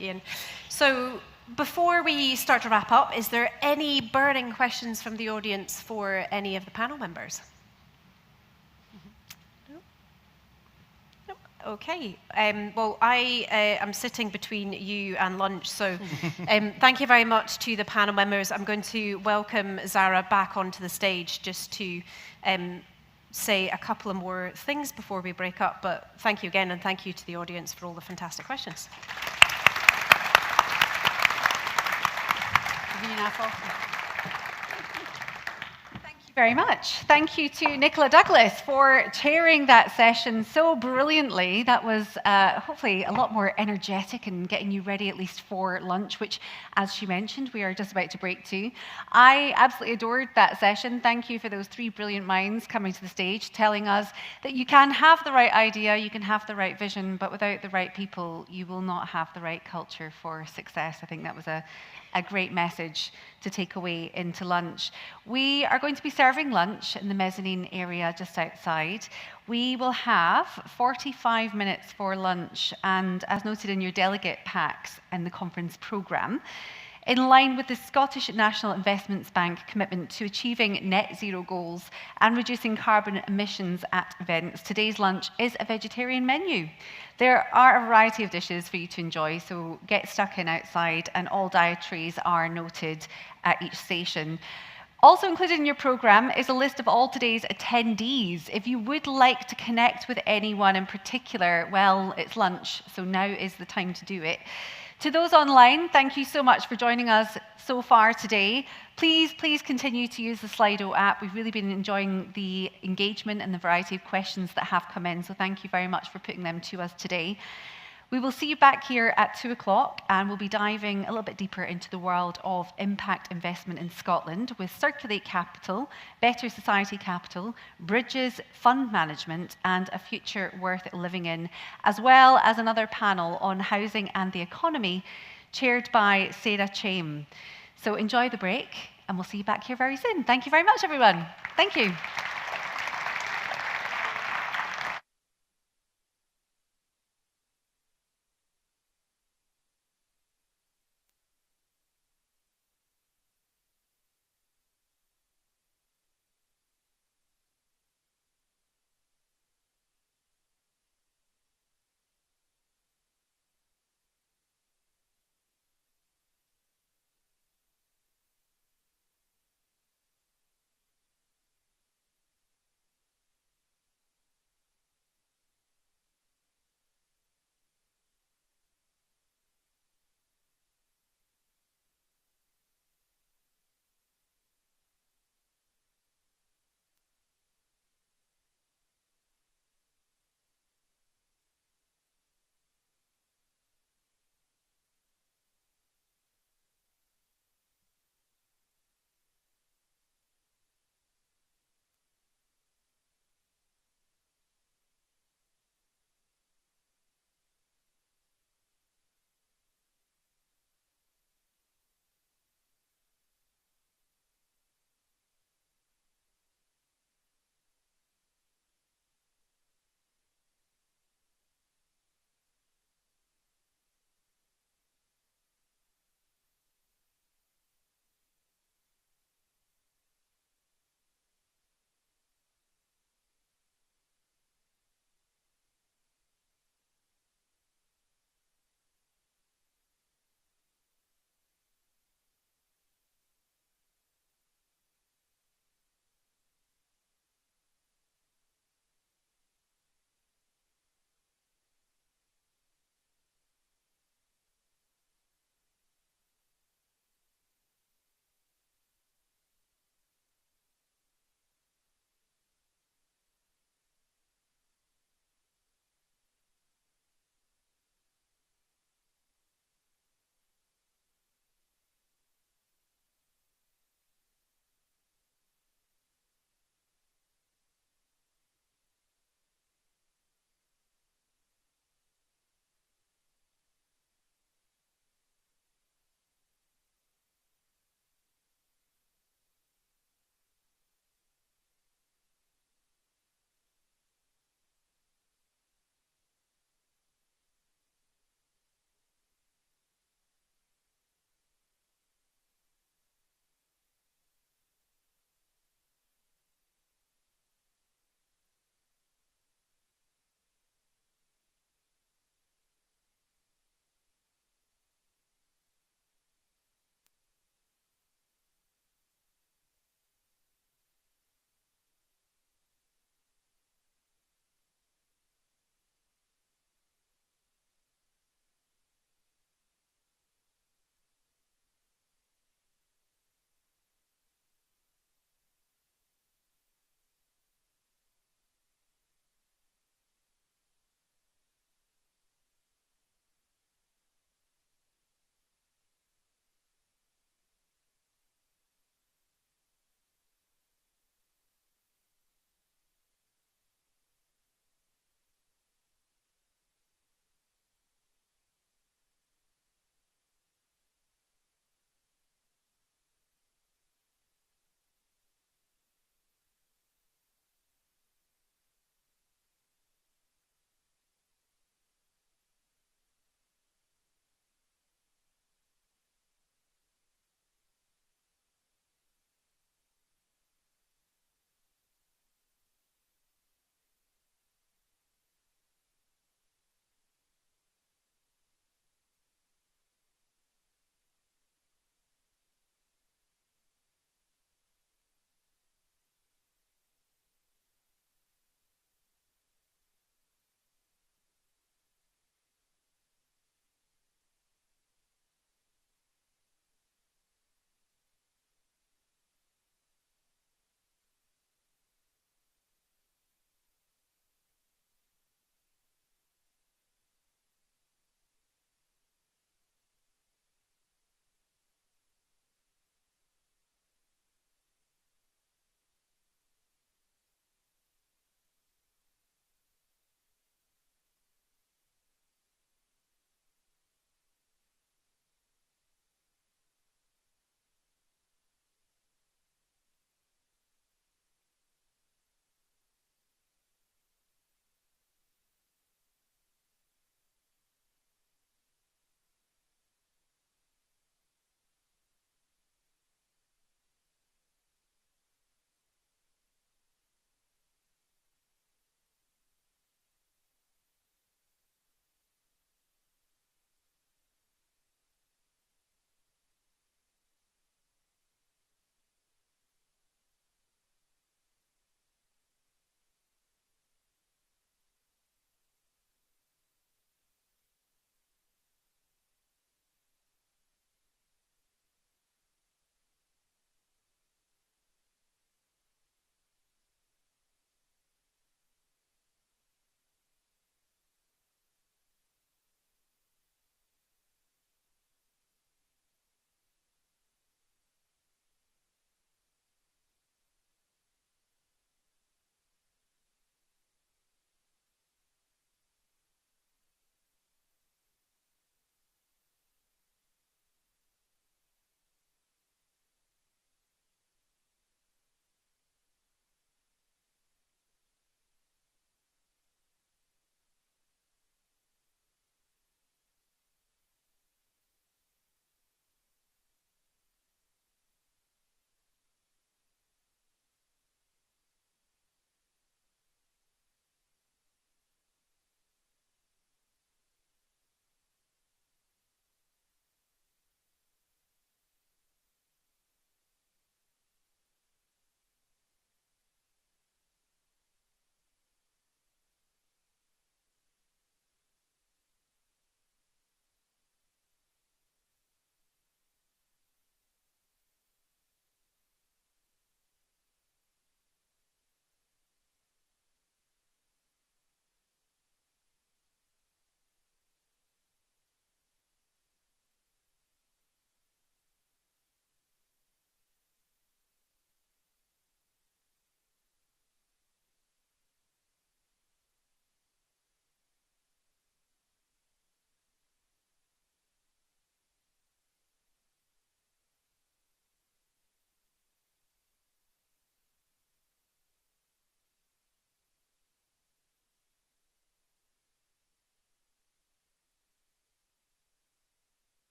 Ian. So before we start to wrap up, is there any burning questions from the audience for any of the panel members? No? Okay. Well, I am sitting between you and lunch, so thank you very much to the panel members. I'm going to welcome Zara back onto the stage just to say a couple of more things before we break up, but thank you again, and thank you to the audience for all the fantastic questions. Thank you very much. Thank you to Nicola Douglas for chairing that session so brilliantly. That was hopefully a lot more energetic and getting you ready at least for lunch, which, as she mentioned, we are just about to break to. I absolutely adored that session. Thank you for those three brilliant minds coming to the stage, telling us that you can have the right idea, you can have the right vision, but without the right people, you will not have the right culture for success. I think that was a great message to take away into lunch. We are going to be serving lunch in the mezzanine area just outside. We will have 45 minutes for lunch, and as noted in your delegate packs in the conference programme, in line with the Scottish National Investments Bank commitment to achieving net zero goals and reducing carbon emissions at events, today's lunch is a vegetarian menu. There are a variety of dishes for you to enjoy, so get stuck in outside, and all dietaries are noted at each station. Also included in your programme is a list of all today's attendees. If you would like to connect with anyone in particular, well, it's lunch, so now is the time to do it. To those online, thank you so much for joining us so far today. Please continue to use the Slido app. We've really been enjoying the engagement and the variety of questions that have come in, so thank you very much for putting them to us today. We will see you back here at 2 o'clock, and we'll be diving a little bit deeper into the world of impact investment in Scotland with Circulate Capital, Better Society Capital, Bridges, Fund Management, and A Future Worth Living In, as well as another panel on housing and the economy, chaired by Sarah Chaim. So enjoy the break, and we'll see you back here very soon. Thank you very much, everyone. Thank you.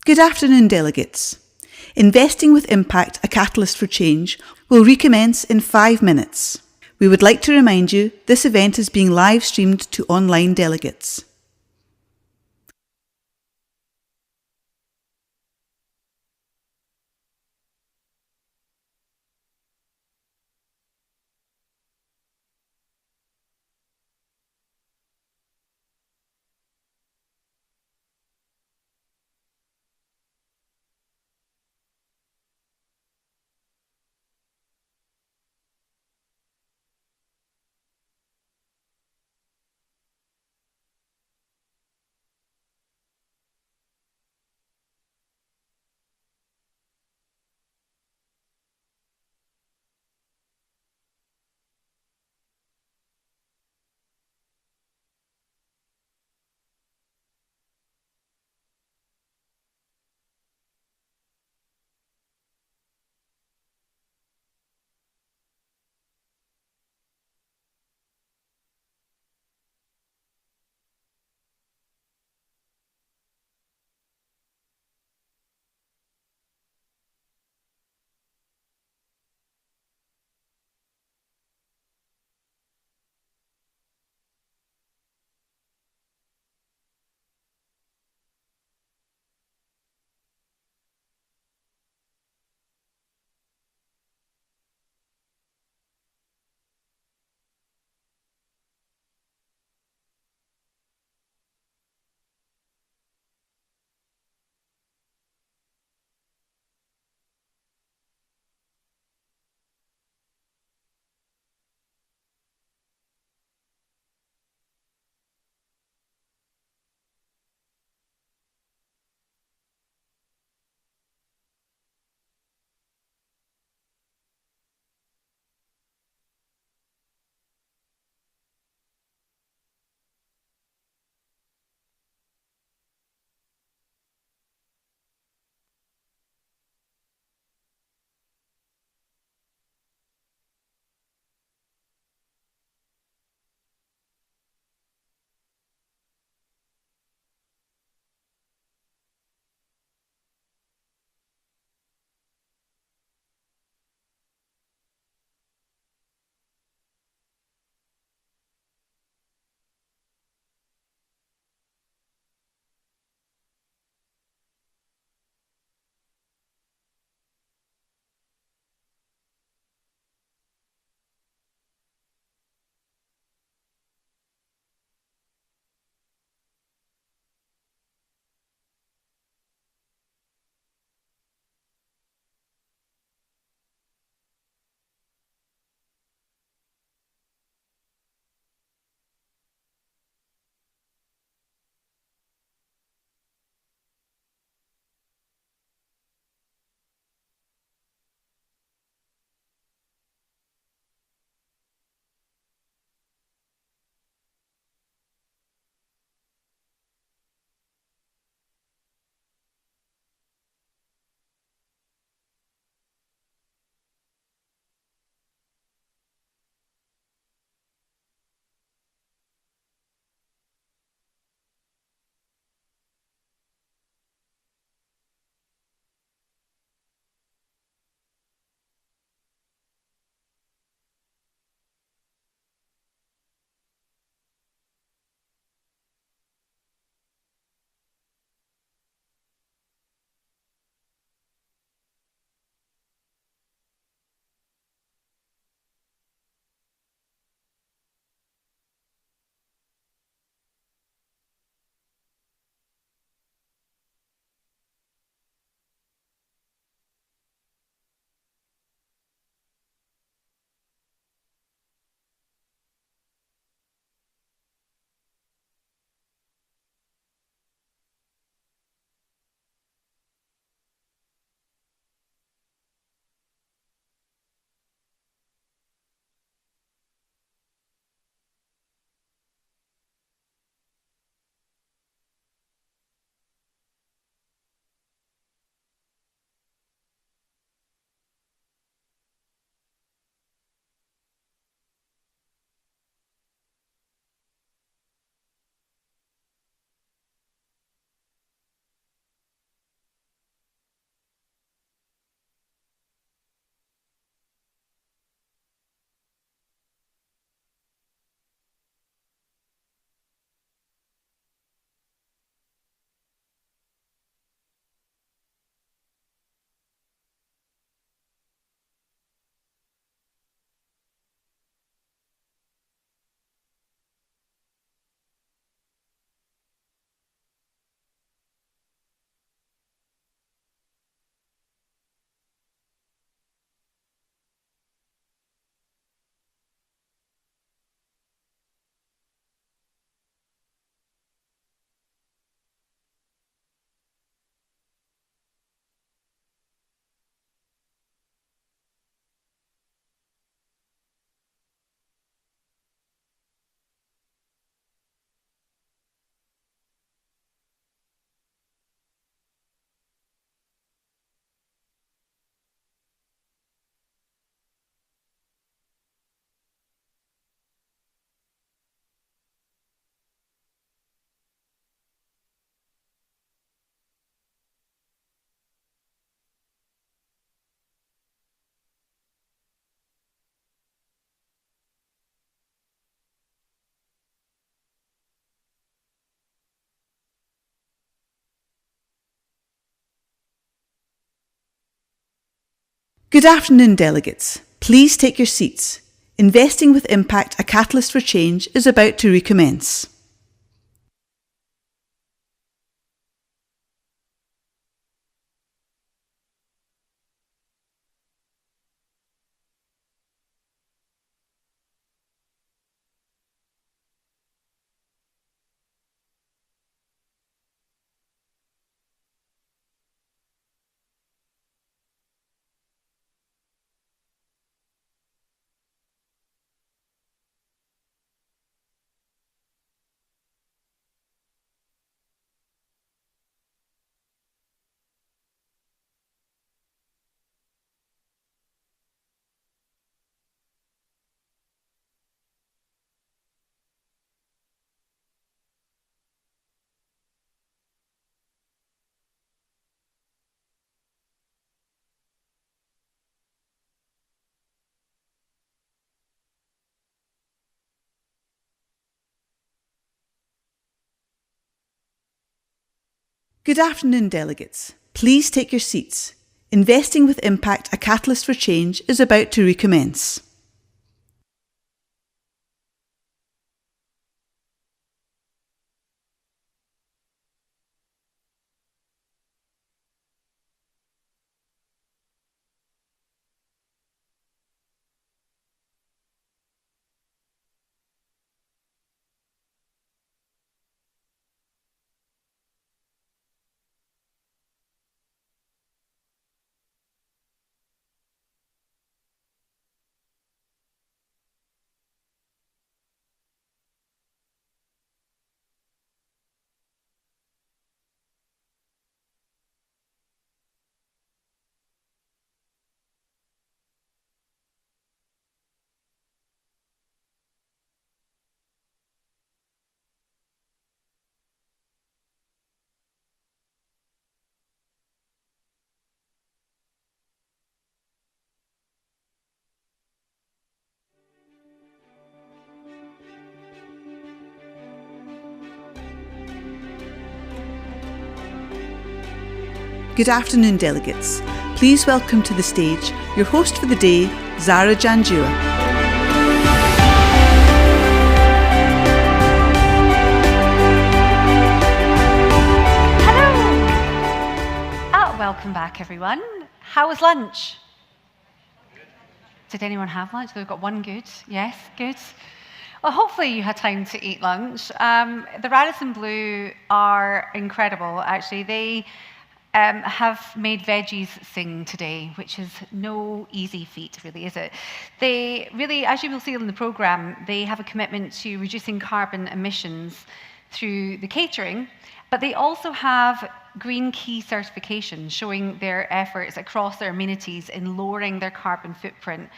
Good afternoon, delegates. Investing with Impact, a Catalyst for Change, will recommence in 5 minutes. We would like to remind you this event is being live streamed to online delegates. Good afternoon, delegates. Please take your seats. Investing with Impact, a Catalyst for Change, is about to recommence. Good afternoon, delegates. Please take your seats. Investing with Impact, a Catalyst for Change, is about to recommence. Good afternoon, delegates. Please welcome to the stage your host for the day, Zara Janjua. Welcome back, everyone. How was lunch? Did anyone have lunch? We've got one good. Yes, good. Well, hopefully you had time to eat lunch. The Radisson Blu are incredible, actually. They have made veggies sing today, which is no easy feat, really, is it? They really, as you will see in the programme, they have a commitment to reducing carbon emissions through the catering, but they also have Green Key certification showing their efforts across their amenities in lowering their carbon footprint.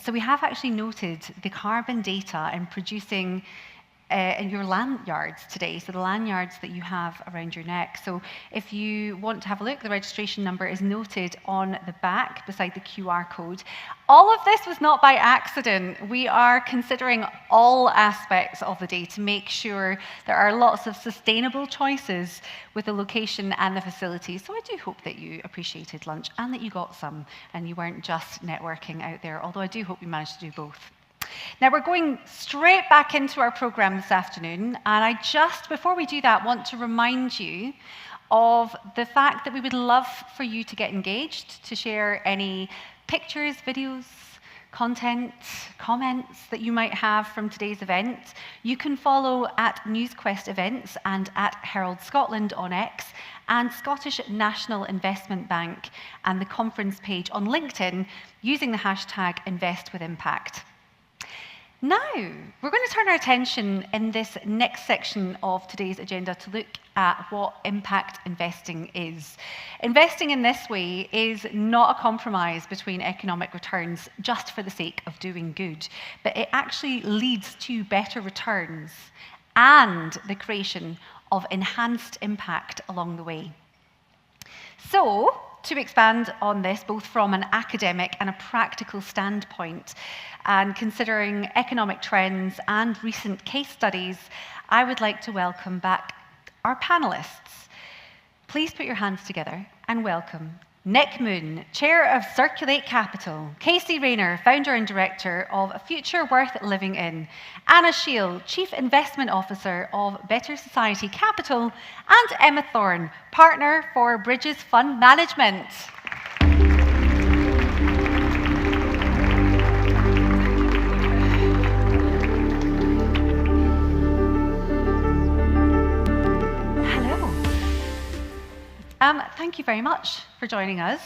So we have actually noted the carbon data in producing in your lanyards today, so the lanyards that you have around your neck. So if you want to have a look, the registration number is noted on the back beside the QR code. All of this was not by accident. We are considering all aspects of the day to make sure there are lots of sustainable choices with the location and the facilities. So I do hope that you appreciated lunch and that you got some and you weren't just networking out there, although I do hope you managed to do both. Now, we're going straight back into our programme this afternoon, and I just, before we do that, want to remind you of the fact that we would love for you to get engaged, to share any pictures, videos, content, comments that you might have from today's event. You can follow at NewsQuest Events and at Herald Scotland on X, and Scottish National Investment Bank and the conference page on LinkedIn using the hashtag InvestWithImpact. Now, we're going to turn our attention in this next section of today's agenda to look at what impact investing is. Investing in this way is not a compromise between economic returns just for the sake of doing good, but it actually leads to better returns and the creation of enhanced impact along the way. So, to expand on this, both from an academic and a practical standpoint, and considering economic trends and recent case studies, I would like to welcome back our panelists. Please put your hands together and welcome Nick Moon, Chair of Circulate Capital, Casey Rayner, Founder and Director of A Future Worth Living In, Anna Shield, Chief Investment Officer of Better Society Capital, and Emma Thorne, Partner for Bridges Fund Management. Thank you very much for joining us.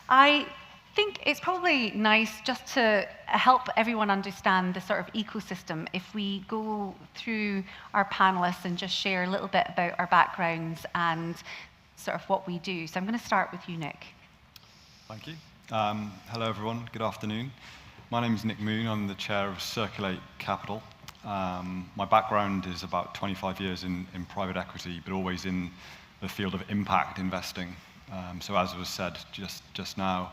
I think it's probably nice just to help everyone understand the sort of ecosystem if we go through our panelists and just share a little bit about our backgrounds and sort of what we do. So I'm going to start with you, Nick. Thank you. Hello, everyone. Good afternoon. My name is Nick Moon. I'm the chair of Circulate Capital. My background is about 25 years in private equity, but always in the field of impact investing. So as was said just now,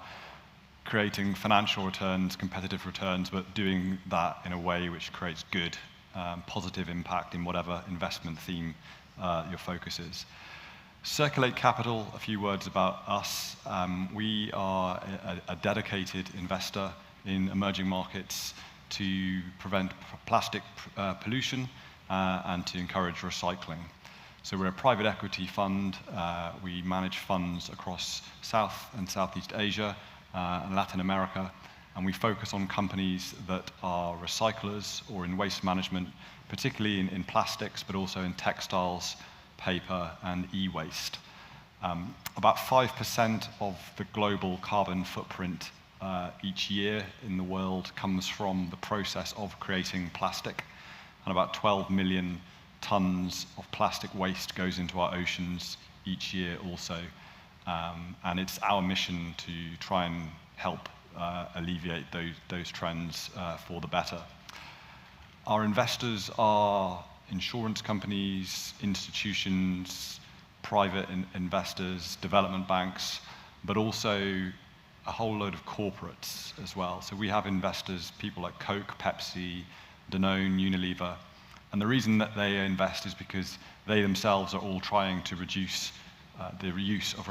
creating financial returns, competitive returns, but doing that in a way which creates good, positive impact in whatever investment theme your focus is. Circulate Capital, a few words about us. We are a dedicated investor in emerging markets to prevent plastic pollution and to encourage recycling. So we're a private equity fund. We manage funds across South and Southeast Asia and Latin America, and we focus on companies that are recyclers or in waste management, particularly in plastics, but also in textiles, paper, and e-waste. About 5% of the global carbon footprint each year in the world comes from the process of creating plastic, and about 12 million tons of plastic waste goes into our oceans each year also. And it's our mission to try and help alleviate those trends for the better. Our investors are insurance companies, institutions, private investors, development banks, but also a whole load of corporates as well. So we have investors, people like Coke, Pepsi, Danone, Unilever. And the reason that they invest is because they themselves are all trying to reduce the use of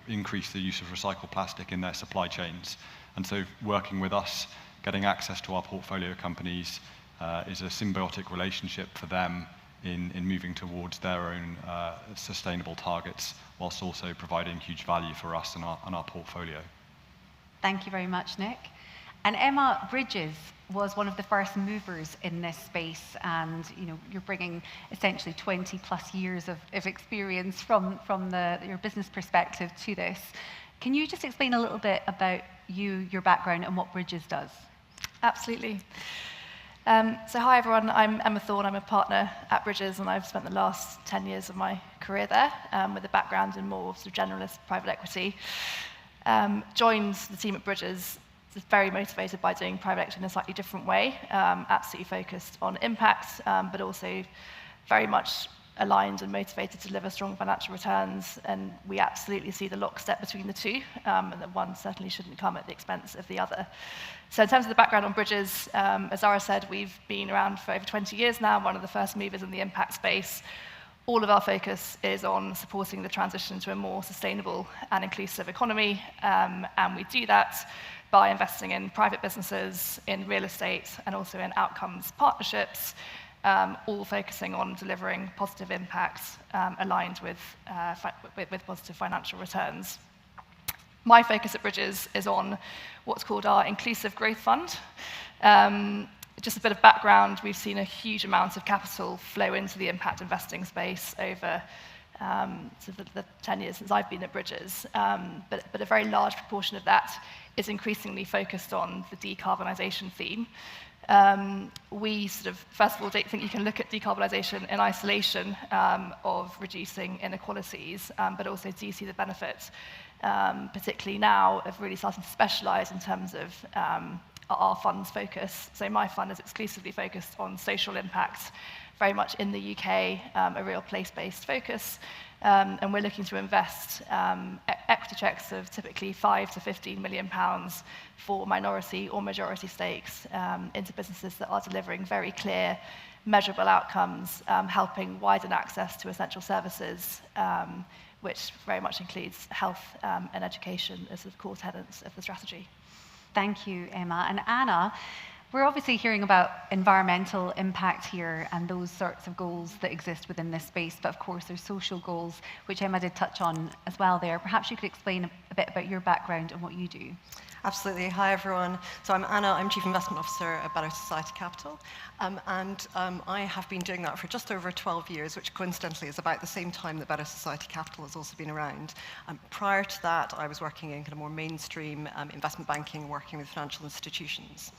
increase the use of recycled plastic in their supply chains. And so working with us, getting access to our portfolio companies is a symbiotic relationship for them in moving towards their own sustainable targets, whilst also providing huge value for us and our portfolio. Thank you very much, Nick. And Emma, Bridges was one of the first movers in this space, and you're bringing essentially 20 plus years of experience from your business perspective to this. Can you just explain a little bit about your background and what Bridges does? Absolutely. So hi everyone, I'm Emma Thorne, I'm a partner at Bridges, and I've spent the last 10 years of my career there with a background in more sort of generalist private equity. Joined the team at Bridges very motivated by doing private equity in a slightly different way, absolutely focused on impact, but also very much aligned and motivated to deliver strong financial returns, and we absolutely see the lockstep between the two, and that one certainly shouldn't come at the expense of the other. So in terms of the background on Bridges, as Zara said, we've been around for over 20 years now, one of the first movers in the impact space. All of our focus is on supporting the transition to a more sustainable and inclusive economy, and we do that by investing in private businesses, in real estate, and also in outcomes partnerships, all focusing on delivering positive impacts aligned with positive financial returns. My focus at Bridges is on what's called our Inclusive Growth Fund. Just a bit of background, we've seen a huge amount of capital flow into the impact investing space over the 10 years since I've been at Bridges, but a very large proportion of that is increasingly focused on the decarbonisation theme. We first of all, don't think you can look at decarbonisation in isolation of reducing inequalities, but also do see the benefits, particularly now, of really starting to specialise in terms of our fund's focus. So my fund is exclusively focused on social impacts, very much in the UK, a real place-based focus. And we're looking to invest equity checks of typically £5 to £15 million for minority or majority stakes into businesses that are delivering very clear, measurable outcomes, helping widen access to essential services, which very much includes health and education as the core tenets of the strategy. Thank you, Emma. And Anna, we're obviously hearing about environmental impact here and those sorts of goals that exist within this space, but of course there's social goals, which Emma did touch on as well there. Perhaps you could explain a bit about your background and what you do. Absolutely. Hi, everyone. So I'm Anna. I'm Chief Investment Officer at Better Society Capital. I have been doing that for just over 12 years, which coincidentally is about the same time that Better Society Capital has also been around. Prior to that, I was working in kind of more mainstream investment banking, working with financial institutions.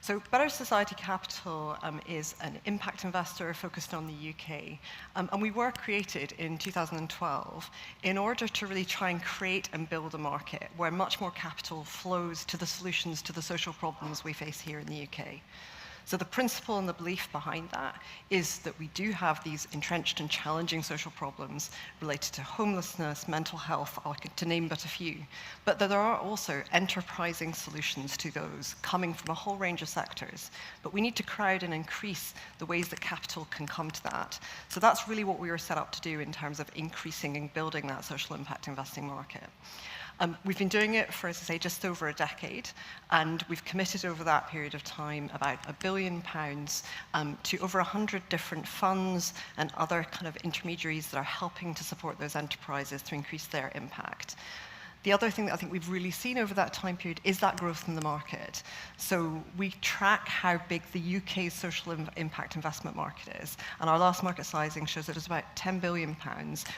So Better Society Capital is an impact investor focused on the UK. And we were created in 2012 in order to really try and create and build a market where much more capital flows to the solutions to the social problems we face here in the UK. So the principle and the belief behind that is that we do have these entrenched and challenging social problems related to homelessness, mental health, to name but a few, but that there are also enterprising solutions to those coming from a whole range of sectors. But we need to crowd and increase the ways that capital can come to that. So that's really what we were set up to do in terms of increasing and building that social impact investing market. We've been doing it for, as I say, just over a decade, and we've committed over that period of time about £1 billion to over 100 different funds and other kind of intermediaries that are helping to support those enterprises to increase their impact. The other thing that I think we've really seen over that time period is that growth in the market. So we track how big the UK's social impact investment market is. And our last market sizing shows that it's about £10 billion,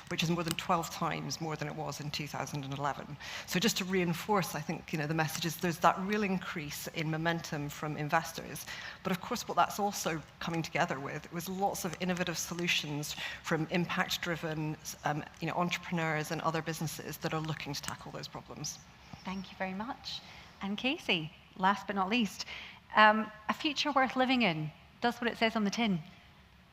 which is more than 12 times more than it was in 2011. So just to reinforce, I think, the message is there's that real increase in momentum from investors. But of course, what that's also coming together with was lots of innovative solutions from impact-driven entrepreneurs and other businesses that are looking to tackle those problems. Thank you very much. And Casey, last but not least, a future worth living in. Does what it says on the tin.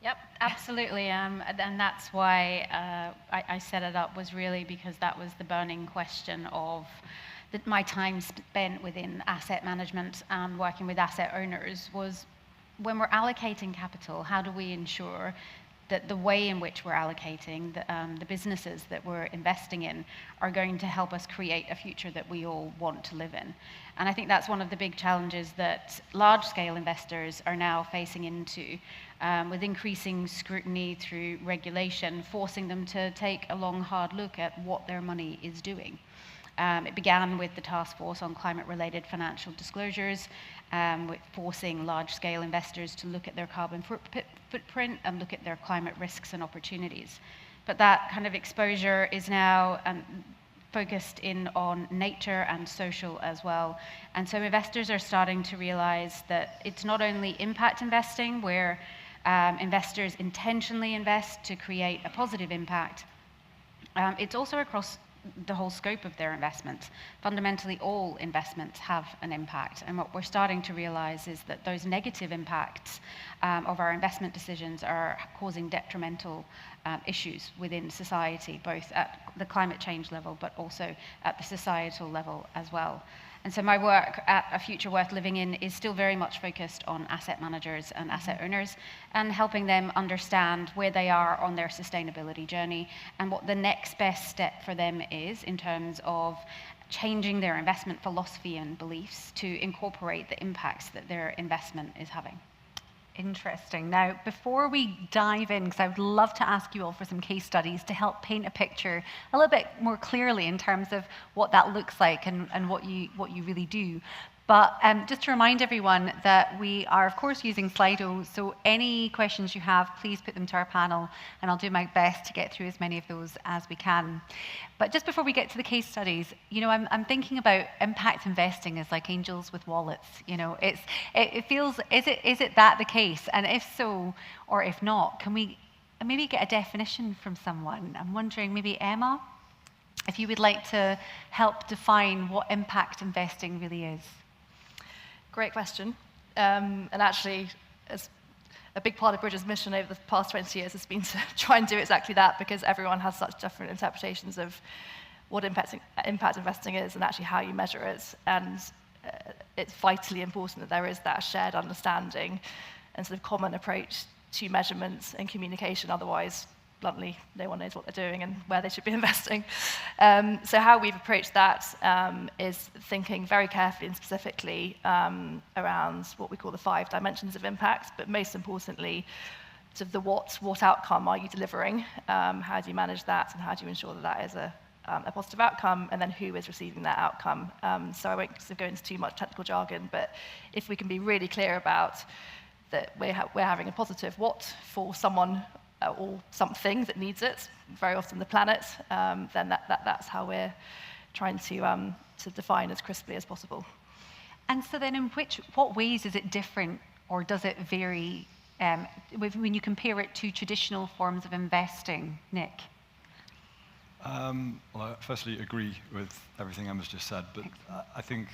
Yep, absolutely. And that's why I set it up, was really because that was the burning question of my time spent within asset management and working with asset owners was, when we're allocating capital, how do we ensure that the way in which we're allocating the businesses that we're investing in are going to help us create a future that we all want to live in. And I think that's one of the big challenges that large-scale investors are now facing into, with increasing scrutiny through regulation, forcing them to take a long, hard look at what their money is doing. It began with the Task Force on Climate-Related Financial Disclosures, with forcing large-scale investors to look at their carbon footprint and look at their climate risks and opportunities. But that kind of exposure is now focused in on nature and social as well. And so investors are starting to realize that it's not only impact investing, where investors intentionally invest to create a positive impact, it's also across the whole scope of their investments. Fundamentally, all investments have an impact. And what we're starting to realize is that those negative impacts of our investment decisions are causing detrimental issues within society, both at the climate change level, but also at the societal level as well. And so my work at A Future Worth Living In is still very much focused on asset managers and asset owners and helping them understand where they are on their sustainability journey and what the next best step for them is in terms of changing their investment philosophy and beliefs to incorporate the impacts that their investment is having. Interesting. Now, before we dive in, because I would love to ask you all for some case studies to help paint a picture a little bit more clearly in terms of what that looks like and what you really do. But just to remind everyone that we are, of course, using Slido, so any questions you have, please put them to our panel, and I'll do my best to get through as many of those as we can. But just before we get to the case studies, I'm thinking about impact investing as like angels with wallets. It feels, is it that the case? And if so, or if not, can we maybe get a definition from someone? I'm wondering, maybe Emma, if you would like to help define what impact investing really is. Great question. And actually, as a big part of Bridge's mission over the past 20 years has been to try and do exactly that, because everyone has such different interpretations of what impact investing is and actually how you measure it. And it's vitally important that there is that shared understanding and sort of common approach to measurements and communication. Otherwise, bluntly, no one knows what they're doing and where they should be investing. So how we've approached that is thinking very carefully and specifically around what we call the 5 dimensions of impact, but most importantly, sort of the what outcome are you delivering, how do you manage that, and how do you ensure that that is a positive outcome, and then who is receiving that outcome. So I won't sort of go into too much technical jargon, but if we can be really clear about that we're having a positive what for someone or something that needs it, very often the planet, then that's how we're trying to define as crisply as possible. And so then in what ways is it different, or does it vary when you compare it to traditional forms of investing, Nick? Well, I firstly agree with everything Emma's just said, but I think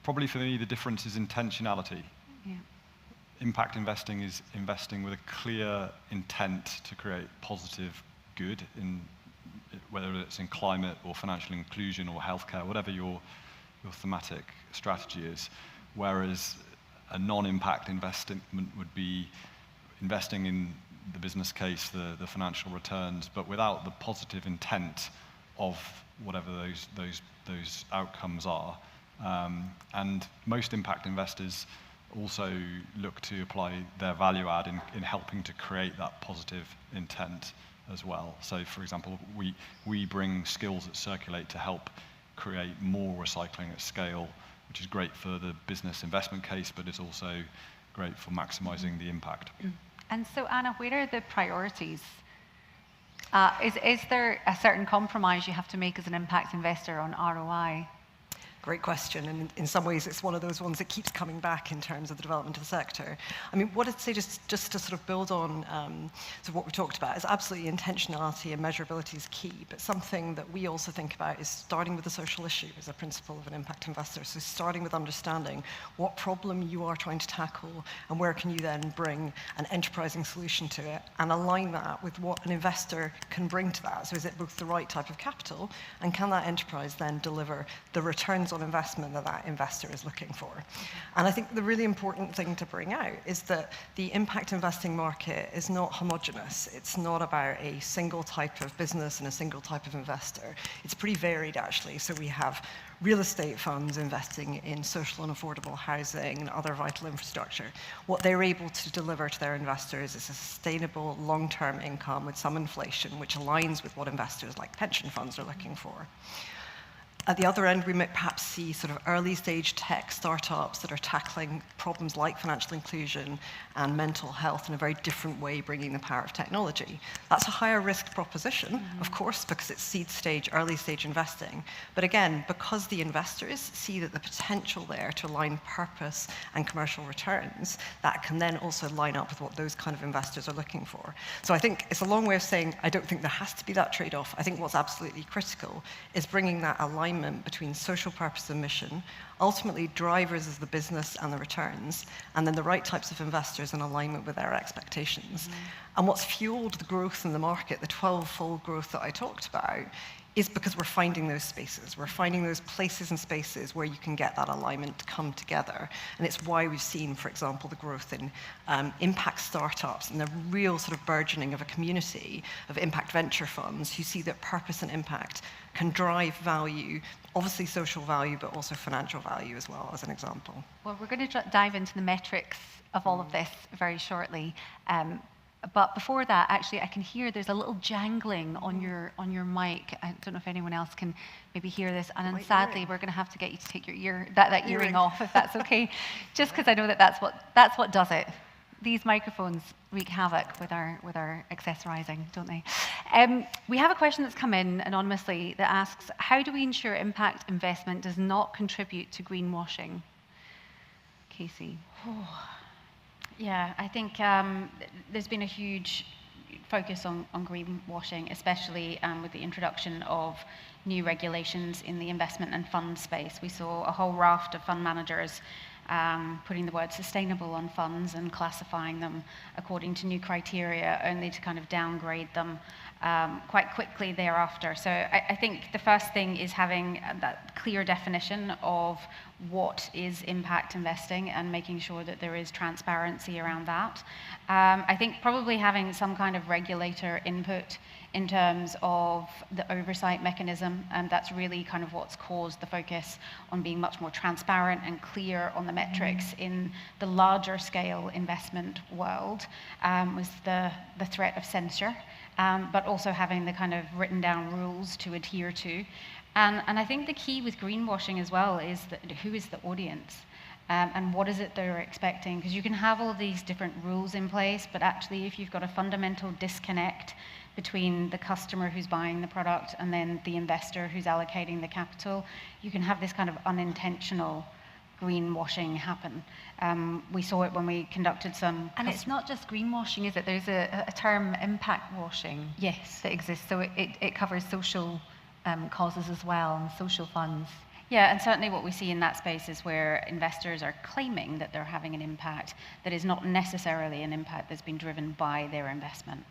probably for me the difference is intentionality. Yeah. Impact investing is investing with a clear intent to create positive good, in whether it's in climate or financial inclusion or healthcare, whatever your thematic strategy is, whereas a non-impact investment would be investing in the business case, the financial returns, but without the positive intent of whatever those outcomes are. And most impact investors also look to apply their value add in helping to create that positive intent as well. So, for example, we bring skills at Circulate to help create more recycling at scale, which is great for the business investment case, but it's also great for maximizing the impact. And so, Anna, where are the priorities? Is there a certain compromise you have to make as an impact investor on ROI? Great question, and in some ways it's one of those ones that keeps coming back in terms of the development of the sector. I mean, what I'd say, just to sort of build on sort of what we talked about, is absolutely intentionality and measurability is key, but something that we also think about is starting with the social issue as a principle of an impact investor. So starting with understanding what problem you are trying to tackle and where can you then bring an enterprising solution to it and align that with what an investor can bring to that. So is it both the right type of capital, and can that enterprise then deliver the returns on investment that investor is looking for? And I think the really important thing to bring out is that the impact investing market is not homogenous. It's not about a single type of business and a single type of investor. It's pretty varied, actually. So we have real estate funds investing in social and affordable housing and other vital infrastructure. What they're able to deliver to their investors is a sustainable long-term income with some inflation, which aligns with what investors like pension funds are looking for. At the other end, we might perhaps see sort of early stage tech startups that are tackling problems like financial inclusion and mental health in a very different way, bringing the power of technology. That's a higher risk proposition, of course, because it's seed stage, early stage investing. But again, because the investors see that the potential there to align purpose and commercial returns, that can then also line up with what those kind of investors are looking for. So I think it's a long way of saying I don't think there has to be that trade-off. I think what's absolutely critical is bringing that alignment between social purpose and mission, ultimately drivers of the business and the returns, and then the right types of investors in alignment with their expectations. And what's fueled the growth in the market, the 12-fold growth that I talked about, is because we're finding those spaces. We're finding those places and spaces where you can get that alignment to come together. And it's why we've seen, for example, the growth in impact startups and the real sort of burgeoning of a community of impact venture funds who see that purpose and impact can drive value, obviously social value, but also financial value as well, as an example. Well, we're going to dive into the metrics of all of this very shortly. But before that, actually, I can hear there's a little jangling on your mic. I don't know if anyone else can maybe hear this. And then sadly, we're going to have to get you to take your that earring off, if that's okay. Just because I know that's what does it. These microphones wreak havoc with our accessorizing, don't they? We have a question that's come in anonymously that asks, how do we ensure impact investment does not contribute to greenwashing? Casey. Yeah, I think there's been a huge focus on greenwashing, especially with the introduction of new regulations in the investment and fund space. We saw a whole raft of fund managers putting the word sustainable on funds and classifying them according to new criteria, only to kind of downgrade them quite quickly thereafter. So I think the first thing is having that clear definition of what is impact investing and making sure that there is transparency around that. I think probably having some kind of regulator input in terms of the oversight mechanism, and that's really kind of what's caused the focus on being much more transparent and clear on the metrics in the larger scale investment world, was the threat of censure, but also having the kind of written down rules to adhere to. And I think the key with greenwashing as well is that who is the audience? And what is it they're expecting? Because you can have all these different rules in place, but actually if you've got a fundamental disconnect between the customer who's buying the product and then the investor who's allocating the capital, you can have this kind of unintentional greenwashing happen. We saw it when we conducted some... And it's not just greenwashing, is it? There's a term, impact washing, yes, that exists. So it covers social causes as well, and social funds. Yeah, and certainly what we see in that space is where investors are claiming that they're having an impact that is not necessarily an impact that's been driven by their investment.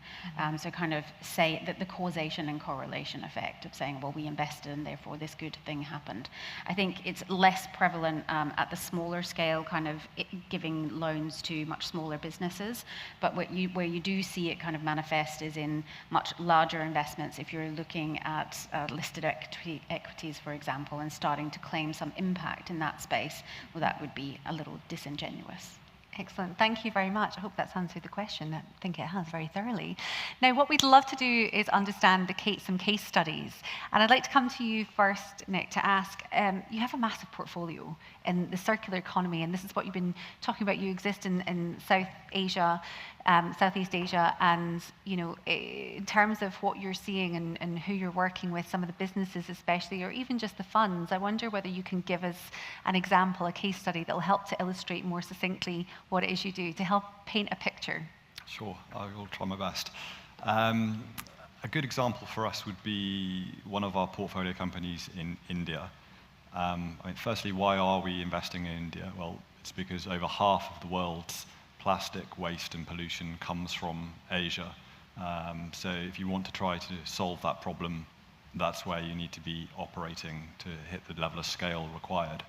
So kind of say that the causation and correlation effect of saying, well, we invested and therefore this good thing happened. I think it's less prevalent at the smaller scale, kind of giving loans to much smaller businesses. But where you do see it kind of manifest is in much larger investments. If you're looking at listed equities, for example, and starting to claim some impact in that space, well, that would be a little disingenuous. Excellent. Thank you very much. I hope that's answered the question. I think it has very thoroughly. Now, what we'd love to do is understand some case studies. And I'd like to come to you first, Nick, to ask, you have a massive portfolio in the circular economy, and this is what you've been talking about. You exist in South Asia, Southeast Asia, and in terms of what you're seeing and who you're working with, some of the businesses especially, or even just the funds, I wonder whether you can give us an example, a case study that will help to illustrate more succinctly what it is you do, to help paint a picture. Sure, I will try my best. A good example for us would be one of our portfolio companies in India. Firstly, why are we investing in India? Well, it's because over half of the world's plastic waste and pollution comes from Asia. So if you want to try to solve that problem, that's where you need to be operating to hit the level of scale required.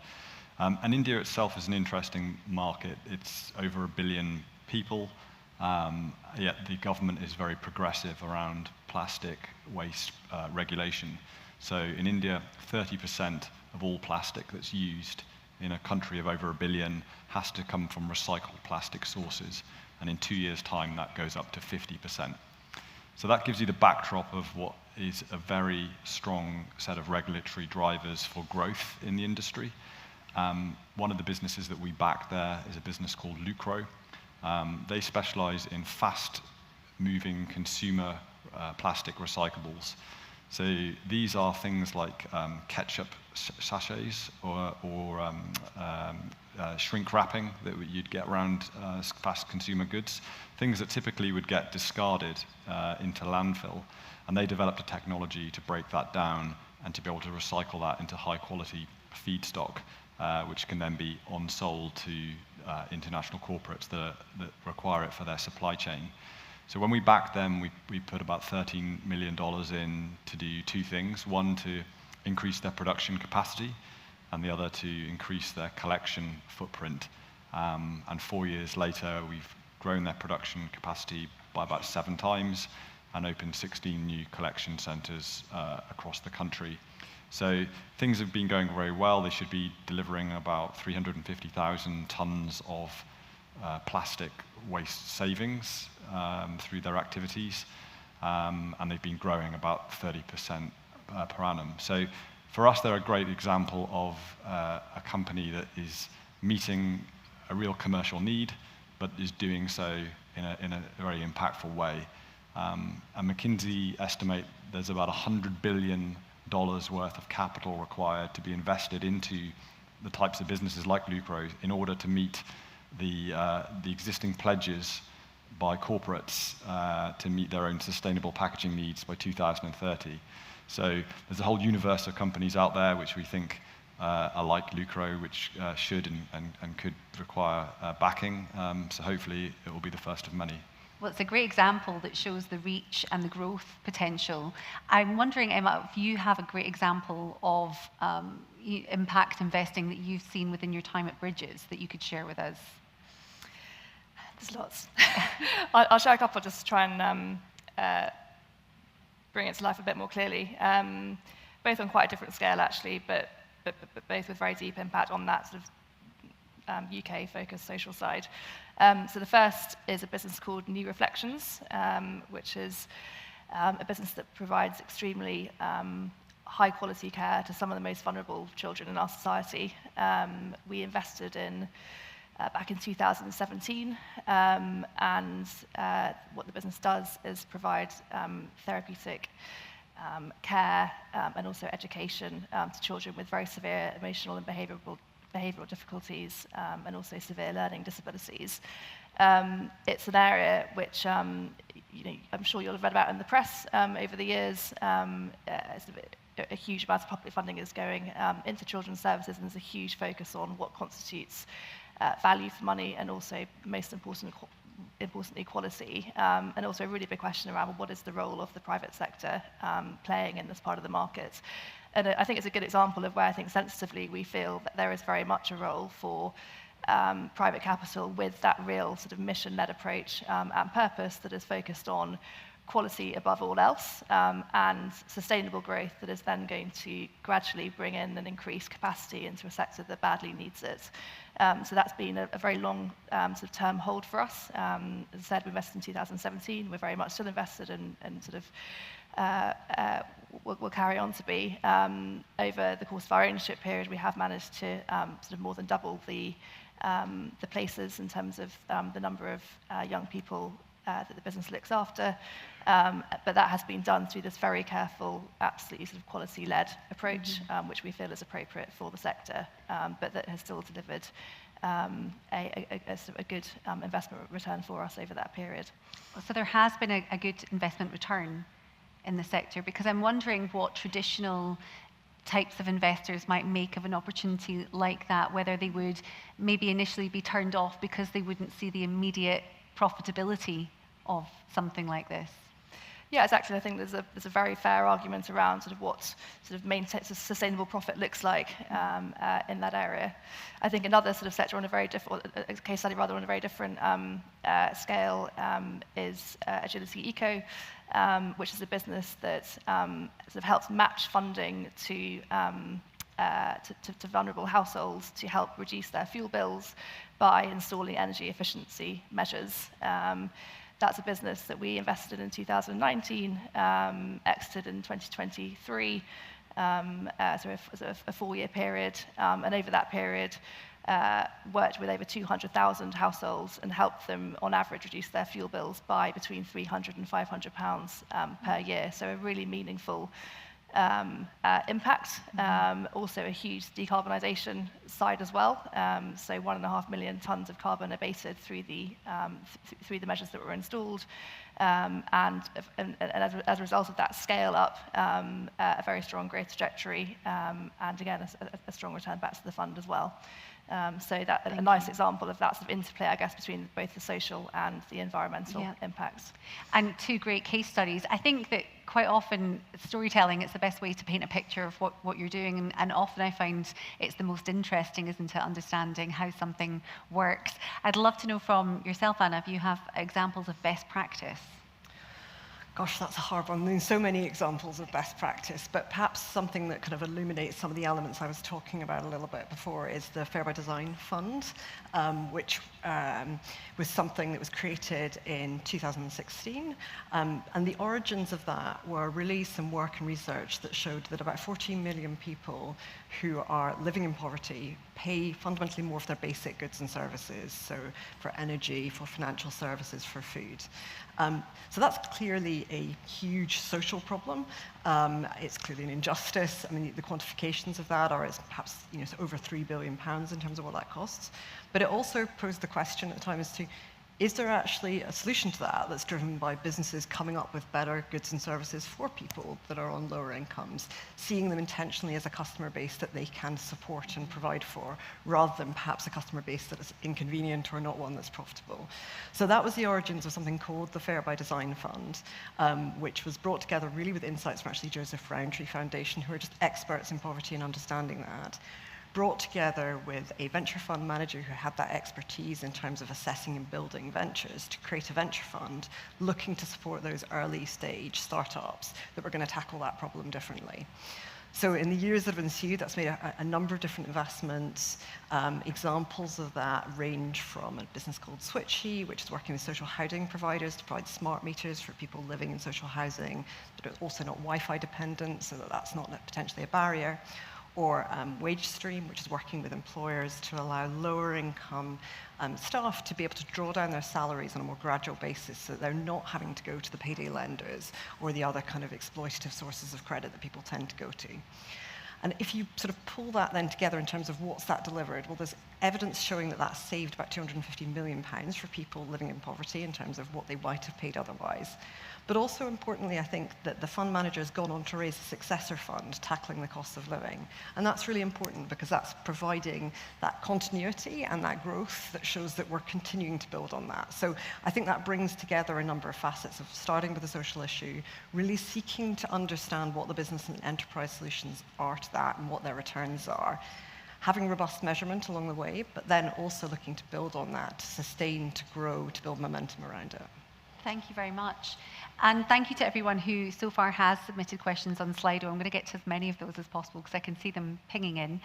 And India itself is an interesting market. It's over 1 billion people, yet the government is very progressive around plastic waste regulation. So in India, 30% of all plastic that's used in a country of over 1 billion has to come from recycled plastic sources. And in 2 years' time, that goes up to 50%. So that gives you the backdrop of what is a very strong set of regulatory drivers for growth in the industry. One of the businesses that we back there is a business called Lucro. They specialize in fast-moving consumer plastic recyclables. So these are things like ketchup sachets or shrink wrapping that you'd get around fast consumer goods, things that typically would get discarded into landfill. And they developed a technology to break that down and to be able to recycle that into high-quality feedstock, which can then be on-sold to international corporates that require it for their supply chain. So when we backed them, we put about $13 million in to do two things. One, to increase their production capacity, and the other to increase their collection footprint. And 4 years later, we've grown their production capacity by about 7 times and opened 16 new collection centers across the country. So things have been going very well. They should be delivering about 350,000 tons of plastic waste savings through their activities, and they've been growing about 30% per annum. So for us, they're a great example of a company that is meeting a real commercial need, but is doing so in a very impactful way. And McKinsey estimate there's about $100 billion worth of capital required to be invested into the types of businesses like Lucro in order to meet the existing pledges by corporates to meet their own sustainable packaging needs by 2030. So there's a whole universe of companies out there which we think are like Lucro, which should and could require backing. So hopefully it will be the first of many. Well, it's a great example that shows the reach and the growth potential. I'm wondering, Emma, if you have a great example of impact investing that you've seen within your time at Bridges that you could share with us? There's lots. I'll share a couple just to try and bring it to life a bit more clearly. Both on quite a different scale, actually, but both with very deep impact on that sort of UK-focused social side. So the first is a business called New Reflections, which is a business that provides extremely high-quality care to some of the most vulnerable children in our society. We invested in back in 2017, and what the business does is provide therapeutic care and also education to children with very severe emotional and behavioural difficulties and also severe learning disabilities. It's an area which I'm sure you'll have read about in the press over the years. A huge amount of public funding is going into children's services, and there's a huge focus on what constitutes value for money, and also, most importantly, quality. And also a really big question around what is the role of the private sector playing in this part of the market. And I think it's a good example of where I think sensitively we feel that there is very much a role for private capital with that real sort of mission-led approach and purpose that is focused on quality above all else, and sustainable growth that is then going to gradually bring in and increase capacity into a sector that badly needs it. So that's been a very long sort of term hold for us. As I said, we invested in 2017. We're very much still invested and sort of will carry on to be. Over the course of our ownership period, we have managed to sort of more than double the places in terms of the number of young people that the business looks after. But that has been done through this very careful, absolutely sort of quality-led approach, which we feel is appropriate for the sector, but that has still delivered a good investment return for us over that period. So there has been a good investment return in the sector, because I'm wondering what traditional types of investors might make of an opportunity like that, whether they would maybe initially be turned off because they wouldn't see the immediate profitability of something like this. Yeah, exactly. I think there's a very fair argument around sort of what sort of sustainable profit looks like in that area. I think another sort of sector on a very different, a case study rather on a very different scale is Agility Eco, which is a business that sort of helps match funding to vulnerable households to help reduce their fuel bills by installing energy efficiency measures. That's a business that we invested in 2019, exited in 2023, so a 4-year period, and over that period worked with over 200,000 households and helped them on average reduce their fuel bills by between £300 and £500 per year, so a really meaningful impact. Also a huge decarbonisation side as well. So 1.5 million tonnes of carbon abated through the measures that were installed. And as a result of that scale up, a very strong growth trajectory, and again, a strong return back to the fund as well. So that a nice example of that sort of interplay, I guess, between both the social and the environmental impacts. And 2 great case studies. I think that quite often storytelling is the best way to paint a picture of what you're doing, and often I find it's the most interesting, isn't it, understanding how something works. I'd love to know from yourself, Anna, if you have examples of best practice. Gosh, that's a hard one. There's so many examples of best practice, but perhaps something that kind of illuminates some of the elements I was talking about a little bit before is the Fair by Design Fund, which was something that was created in 2016. And the origins of that were really some work and research that showed that about 14 million people who are living in poverty pay fundamentally more for their basic goods and services, so for energy, for financial services, for food. So that's clearly a huge social problem. It's clearly an injustice. I mean, the quantifications of that are perhaps over £3 billion in terms of what that costs. But it also posed the question at the time as to, is there actually a solution to that that's driven by businesses coming up with better goods and services for people that are on lower incomes, seeing them intentionally as a customer base that they can support and provide for, rather than perhaps a customer base that is inconvenient or not one that's profitable? So that was the origins of something called the Fair by Design Fund, which was brought together really with insights from actually Joseph Rowntree Foundation, who are just experts in poverty and understanding that, brought together with a venture fund manager who had that expertise in terms of assessing and building ventures to create a venture fund looking to support those early stage startups that were going to tackle that problem differently. So in the years that have ensued, that's made a number of different investments. Examples of that range from a business called Switchy, which is working with social housing providers to provide smart meters for people living in social housing, but are also not Wi-Fi dependent, so that's not potentially a barrier. Or WageStream, which is working with employers to allow lower income staff to be able to draw down their salaries on a more gradual basis so that they're not having to go to the payday lenders or the other kind of exploitative sources of credit that people tend to go to. And if you sort of pull that then together in terms of what's that delivered, well, there's evidence showing that that's saved about £250 million for people living in poverty in terms of what they might have paid otherwise. But also importantly, I think that the fund manager has gone on to raise a successor fund tackling the cost of living. And that's really important because that's providing that continuity and that growth that shows that we're continuing to build on that. So I think that brings together a number of facets of starting with the social issue, really seeking to understand what the business and enterprise solutions are to that and what their returns are. Having robust measurement along the way, but then also looking to build on that, to sustain, to grow, to build momentum around it. Thank you very much. And thank you to everyone who so far has submitted questions on Slido. I'm going to get to as many of those as possible because I can see them pinging in.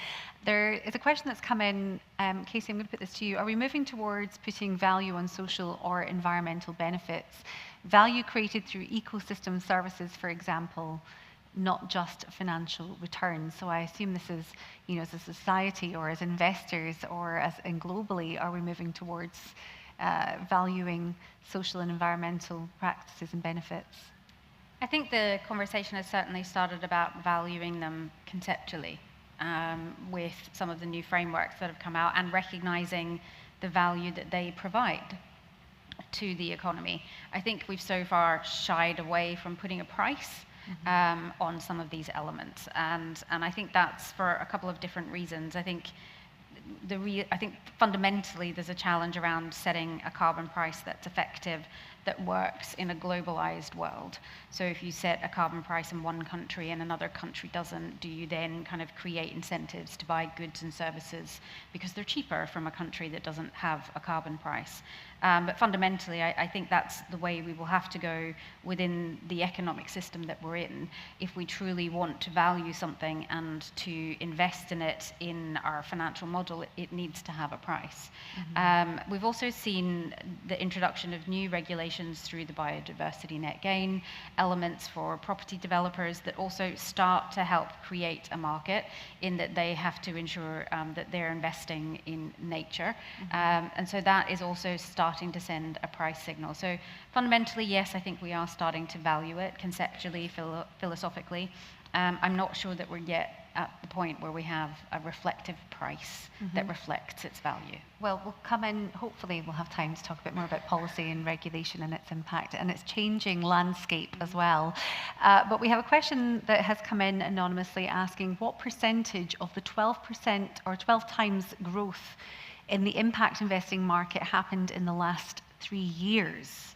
There is a question that's come in. Casey, I'm going to put this to you. Are we moving towards putting value on social or environmental benefits? Value created through ecosystem services, for example, not just financial returns. So I assume this is, as a society or as investors or as and globally, are we moving towards valuing social and environmental practices and benefits? I think the conversation has certainly started about valuing them conceptually with some of the new frameworks that have come out and recognizing the value that they provide to the economy. I think we've so far shied away from putting a price on some of these elements, and I think that's for a couple of different reasons. I think fundamentally there's a challenge around setting a carbon price that's effective, that works in a globalized world. So if you set a carbon price in one country and another country doesn't, do you then kind of create incentives to buy goods and services because they're cheaper from a country that doesn't have a carbon price? But fundamentally, I think that's the way we will have to go within the economic system that we're in. If we truly want to value something and to invest in it in our financial model, it needs to have a price. We've also seen the introduction of new regulations through the biodiversity net gain, elements for property developers that also start to help create a market in that they have to ensure that they're investing in nature. And so that is also starting to send a price signal. So fundamentally, yes, I think we are starting to value it conceptually, philosophically. I'm not sure that we're yet at the point where we have a reflective price that reflects its value. Well, we'll come in, hopefully we'll have time to talk a bit more about policy and regulation and its impact and its changing landscape as well. But we have a question that has come in anonymously asking what percentage of the 12% or 12 times growth in the impact investing market happened in the last 3 years?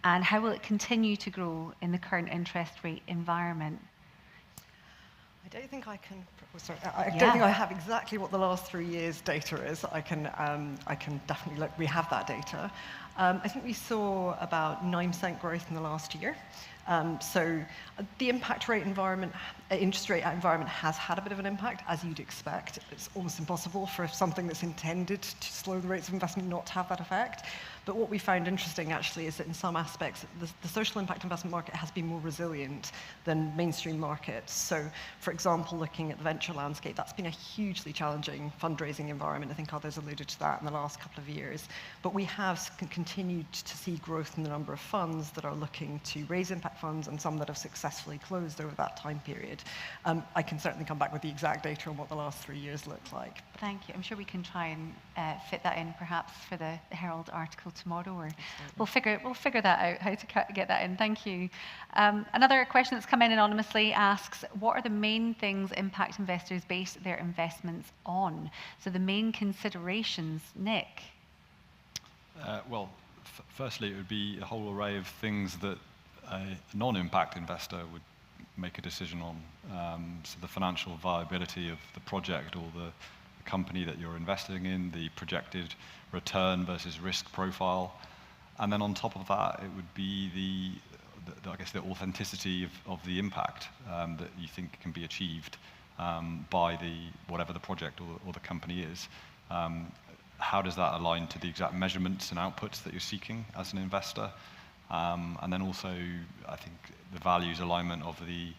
And how will it continue to grow in the current interest rate environment? I don't think I can. I don't think I have exactly what the last 3 years' data is. I can definitely look. We have that data. I think we saw about 9% growth in the last year. So the impact rate environment, interest rate environment has had a bit of an impact, as you'd expect. It's almost impossible for something that's intended to slow the rates of investment not to have that effect. But what we found interesting, actually, is that in some aspects, the social impact investment market has been more resilient than mainstream markets. So, for example, looking at the venture landscape, that's been a hugely challenging fundraising environment. I think others alluded to that in the last couple of years. But we have continued to see growth in the number of funds that are looking to raise impact funds and some that have successfully closed over that time period. I can certainly come back with the exact data on what the last 3 years look like. Thank you. I'm sure we can try and fit that in perhaps for the Herald article tomorrow, or we'll figure that out, how to get that in. Thank you. Another question that's come in anonymously asks, what are the main things impact investors base their investments on? So the main considerations, Nick? Well, firstly, it would be a whole array of things that a non-impact investor would make a decision on. So the financial viability of the project or the company that you're investing in, the projected return versus risk profile. And then on top of that, it would be I guess the authenticity of the impact that you think can be achieved by whatever the project or the company is. How does that align to the exact measurements and outputs that you're seeking as an investor? And then also, I think the values alignment of the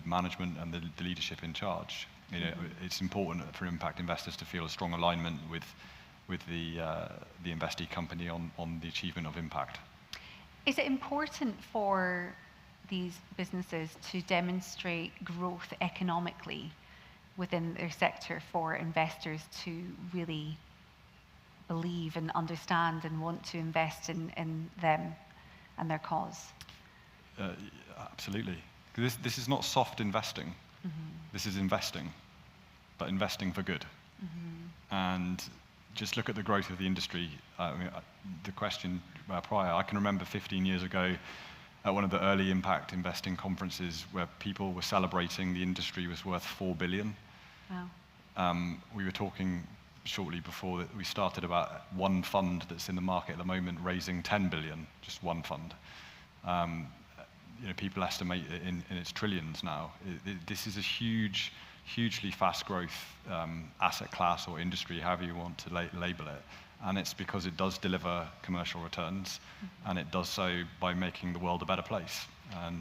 management and the leadership in charge. You know, it's important for impact investors to feel a strong alignment with the investee company on the achievement of impact. Is it important for these businesses to demonstrate growth economically within their sector for investors to really believe and understand and want to invest in them and their cause? Absolutely. This is not soft investing. This is investing, but investing for good. And just look at the growth of the industry. I mean, the question prior, I can remember 15 years ago at one of the early impact investing conferences where people were celebrating the industry was worth $4 billion. Wow. We were talking shortly before that we started about one fund that's in the market at the moment raising 10 billion, just one fund. You know, people estimate it in its trillions now. This is a hugely fast growth asset class or industry, however you want to label it. And it's because it does deliver commercial returns, and it does so by making the world a better place.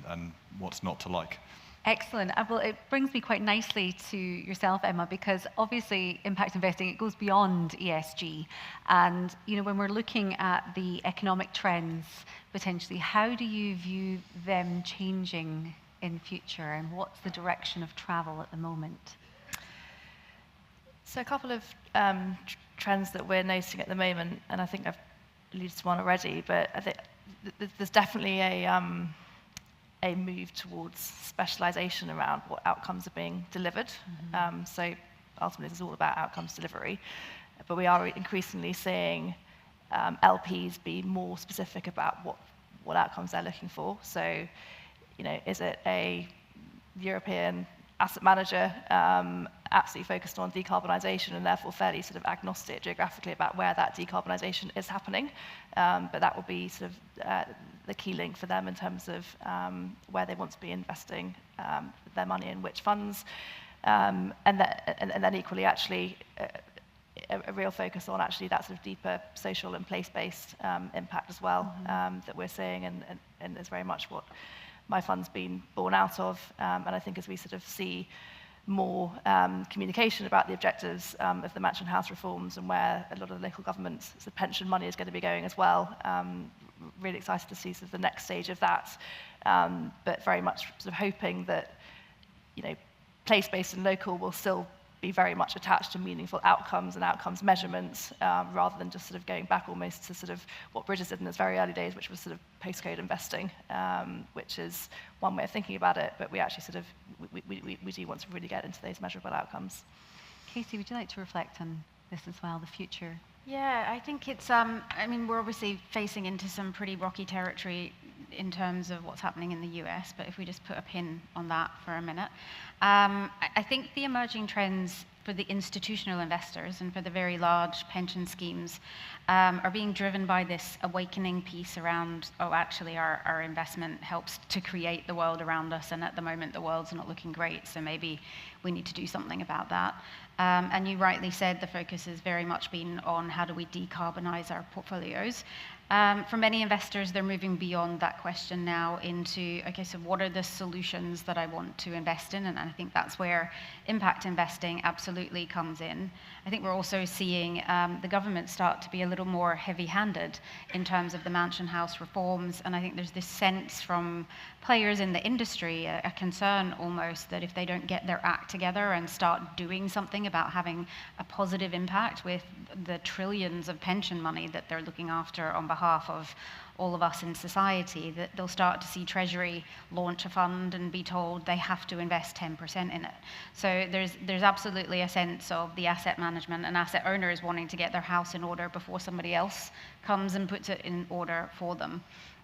And what's not to like? Excellent. Well, it brings me quite nicely to yourself, Emma, because obviously impact investing, it goes beyond ESG. And you know, when we're looking at the economic trends, potentially, how do you view them changing in future, and what's the direction of travel at the moment? So a couple of trends that we're noticing at the moment, and I think I've alluded to one already, but I think there's definitely a move towards specialization around what outcomes are being delivered. So ultimately, this is all about outcomes delivery. But we are increasingly seeing LPs be more specific about what outcomes they're looking for. So, you know, is it a European asset manager absolutely focused on decarbonisation and therefore fairly sort of agnostic geographically about where that decarbonisation is happening? But that will be sort of the key link for them in terms of where they want to be investing their money in which funds. And then equally, actually, a real focus on actually that sort of deeper social and place-based impact as well that we're seeing, and is very much what my fund's been born out of. And I think as we sort of see more communication about the objectives of the Mansion House reforms and where a lot of the local government's sort of pension money is going to be going as well, really excited to see sort of the next stage of that, but very much sort of hoping that, you know, place-based and local will still be very much attached to meaningful outcomes and outcomes measurements, rather than just sort of going back almost to sort of what Bridges did in its very early days, which was sort of postcode investing, which is one way of thinking about it, but we actually sort of, we do want to really get into those measurable outcomes. Casey, would you like to reflect on this as well, the future? Yeah, I think it's, I mean, we're obviously facing into some pretty rocky territory in terms of what's happening in the US, but if we just put a pin on that for a minute, I think the emerging trends for the institutional investors and for the very large pension schemes are being driven by this awakening piece around, oh, actually our investment helps to create the world around us, and at the moment the world's not looking great, so maybe we need to do something about that. And you rightly said the focus has very much been on how do we decarbonize our portfolios. For many investors, they're moving beyond that question now into, okay, so what are the solutions that I want to invest in? And I think that's where impact investing absolutely comes in. I think we're also seeing the government start to be a little more heavy-handed in terms of the Mansion House reforms. And I think there's this sense from players in the industry, a concern almost, that if they don't get their act together and start doing something about having a positive impact with the trillions of pension money that they're looking after on behalf of all of us in society, that they'll start to see Treasury launch a fund and be told they have to invest 10% in it. So there's absolutely a sense of the asset management and asset owners wanting to get their house in order before somebody else comes and puts it in order for them.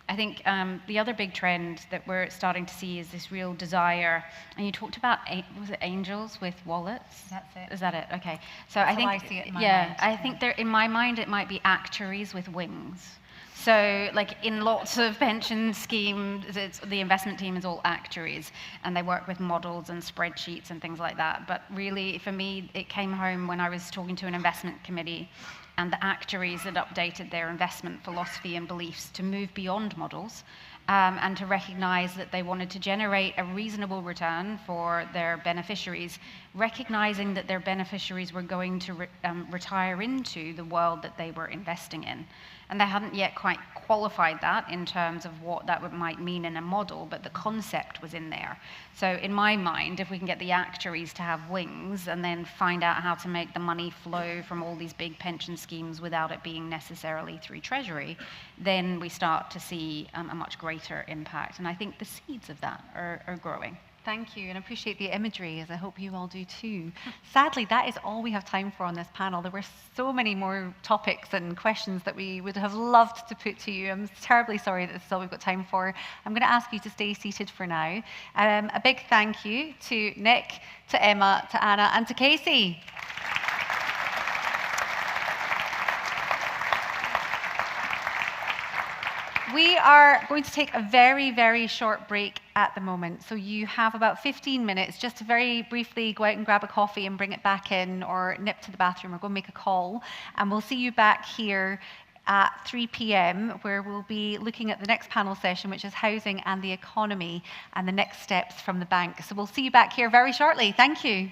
I think the other big trend that we're starting to see is this real desire, and you talked about, was it angels with wallets? That's it. Is that it? Okay. So That's I think, how I see it in my mind. I think there, in my mind, it might be actuaries with wings. So, like in lots of pension schemes, the investment team is all actuaries, and they work with models and spreadsheets and things like that. But really, for me, it came home when I was talking to an investment committee, and the actuaries had updated their investment philosophy and beliefs to move beyond models and to recognize that they wanted to generate a reasonable return for their beneficiaries, recognizing that their beneficiaries were going to retire into the world that they were investing in. And they hadn't yet quite qualified that in terms of what that might mean in a model, but the concept was in there. So in my mind, if we can get the actuaries to have wings and then find out how to make the money flow from all these big pension schemes without it being necessarily through Treasury, then we start to see a much greater impact. And I think the seeds of that are growing. Thank you, and I appreciate the imagery, as I hope you all do too. Sadly, that is all we have time for on this panel. There were so many more topics and questions that we would have loved to put to you. I'm terribly sorry that this is all we've got time for. I'm going to ask you to stay seated for now. A big thank you to Nick, to Emma, to Anna, and to Casey. We are going to take a very, very short break at the moment. So you have about 15 minutes just to very briefly go out and grab a coffee and bring it back in, or nip to the bathroom or go make a call. And we'll see you back here at 3 p.m, where we'll be looking at the next panel session, which is housing and the economy and the next steps from the bank. So we'll see you back here very shortly. Thank you.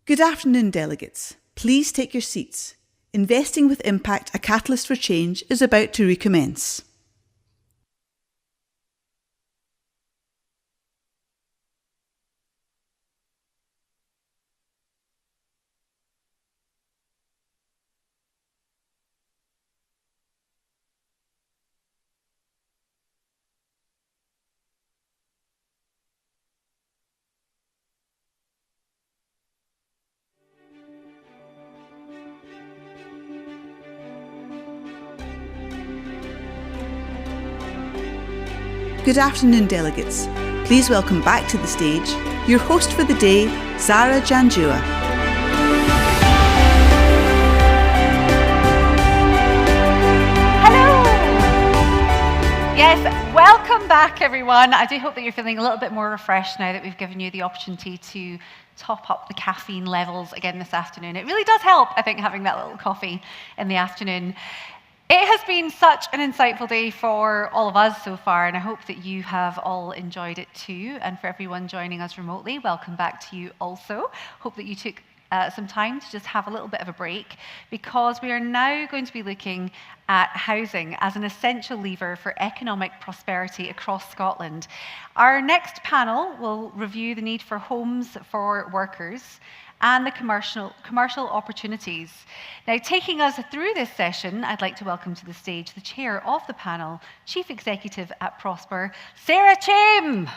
Good afternoon, delegates. Please take your seats. Investing with Impact, a Catalyst for Change is about to recommence. Good afternoon, delegates. Please welcome back to the stage your host for the day, Zara Janjua. Hello! Yes, welcome back, everyone. I do hope that you're feeling a little bit more refreshed now that we've given you the opportunity to top up the caffeine levels again this afternoon. It really does help, I think, having that little coffee in the afternoon. It has been such an insightful day for all of us so far, and I hope that you have all enjoyed it too. And for everyone joining us remotely, welcome back to you also. Hope that you took some time to just have a little bit of a break, because we are now going to be looking at housing as an essential lever for economic prosperity across Scotland. Our next panel will review the need for homes for workers and the commercial opportunities. Now, taking us through this session, I'd like to welcome to the stage the chair of the panel, Chief Executive at Prosper, Sarah Chim.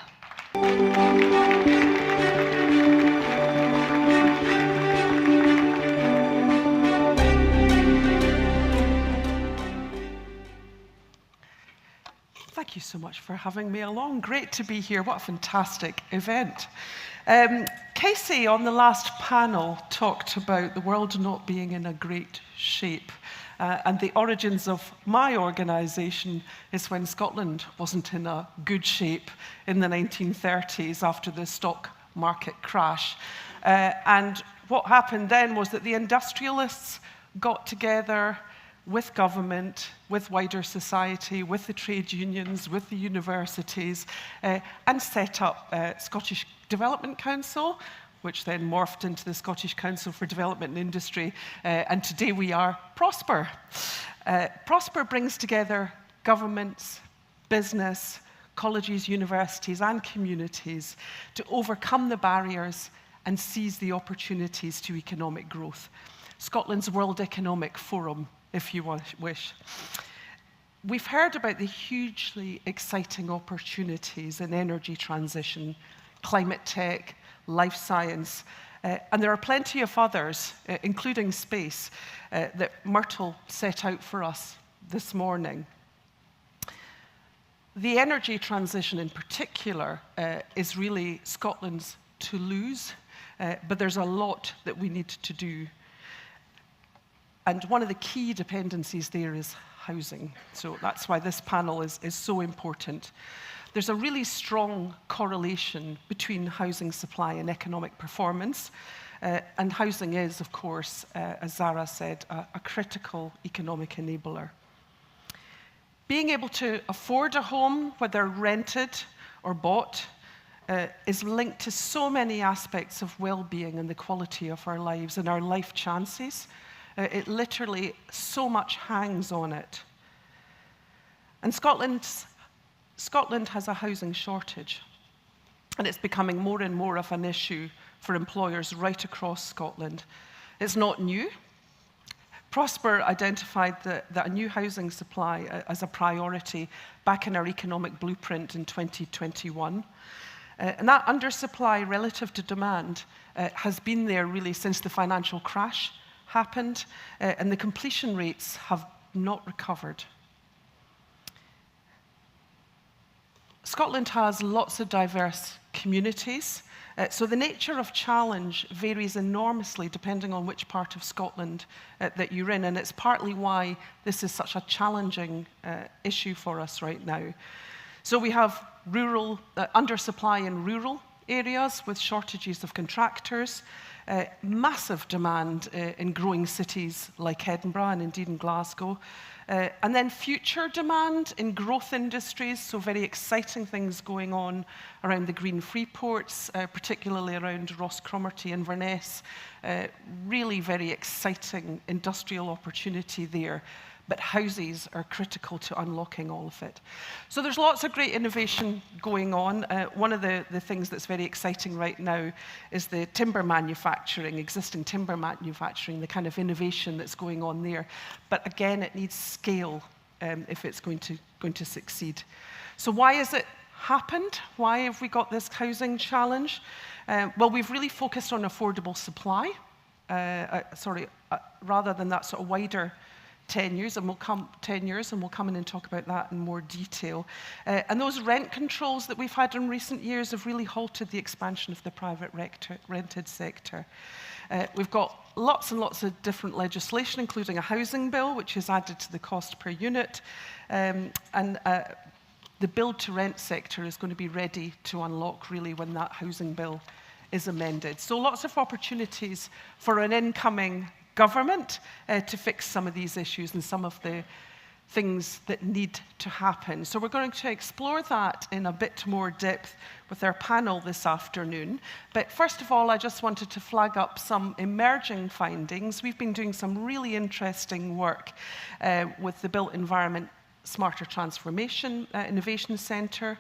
Thank you so much for having me along. Great to be here. What a fantastic event. Casey, on the last panel, talked about the world not being in a great shape. And the origins of my organisation is when Scotland wasn't in a good shape in the 1930s after the stock market crash. And what happened then was that the industrialists got together with government, with wider society, with the trade unions, with the universities, and set up Scottish Development Council, which then morphed into the Scottish Council for Development and Industry, and today we are Prosper. Prosper brings together governments, business, colleges, universities, and communities to overcome the barriers and seize the opportunities to economic growth. Scotland's World Economic Forum, if you wish. We've heard about the hugely exciting opportunities in energy transition, climate tech, life science, and there are plenty of others, including space, that Myrtle set out for us this morning. The energy transition in particular is really Scotland's to lose, but there's a lot that we need to do. And one of the key dependencies there is housing. So that's why this panel is so important. There's a really strong correlation between housing supply and economic performance. And housing is, of course, as Zara said, a critical economic enabler. Being able to afford a home, whether rented or bought, is linked to so many aspects of well-being and the quality of our lives and our life chances. It literally, so much hangs on it. And Scotland has a housing shortage, and it's becoming more and more of an issue for employers right across Scotland. It's not new. Prosper identified that a new housing supply as a priority back in our economic blueprint in 2021. And that undersupply relative to demand has been there really since the financial crash happened, and the completion rates have not recovered. Scotland has lots of diverse communities, so the nature of challenge varies enormously depending on which part of Scotland that you're in, and it's partly why this is such a challenging issue for us right now. So we have rural undersupply in rural areas with shortages of contractors. Massive demand in growing cities like Edinburgh and indeed in Glasgow. And then future demand in growth industries, so very exciting things going on around the green free ports, particularly around Ross Cromarty and Inverness. Really very exciting industrial opportunity there. But houses are critical to unlocking all of it. So there's lots of great innovation going on. One of the things that's very exciting right now is the timber manufacturing, existing timber manufacturing, the kind of innovation that's going on there. But again, it needs scale if it's going to succeed. So why has it happened? Why have we got this housing challenge? Well, we've really focused on affordable supply, rather than that sort of wider 10 years, and we'll come in and talk about that in more detail. And those rent controls that we've had in recent years have really halted the expansion of the private rented sector. We've got lots and lots of different legislation, including a housing bill, which is added to the cost per unit. The build-to-rent sector is going to be ready to unlock, really, when that housing bill is amended. So lots of opportunities for an incoming government to fix some of these issues and some of the things that need to happen. So we're going to explore that in a bit more depth with our panel this afternoon. But first of all, I just wanted to flag up some emerging findings. We've been doing some really interesting work with the Built Environment Smarter Transformation Innovation Centre,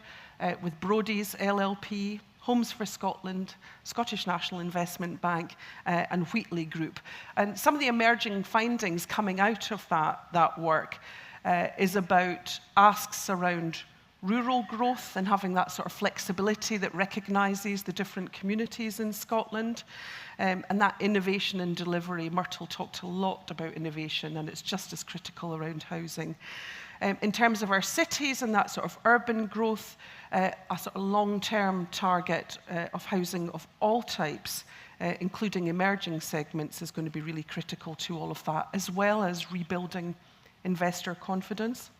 with Brodie's LLP, Homes for Scotland, Scottish National Investment Bank, and Wheatley Group. And some of the emerging findings coming out of that work is about asks around rural growth and having that sort of flexibility that recognises the different communities in Scotland, and that innovation and delivery. Myrtle talked a lot about innovation, and it's just as critical around housing. In terms of our cities and that sort of urban growth, a sort of long-term target of housing of all types, including emerging segments, is going to be really critical to all of that, as well as rebuilding investor confidence.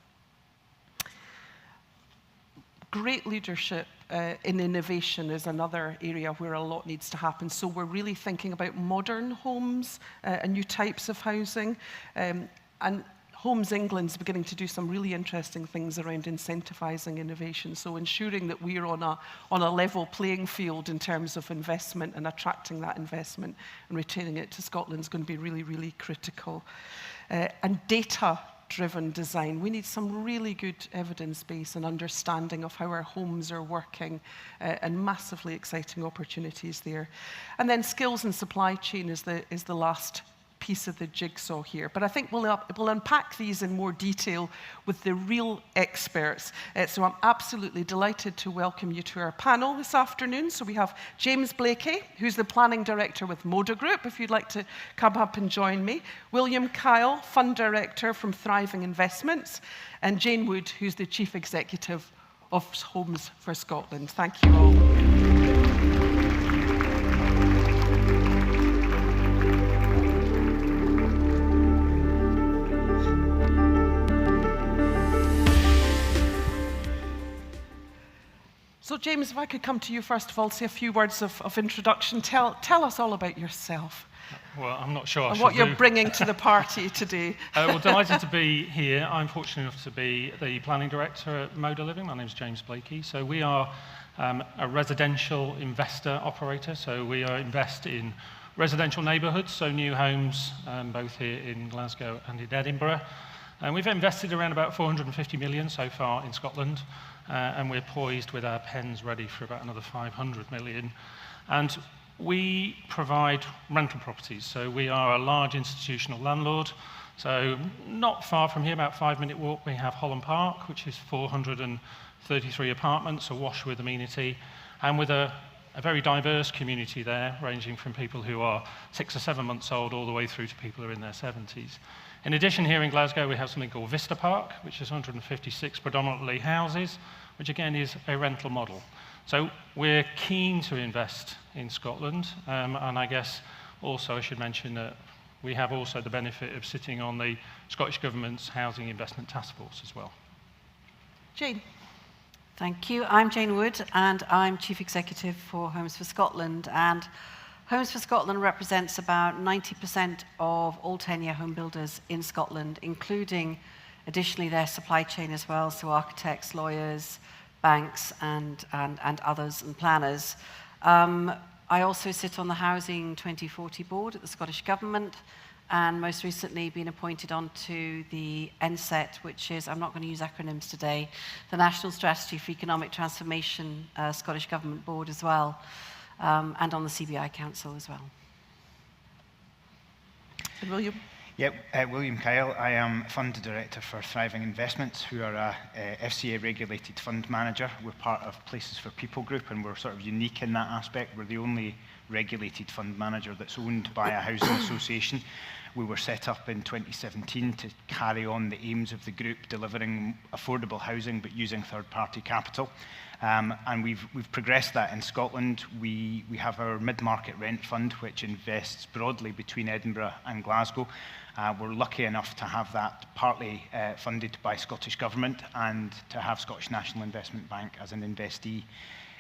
Great leadership in innovation is another area where a lot needs to happen. So we're really thinking about modern homes and new types of housing. And Homes England's beginning to do some really interesting things around incentivising innovation, so ensuring that we're on a level playing field in terms of investment and attracting that investment and retaining it to Scotland is going to be really, really critical. And data-driven design. We need some really good evidence base and understanding of how our homes are working, and massively exciting opportunities there. And then skills and supply chain is the last piece of the jigsaw here. But I think we'll unpack these in more detail with the real experts. So I'm absolutely delighted to welcome you to our panel this afternoon. So we have James Blakey, who's the Planning Director with Moda Group, if you'd like to come up and join me. William Kyle, Fund Director from Thriving Investments. And Jane Wood, who's the Chief Executive of Homes for Scotland. Thank you all. So James, if I could come to you first of all, say a few words of introduction. Tell us all about yourself. Well, I'm not sure. And what you're bringing to the party today. Well, delighted to be here. I'm fortunate enough to be the Planning Director at Moda Living. My name is James Blakey. So we are a residential investor operator. So we invest in residential neighbourhoods, so new homes, both here in Glasgow and in Edinburgh. And we've invested around about 450 million so far in Scotland. And we're poised with our pens ready for about another 500 million. And we provide rental properties. So we are a large institutional landlord. So not far from here, about a 5-minute walk, we have Holland Park, which is 433 apartments, awash with amenity, and with a very diverse community there, ranging from people who are 6 or 7 months old all the way through to people who are in their 70s. In addition, here in Glasgow, we have something called Vista Park, which is 156 predominantly houses, which again is a rental model. So we're keen to invest in Scotland, and I guess also I should mention that we have also the benefit of sitting on the Scottish Government's Housing Investment Task Force as well. Jane. Thank you. I'm Jane Wood, and I'm Chief Executive for Homes for Scotland. And Homes for Scotland represents about 90% of all tenure home builders in Scotland, including additionally their supply chain as well, so architects, lawyers, banks, and others, and planners. I also sit on the Housing 2040 board at the Scottish Government, and most recently been appointed onto the NSET, which is, I'm not going to use acronyms today, the National Strategy for Economic Transformation Scottish Government board as well, and on the CBI Council as well. And William? Yep, William Kyle. I am Fund Director for Thriving Investments, who are a FCA-regulated fund manager. We're part of Places for People group, and we're sort of unique in that aspect. We're the only regulated fund manager that's owned by a housing association. We were set up in 2017 to carry on the aims of the group, delivering affordable housing but using third-party capital. And we've progressed that in Scotland. We have our mid-market rent fund, which invests broadly between Edinburgh and Glasgow. We're lucky enough to have that partly funded by Scottish Government and to have Scottish National Investment Bank as an investee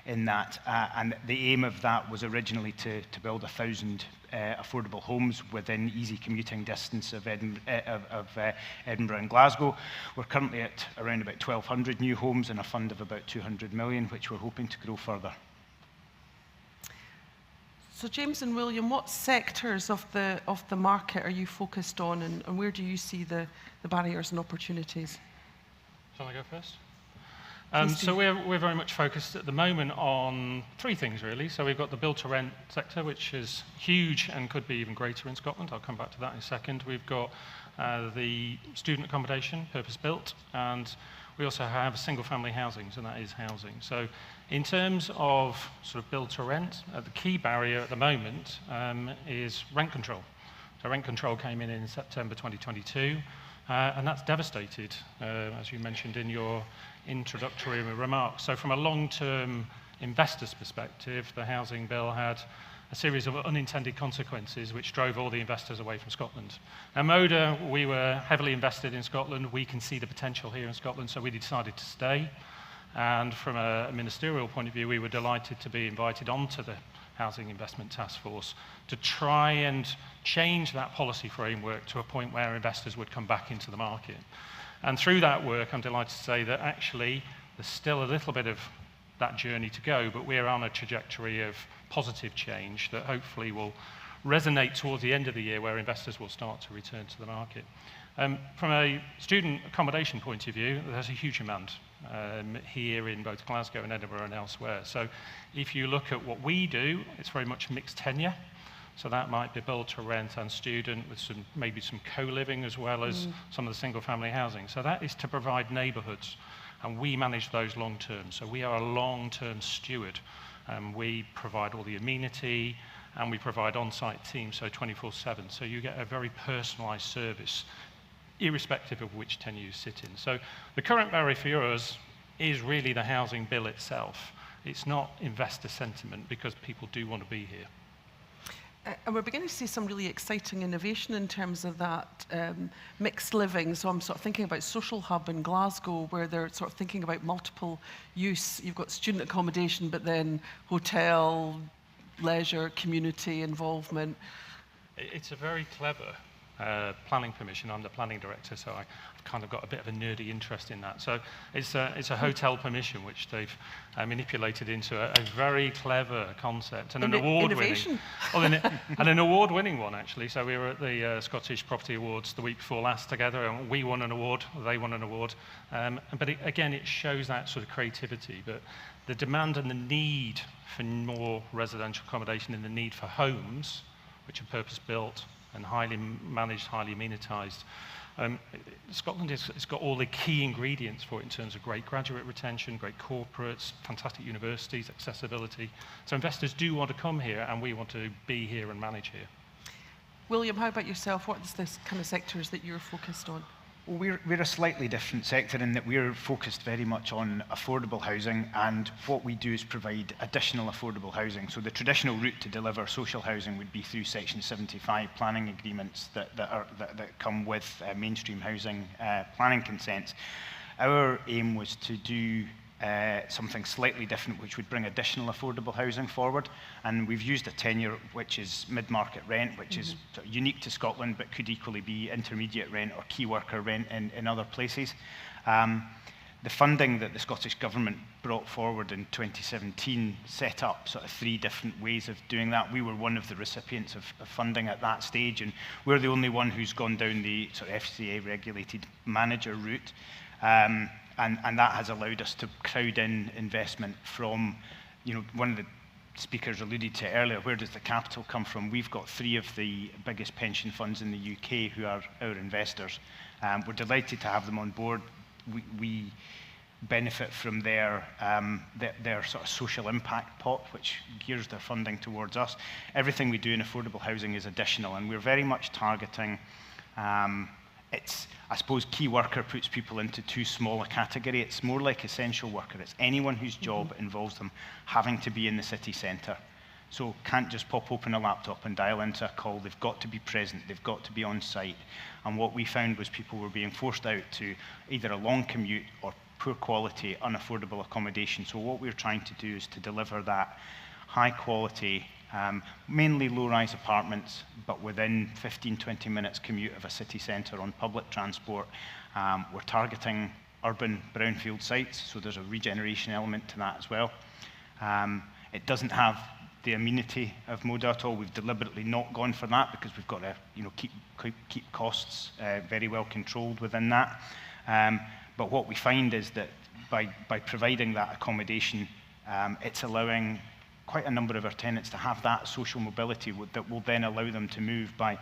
in that. And the aim of that was originally to build 1,000 affordable homes within easy commuting distance of Edinburgh and Glasgow. We're currently at around about 1,200 new homes and a fund of about 200 million, which we're hoping to grow further. So James and William, what sectors of the market are you focused on, and where do you see the barriers and opportunities? Shall I go first? So we're very much focused at the moment on three things, really. So we've got the build-to-rent sector, which is huge and could be even greater in Scotland. I'll come back to that in a second. We've got the student accommodation, purpose-built, and we also have single-family housing, so that is housing. So in terms of sort of build-to-rent, the key barrier at the moment is rent control. So rent control came in September 2022, and that's devastated, as you mentioned in your introductory remarks. So from a long-term investor's perspective, the housing bill had a series of unintended consequences which drove all the investors away from Scotland. Now, Moda, we were heavily invested in Scotland. We can see the potential here in Scotland, so we decided to stay. And from a ministerial point of view, we were delighted to be invited onto the Housing Investment Task Force to try and change that policy framework to a point where investors would come back into the market. And through that work, I'm delighted to say that actually there's still a little bit of that journey to go, but we're on a trajectory of positive change that hopefully will resonate towards the end of the year, where investors will start to return to the market. From a student accommodation point of view, there's a huge demand here in both Glasgow and Edinburgh and elsewhere. So if you look at what we do, it's very much mixed tenure. So that might be built to rent and student with maybe some co-living as well as some of the single-family housing. So that is to provide neighbourhoods, and we manage those long-term. So we are a long-term steward. We provide all the amenity, and we provide on-site teams, so 24/7. So you get a very personalised service, irrespective of which tenure you sit in. So the current barrier for us is really the housing bill itself. It's not investor sentiment, because people do want to be here. And we're beginning to see some really exciting innovation in terms of that mixed living. So I'm sort of thinking about Social Hub in Glasgow, where they're sort of thinking about multiple use. You've got student accommodation, but then hotel, leisure, community involvement. It's a very clever planning permission. I'm the planning director, so I've kind of got a bit of a nerdy interest in that. So it's a hotel permission, which they've manipulated into a very clever concept and an award-winning. Well, and an award-winning one, actually. So we were at the Scottish Property Awards the week before last together, and we won an award, they won an award. But again, it shows that sort of creativity. But the demand and the need for more residential accommodation and the need for homes, which are purpose-built and highly managed, highly amenitized. Scotland has got all the key ingredients for it in terms of great graduate retention, great corporates, fantastic universities, accessibility. So investors do want to come here, and we want to be here and manage here. William, how about yourself? What is this kind of sectors that you're focused on? Well, we're a slightly different sector in that we're focused very much on affordable housing, and what we do is provide additional affordable housing. So the traditional route to deliver social housing would be through Section 75 planning agreements that come with mainstream housing planning consents. Our aim was to do something slightly different which would bring additional affordable housing forward. And we've used a tenure which is mid-market rent, which is sort of unique to Scotland, but could equally be intermediate rent or key worker rent in other places. The funding that the Scottish Government brought forward in 2017 set up sort of 3 different ways of doing that. We were one of the recipients of funding at that stage, and we're the only one who's gone down the sort of FCA-regulated manager route. And that has allowed us to crowd in investment from, one of the speakers alluded to earlier, where does the capital come from? We've got 3 of the biggest pension funds in the UK who are our investors. We're delighted to have them on board. We benefit from their sort of social impact pot, which gears their funding towards us. Everything we do in affordable housing is additional, and we're very much targeting, I suppose key worker puts people into too small a category. It's more like essential worker. It's anyone whose job involves them having to be in the city centre. So can't just pop open a laptop and dial into a call. They've got to be present. They've got to be on site. And what we found was people were being forced out to either a long commute or poor quality, unaffordable accommodation. So what we're trying to do is to deliver that high quality, mainly low-rise apartments, but within 15, 20 minutes commute of a city centre on public transport. We're targeting urban brownfield sites, so there's a regeneration element to that as well. It doesn't have the amenity of Moda at all. We've deliberately not gone for that because we've got to keep costs very well controlled within that. But what we find is that by providing that accommodation, it's allowing quite a number of our tenants to have that social mobility that will then allow them to move by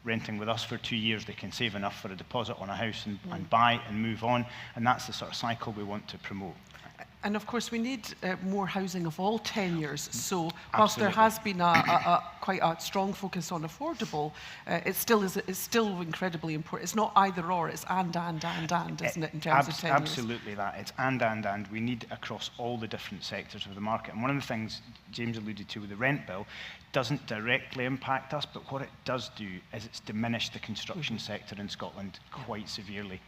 renting with us for 2 years. They can save enough for a deposit on a house and buy and move on. And that's the sort of cycle we want to promote. And of course, we need more housing of all tenures. So whilst there has been quite a strong focus on affordable, it's still incredibly important. It's not either or, it's and, isn't it, in terms of tenures? Absolutely that. It's and. We need across all the different sectors of the market. And one of the things James alluded to with the rent bill doesn't directly impact us, but what it does do is it's diminished the construction sector in Scotland quite severely.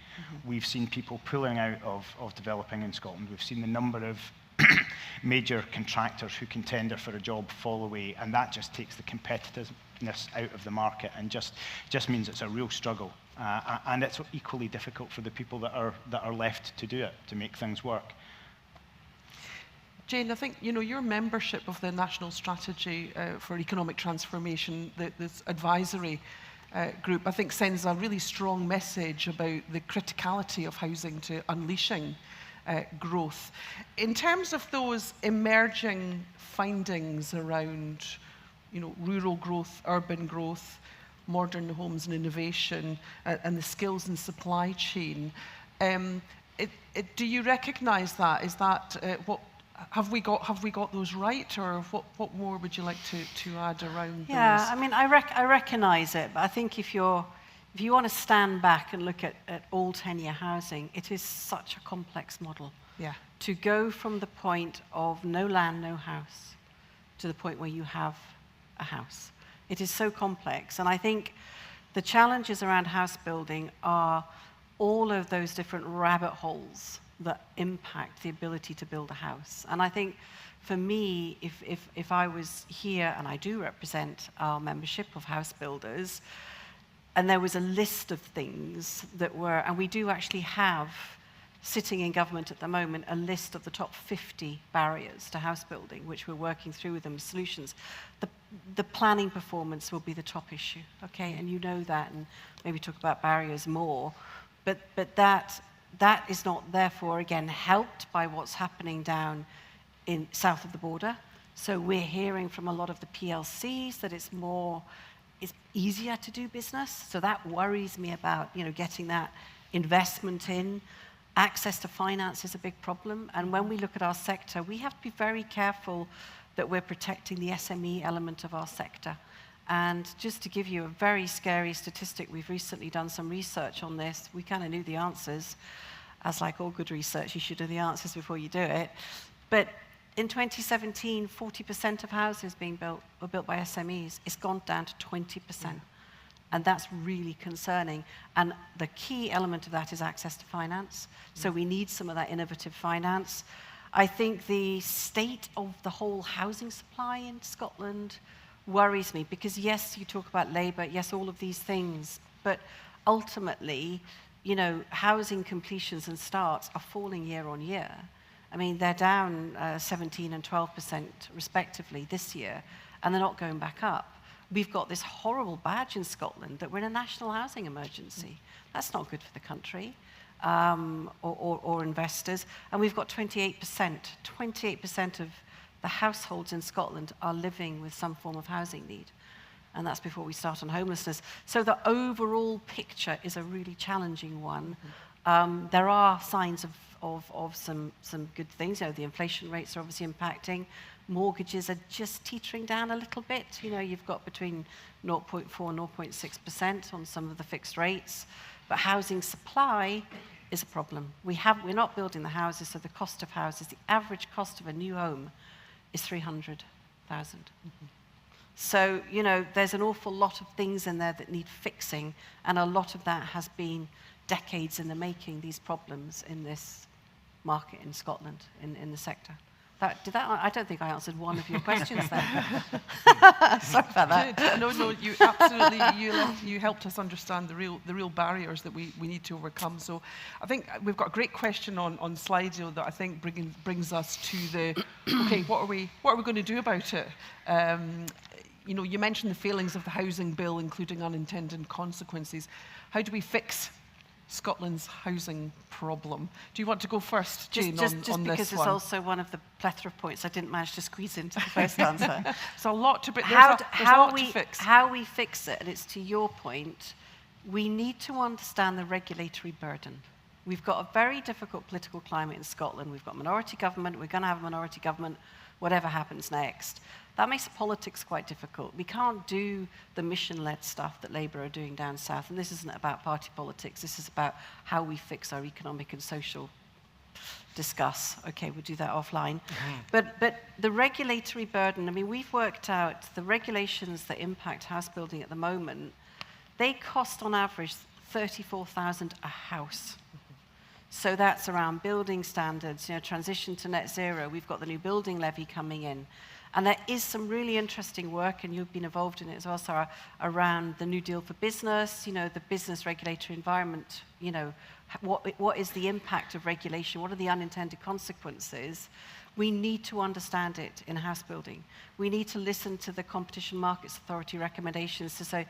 We've seen people pulling out of developing in Scotland. We've seen the number of major contractors who can tender for a job fall away, and that just takes the competitiveness out of the market and just means it's a real struggle. And it's equally difficult for the people that are left to do it, to make things work. Jane, I think your membership of the National Strategy for Economic Transformation, this advisory group, I think sends a really strong message about the criticality of housing to unleashing growth. In terms of those emerging findings around rural growth, urban growth, modern homes and innovation, and the skills and supply chain, do you recognise that? Is that what? Have we got those right, or what more would you like to add around those? Yeah, I mean, I recognise it, but I think if you want to stand back and look at all tenure housing, it is such a complex model. Yeah. To go from the point of no land, no house, to the point where you have a house. It is so complex, and I think the challenges around house building are all of those different rabbit holes that impact the ability to build a house. And I think for me, if I was here, and I do represent our membership of house builders, and there was a list of things that were, and we do actually have, sitting in government at the moment, a list of the top 50 barriers to house building, which we're working through with them, solutions. The planning performance will be the top issue, okay? And you know that, and maybe talk about barriers more. But that is not, therefore, again, helped by what's happening down in south of the border. So we're hearing from a lot of the PLCs that it's easier to do business. So that worries me about, getting that investment in. Access to finance is a big problem. And when we look at our sector, we have to be very careful that we're protecting the SME element of our sector. And just to give you a very scary statistic, we've recently done some research on this. We kind of knew the answers. As like all good research, you should know the answers before you do it. But in 2017, 40% of houses being built were built by SMEs. It's gone down to 20%. And that's really concerning. And the key element of that is access to finance. So we need some of that innovative finance. I think the state of the whole housing supply in Scotland worries me, because yes, you talk about labour, yes, all of these things, but ultimately, you know, housing completions and starts are falling year on year. I mean, they're down 17 and 12% respectively this year, and they're not going back up. We've got this horrible badge in Scotland that we're in a national housing emergency. That's not good for the country or investors. And we've got 28% of the households in Scotland are living with some form of housing need. And that's before we start on homelessness. So the overall picture is a really challenging one. There are signs of some good things. You know, the inflation rates are obviously impacting. Mortgages are just teetering down a little bit. You know, you've got between 0.4 and 0.6% on some of the fixed rates. But housing supply is a problem. We're not building the houses, so the cost of houses, the average cost of a new home is 300,000. So, you know, there's an awful lot of things in there that need fixing, and a lot of that has been decades in the making, these problems in this market in Scotland, in the sector. I don't think I answered one of your questions there. Sorry about that. No, you absolutely, you helped us understand the real barriers that we need to overcome. So I think we've got a great question on Slido that I think brings us to the, okay, what are we going to do about it? You know, you mentioned the failings of the housing bill, including unintended consequences. How do we fix Scotland's housing problem? Do you want to go first, Jane, just on because this it's one? also one of the plethora of points I didn't manage to squeeze into the first answer. There's a lot to fix. How we fix it, and it's to your point, we need to understand the regulatory burden. We've got a very difficult political climate in Scotland. We've got a minority government. We're going to have a minority government, whatever happens next. That makes politics quite difficult. We can't do the mission-led stuff that Labour are doing down south. And this isn't about party politics. This is about how we fix our economic and social discuss. Okay, we'll do that offline. But the regulatory burden, I mean, we've worked out the regulations that impact house building at the moment, they cost on average 34,000 a house. So that's around building standards, you know, transition to net zero. We've got the new building levy coming in. And there is some really interesting work, and you've been involved in it as well, Sarah, around the New Deal for Business, you know, the business regulatory environment, you know, what is the impact of regulation? What are the unintended consequences? We need to understand it in house building. We need to listen to the Competition Markets Authority recommendations to say,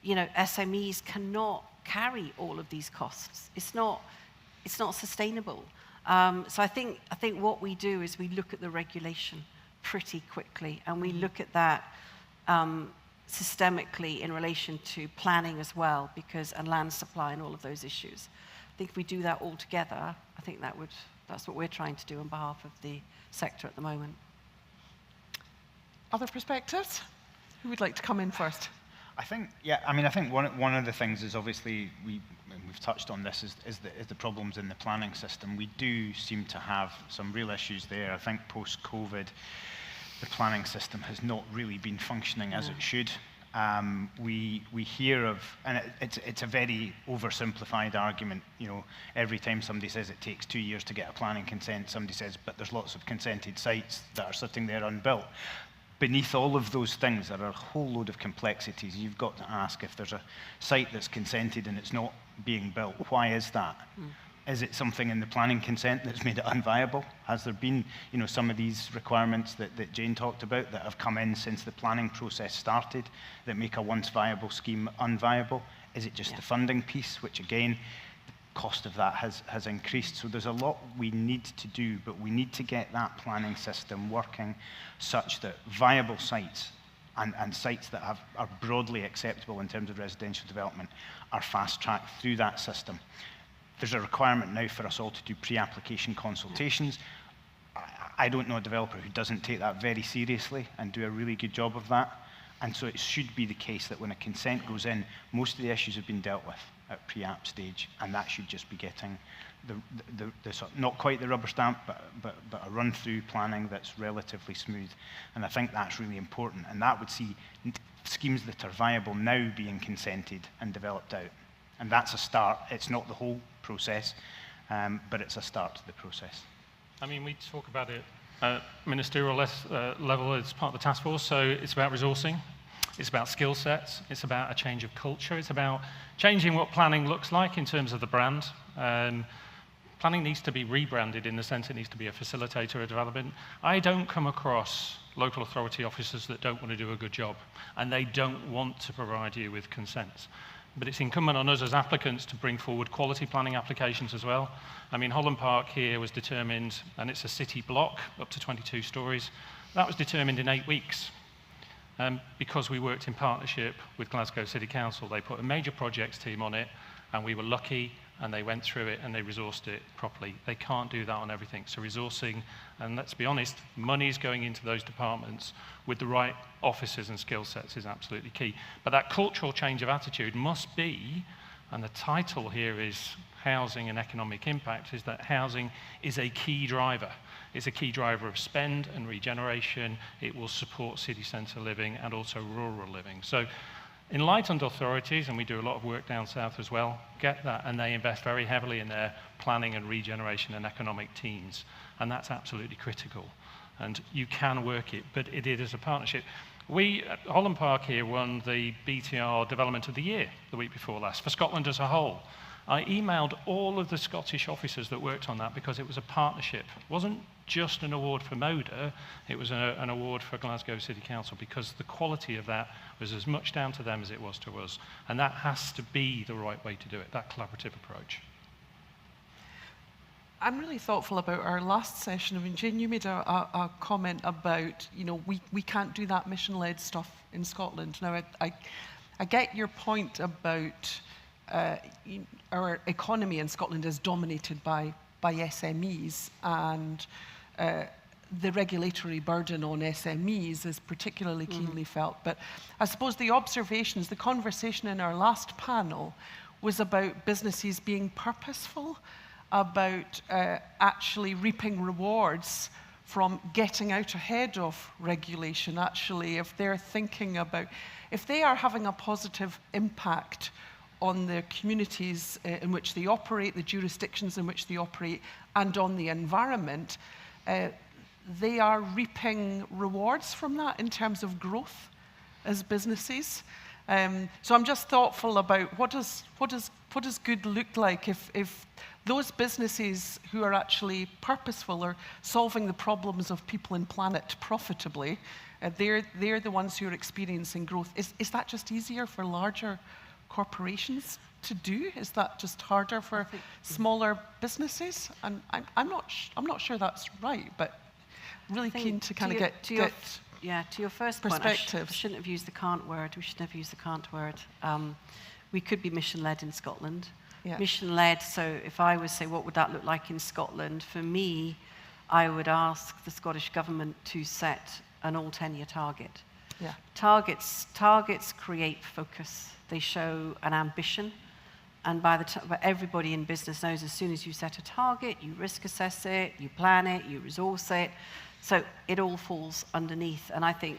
you know, SMEs cannot carry all of these costs. It's not sustainable. So I think what we do is we look at the regulation pretty quickly, and we look at that systemically in relation to planning as well, and land supply and all of those issues. I think if we do that all together, I think that's what we're trying to do on behalf of the sector at the moment. Other perspectives? Who would like to come in first? I think, yeah, I mean, I think one of the things is obviously, we've touched on this, is the problems in the planning system. We do seem to have some real issues there. I think post-COVID, the planning system has not really been functioning as it should. We hear of, and it's a very oversimplified argument, you know, every time somebody says it takes 2 years to get a planning consent, somebody says, but there's lots of consented sites that are sitting there unbuilt. Beneath all of those things, there are a whole load of complexities. You've got to ask, if there's a site that's consented and it's not being built, why is that? Is it something in the planning consent that's made it unviable? Has there been, you know, some of these requirements that Jane talked about that have come in since the planning process started that make a once viable scheme unviable? Is it just the funding piece, which again, the cost of that has increased? So there's a lot we need to do, but we need to get that planning system working such that viable sites and sites that are broadly acceptable in terms of residential development are fast-tracked through that system. There's a requirement now for us all to do pre-application consultations. I don't know a developer who doesn't take that very seriously and do a really good job of that. And so it should be the case that when a consent goes in, most of the issues have been dealt with at pre-app stage, and that should just be getting the sort of, not quite the rubber stamp, but a run-through planning that's relatively smooth. And I think that's really important. And that would see schemes that are viable now being consented and developed out. And that's a start. It's not the whole process, but it's a start to the process. I mean, we talk about it at ministerial level as part of the task force, so it's about resourcing, it's about skill sets, it's about a change of culture, it's about changing what planning looks like in terms of the brand. Planning needs to be rebranded in the sense it needs to be a facilitator of development. I don't come across local authority officers that don't want to do a good job, and they don't want to provide you with consents. But it's incumbent on us as applicants to bring forward quality planning applications as well. I mean, Holland Park here was determined, and it's a city block up to 22 stories. That was determined in 8 weeks because we worked in partnership with Glasgow City Council. They put a major projects team on it, and we were lucky, and they went through it and they resourced it properly. They can't do that on everything. So resourcing, and let's be honest, money's going into those departments with the right officers and skill sets is absolutely key. But that cultural change of attitude must be, and the title here is Housing and Economic Impact, is that housing is a key driver. It's a key driver of spend and regeneration. It will support city centre living and also rural living. So enlightened authorities, and we do a lot of work down south as well, get that, and they invest very heavily in their planning and regeneration and economic teams, and that's absolutely critical. And you can work it, but it is a partnership. We at Holland Park here won the BTR Development of the Year the week before last for Scotland as a whole. I emailed all of the Scottish officers that worked on that because it was a partnership. It wasn't just an award for MODA, it was an award for Glasgow City Council because the quality of that was as much down to them as it was to us. And that has to be the right way to do it, that collaborative approach. I'm really thoughtful about our last session. I mean, Jane, you made a comment about, you know, we can't do that mission-led stuff in Scotland. Now, I get your point about our economy in Scotland is dominated by SMEs, and the regulatory burden on SMEs is particularly keenly felt. But I suppose the observations, the conversation in our last panel was about businesses being purposeful, about actually reaping rewards from getting out ahead of regulation. Actually, if they're thinking about, if they are having a positive impact on the communities in which they operate, the jurisdictions in which they operate, and on the environment, they are reaping rewards from that in terms of growth as businesses. So I'm just thoughtful about what does good look like if those businesses who are actually purposeful or solving the problems of people and planet profitably, they're the ones who are experiencing growth. Is that just easier for larger corporations to do? Is that just harder for smaller businesses? And I'm not sure that's right, but really keen to kind of get to your first perspective. Point, I shouldn't have used the can't word. We shouldn't have used the can't word. We could be mission-led in Scotland. Yeah. Mission-led, so if I was say, what would that look like in Scotland? For me, I would ask the Scottish Government to set an all-tenure target. Yeah. Targets create focus. They show an ambition. And but everybody in business knows as soon as you set a target, you risk assess it, you plan it, you resource it. So it all falls underneath. And I think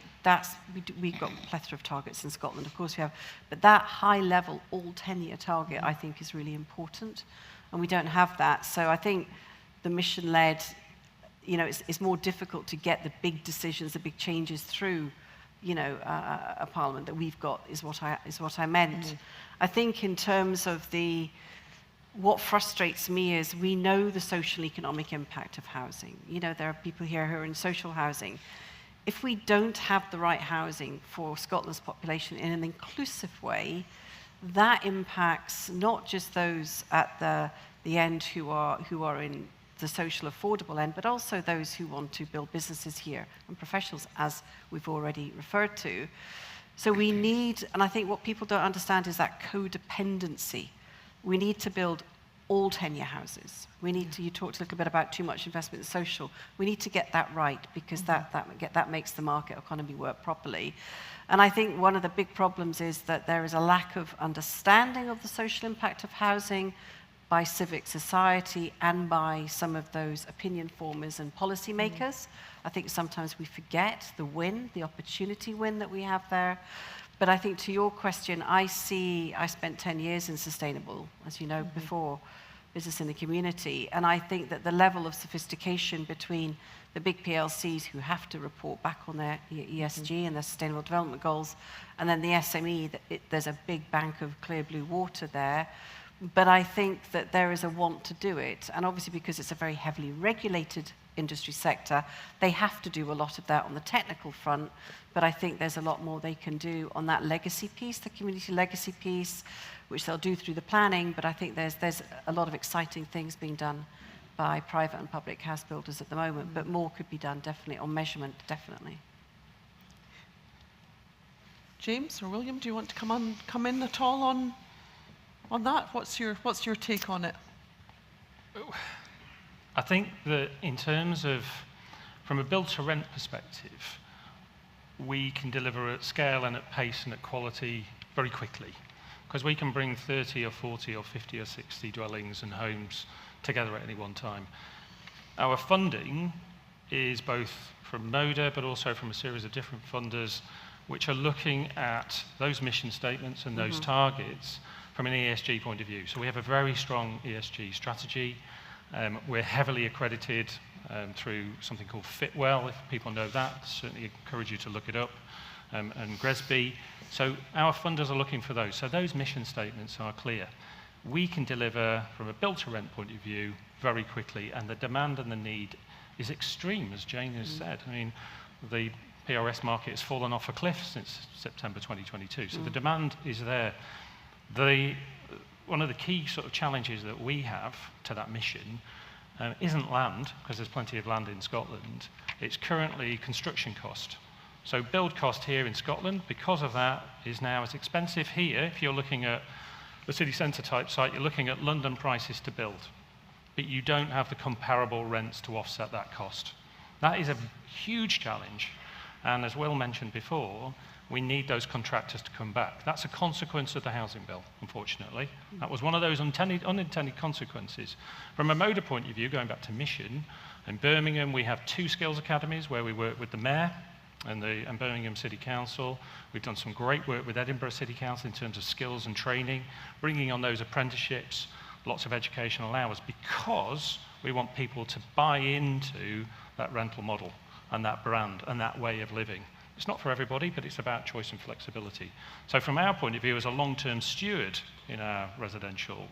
we've got a plethora of targets in Scotland, of course we have. But that high level all tenure target, I think, is really important. And we don't have that. So I think the mission led, you know, it's more difficult to get the big decisions, the big changes through, you know, a parliament that we've got is what I meant. I think in terms of what frustrates me is we know the social economic impact of housing. You know, there are people here who are in social housing. If we don't have the right housing for Scotland's population in an inclusive way, that impacts not just those at the end who are in the social affordable end, but also those who want to build businesses here and professionals, as we've already referred to. So we need, and I think what people don't understand is that codependency. We need to build all tenure houses. We need to, you talked a little bit about too much investment in social. We need to get that right because that makes the market economy work properly. And I think one of the big problems is that there is a lack of understanding of the social impact of housing by civic society and by some of those opinion formers and policymakers. I think sometimes we forget the opportunity win that we have there. But I think to your question, I spent 10 years in sustainable, as you know, before, business in the community. And I think that the level of sophistication between the big PLCs who have to report back on their ESG and their sustainable development goals, and then the SME, there's a big bank of clear blue water there. But I think that there is a want to do it. And obviously because it's a very heavily regulated industry sector, they have to do a lot of that on the technical front. But I think there's a lot more they can do on that legacy piece, the community legacy piece, which they'll do through the planning. But I think there's a lot of exciting things being done by private and public house builders at the moment. But more could be done, definitely, on measurement, definitely. James or William, do you want to come in at all on that? What's your take on it? I think that in terms of, from a build-to-rent perspective, we can deliver at scale and at pace and at quality very quickly, because we can bring 30 or 40 or 50 or 60 dwellings and homes together at any one time. Our funding is both from MODA, but also from a series of different funders, which are looking at those mission statements and those targets from an ESG point of view. So we have a very strong ESG strategy. We're heavily accredited through something called Fitwell, if people know that. Certainly encourage you to look it up, and GRESB. So our funders are looking for those. So those mission statements are clear. We can deliver from a build-to-rent point of view very quickly, and the demand and the need is extreme, as Jane has said. I mean, the PRS market has fallen off a cliff since September 2022, so the demand is there. One of the key sort of challenges that we have to that mission isn't land, because there's plenty of land in Scotland. It's currently construction cost. So build cost here in Scotland, because of that, is now as expensive here. If you're looking at the city centre type site, you're looking at London prices to build, but you don't have the comparable rents to offset that cost. That is a huge challenge. And as Will mentioned before, we need those contractors to come back. That's a consequence of the housing bill, unfortunately. That was one of those unintended consequences. From a MODA point of view, going back to mission, in Birmingham we have 2 skills academies where we work with the Mayor and Birmingham City Council. We've done some great work with Edinburgh City Council in terms of skills and training, bringing on those apprenticeships, lots of educational hours, because we want people to buy into that rental model and that brand and that way of living. It's not for everybody, but it's about choice and flexibility. So from our point of view, as a long-term steward in our residential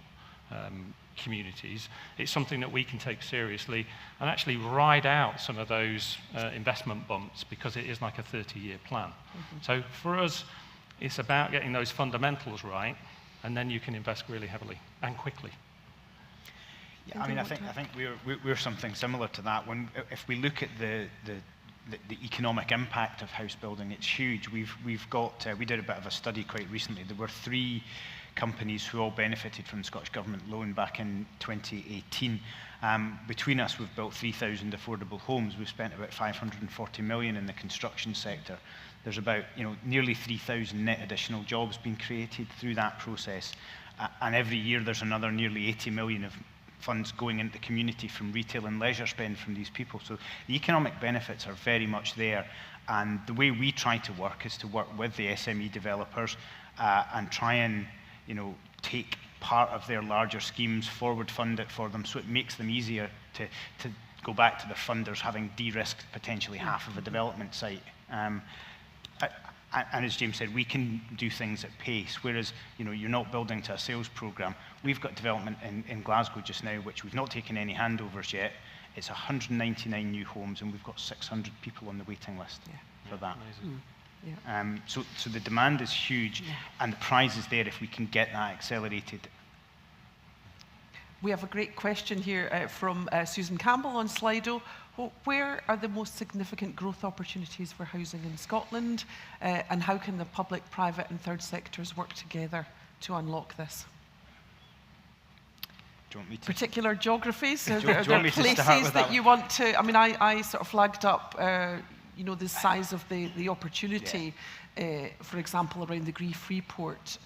communities, it's something that we can take seriously and actually ride out some of those investment bumps, because it is like a 30-year plan. So for us, it's about getting those fundamentals right, and then you can invest really heavily and quickly. Yeah, I mean, I think we're something similar to that. If we look at the economic impact of house building, it's huge. We did a bit of a study quite recently. There were 3 companies who all benefited from the Scottish Government loan back in 2018. Between us, we've built 3,000 affordable homes. We've spent about 540 million in the construction sector. There's about nearly 3,000 net additional jobs being created through that process. And every year there's another nearly 80 million of funds going into the community from retail and leisure spend from these people. So the economic benefits are very much there. And the way we try to work is to work with the SME developers and try and take part of their larger schemes, forward fund it for them, so it makes them easier to go back to their funders, having de-risked potentially half of a development site. And as James said, we can do things at pace, whereas you're not building to a sales program. We've got development in Glasgow just now, which we've not taken any handovers yet. It's 199 new homes, and we've got 600 people on the waiting list for that. So the demand is huge, and the prize is there if we can get that accelerated. We have a great question here from Susan Campbell on Slido. Where are the most significant growth opportunities for housing in Scotland, and how can the public, private and third sectors work together to unlock this? Do you want me to? Particular geographies? Are there places that you want to? I mean, I sort of flagged up you know, the size of the opportunity, for example, around the Gree Freeport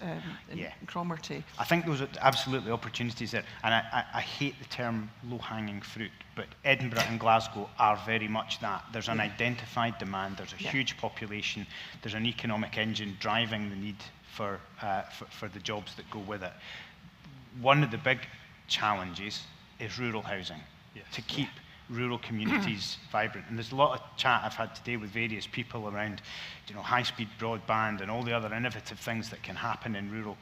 in Cromarty. I think those are absolutely opportunities there. And I hate the term low-hanging fruit, but Edinburgh and Glasgow are very much that. There's an identified demand, there's a huge population, there's an economic engine driving the need for the jobs that go with it. One of the big challenges is rural housing, to keep rural communities vibrant. And there's a lot of chat I've had today with various people around, you know, high-speed broadband and all the other innovative things that can happen in rural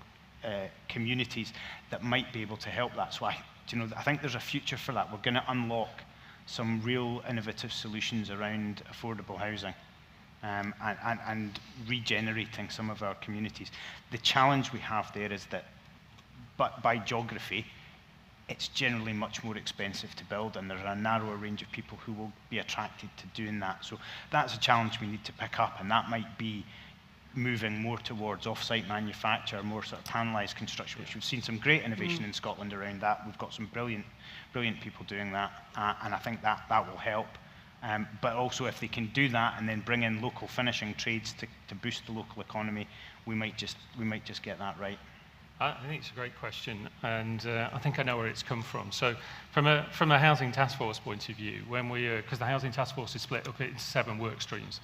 communities that might be able to help that. So I think there's a future for that. We're going to unlock some real innovative solutions around affordable housing and regenerating some of our communities. The challenge we have there is that, but by geography, it's generally much more expensive to build, and there's a narrower range of people who will be attracted to doing that. So that's a challenge we need to pick up, and that might be moving more towards off-site manufacture, more sort of panelised construction, which we've seen some great innovation in Scotland around that. We've got some brilliant people doing that, and I think that will help. But also, if they can do that and then bring in local finishing trades to boost the local economy, we might just get that right. I think it's a great question, and I think I know where it's come from. So from a housing task force point of view, because the housing task force is split up into 7 work streams,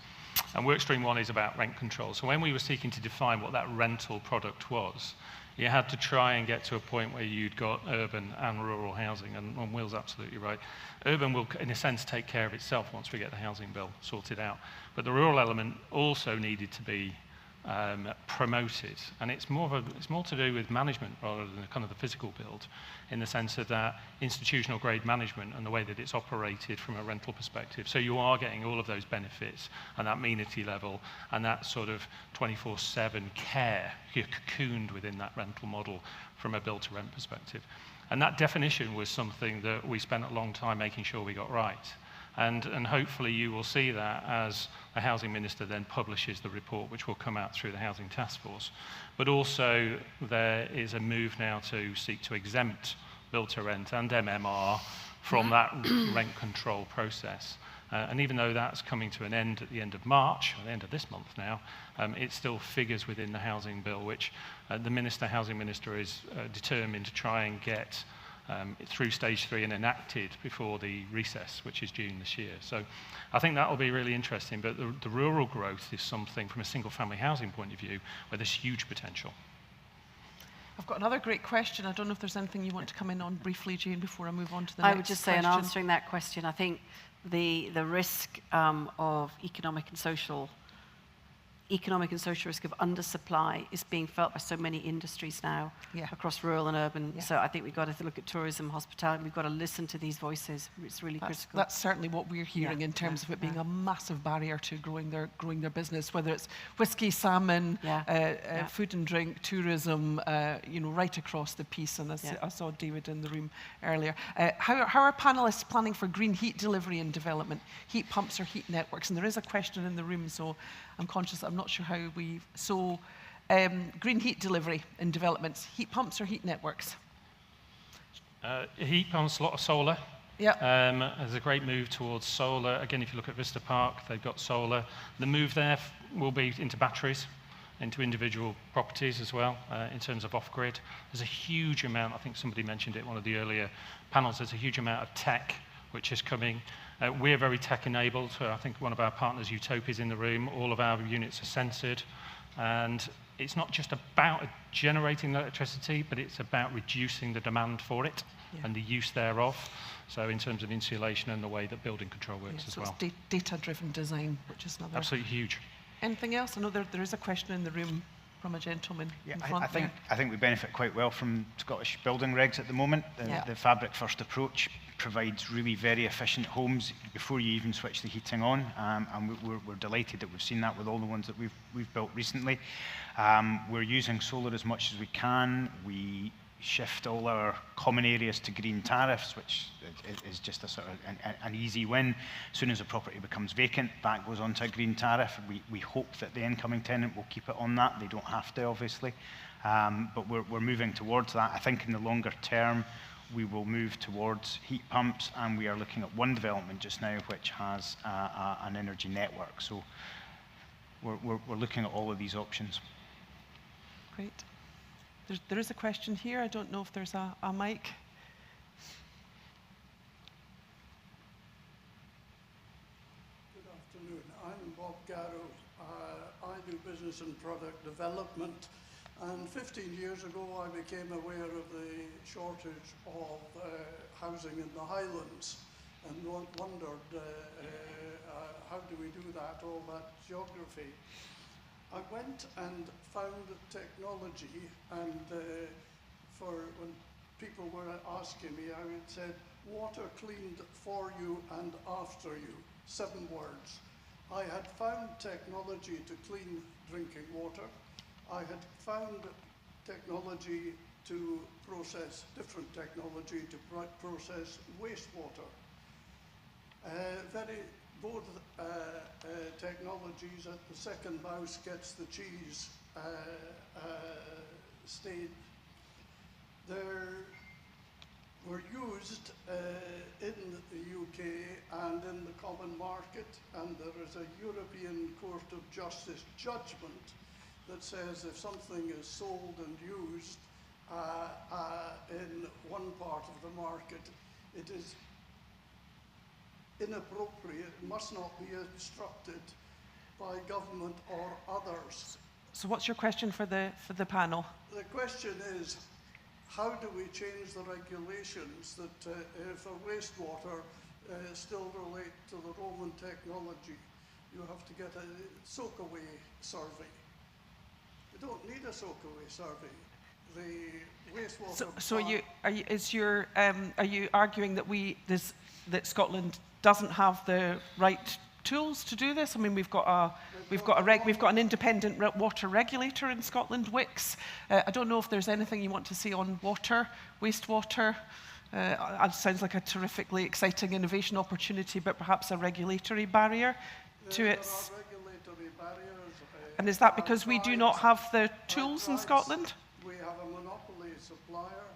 and work stream 1 is about rent control. So when we were seeking to define what that rental product was, you had to try and get to a point where you'd got urban and rural housing, and Will's absolutely right. Urban will, in a sense, take care of itself once we get the housing bill sorted out. But the rural element also needed to be promoted, and it's more to do with management rather than kind of the physical build, in the sense of that institutional grade management and the way that it's operated from a rental perspective. So you are getting all of those benefits and that amenity level and that sort of 24/7 care. You're cocooned within that rental model from a build to rent perspective. And that definition was something that we spent a long time making sure we got right. And hopefully you will see that as the Housing Minister then publishes the report, which will come out through the Housing Task Force. But also there is a move now to seek to exempt build-to-rent and MMR from that rent control process. And even though that's coming to an end at the end of March, or the end of this month now, it still figures within the housing bill, which the Housing Minister is determined to try and get through stage 3 and enacted before the recess, which is June this year. So I think that will be really interesting, but the rural growth is something from a single family housing point of view where there's huge potential. I've got another great question. I don't know if there's anything you want to come in on briefly, Jane, before I move on to the next question. I would just say, in answering that question, I think the risk of economic and social risk of undersupply is being felt by so many industries now across rural and urban. So I think we've got to look at tourism, hospitality. We've got to listen to these voices. It's really critical. That's certainly what we're hearing in terms of it being a massive barrier to growing their business, whether it's whiskey, salmon, food and drink, tourism, right across the piece. And I saw David in the room earlier. How are panelists planning for green heat delivery and development, heat pumps or heat networks? And there is a question in the room, so I'm conscious I'm not sure how green heat delivery and developments, heat pumps or heat networks? Heat pumps, a lot of solar. Yeah. There's a great move towards solar. Again, if you look at Vista Park, they've got solar. The move there will be into batteries, into individual properties as well, in terms of off-grid. There's a huge amount, I think somebody mentioned it in one of the earlier panels, there's a huge amount of tech which is coming. We're very tech-enabled. I think one of our partners, Utopia, is in the room. All of our units are censored. And it's not just about generating electricity, but it's about reducing the demand for it and the use thereof. So in terms of insulation and the way that building control works as well. It's data-driven design, which is another... Absolutely huge. Anything else? I know there is a question in the room from a gentleman in front. I think we benefit quite well from Scottish building regs at the moment. The fabric first approach provides really very efficient homes before you even switch the heating on, and we're delighted that we've seen that with all the ones that we've built recently. We're using solar as much as we can. We shift all our common areas to green tariffs, which is just a sort of an easy win. As soon as a property becomes vacant, that goes onto a green tariff. We hope that the incoming tenant will keep it on that. They don't have to, obviously. but we're moving towards that. I think in the longer term, we will move towards heat pumps, and we are looking at one development just now which has an energy network. So we're looking at all of these options. Great. There is a question here. I don't know if there's a mic. Good afternoon. I'm Bob Garrow. I do business and product development. And 15 years ago, I became aware of the shortage of housing in the Highlands and wondered how do we do that, all that geography. I went and found technology, and for when people were asking me, I would say, water cleaned for you and after you, 7 words. I had found technology to clean drinking water. I had found technology to process, different technology to process wastewater. Both technologies at the second mouse gets the cheese stage. They were used in the UK and in the common market, and there is a European Court of Justice judgment that says if something is sold and used in one part of the market, it is inappropriate, it must not be instructed by government or others. So what's your question for the panel? The question is, how do we change the regulations that for wastewater still relate to the Roman technology? You have to get a soak-away survey. You don't need a soak-away survey. The wastewater. Are you arguing that that Scotland doesn't have the right tools to do this? I mean, we've got an independent water regulator in Scotland, Wicks. I don't know if there's anything you want to see on water, wastewater. It sounds like a terrifically exciting innovation opportunity, but perhaps a regulatory barrier to its. There are regulatory barriers. And is that because we do not have the tools in Scotland? We have a monopoly supplier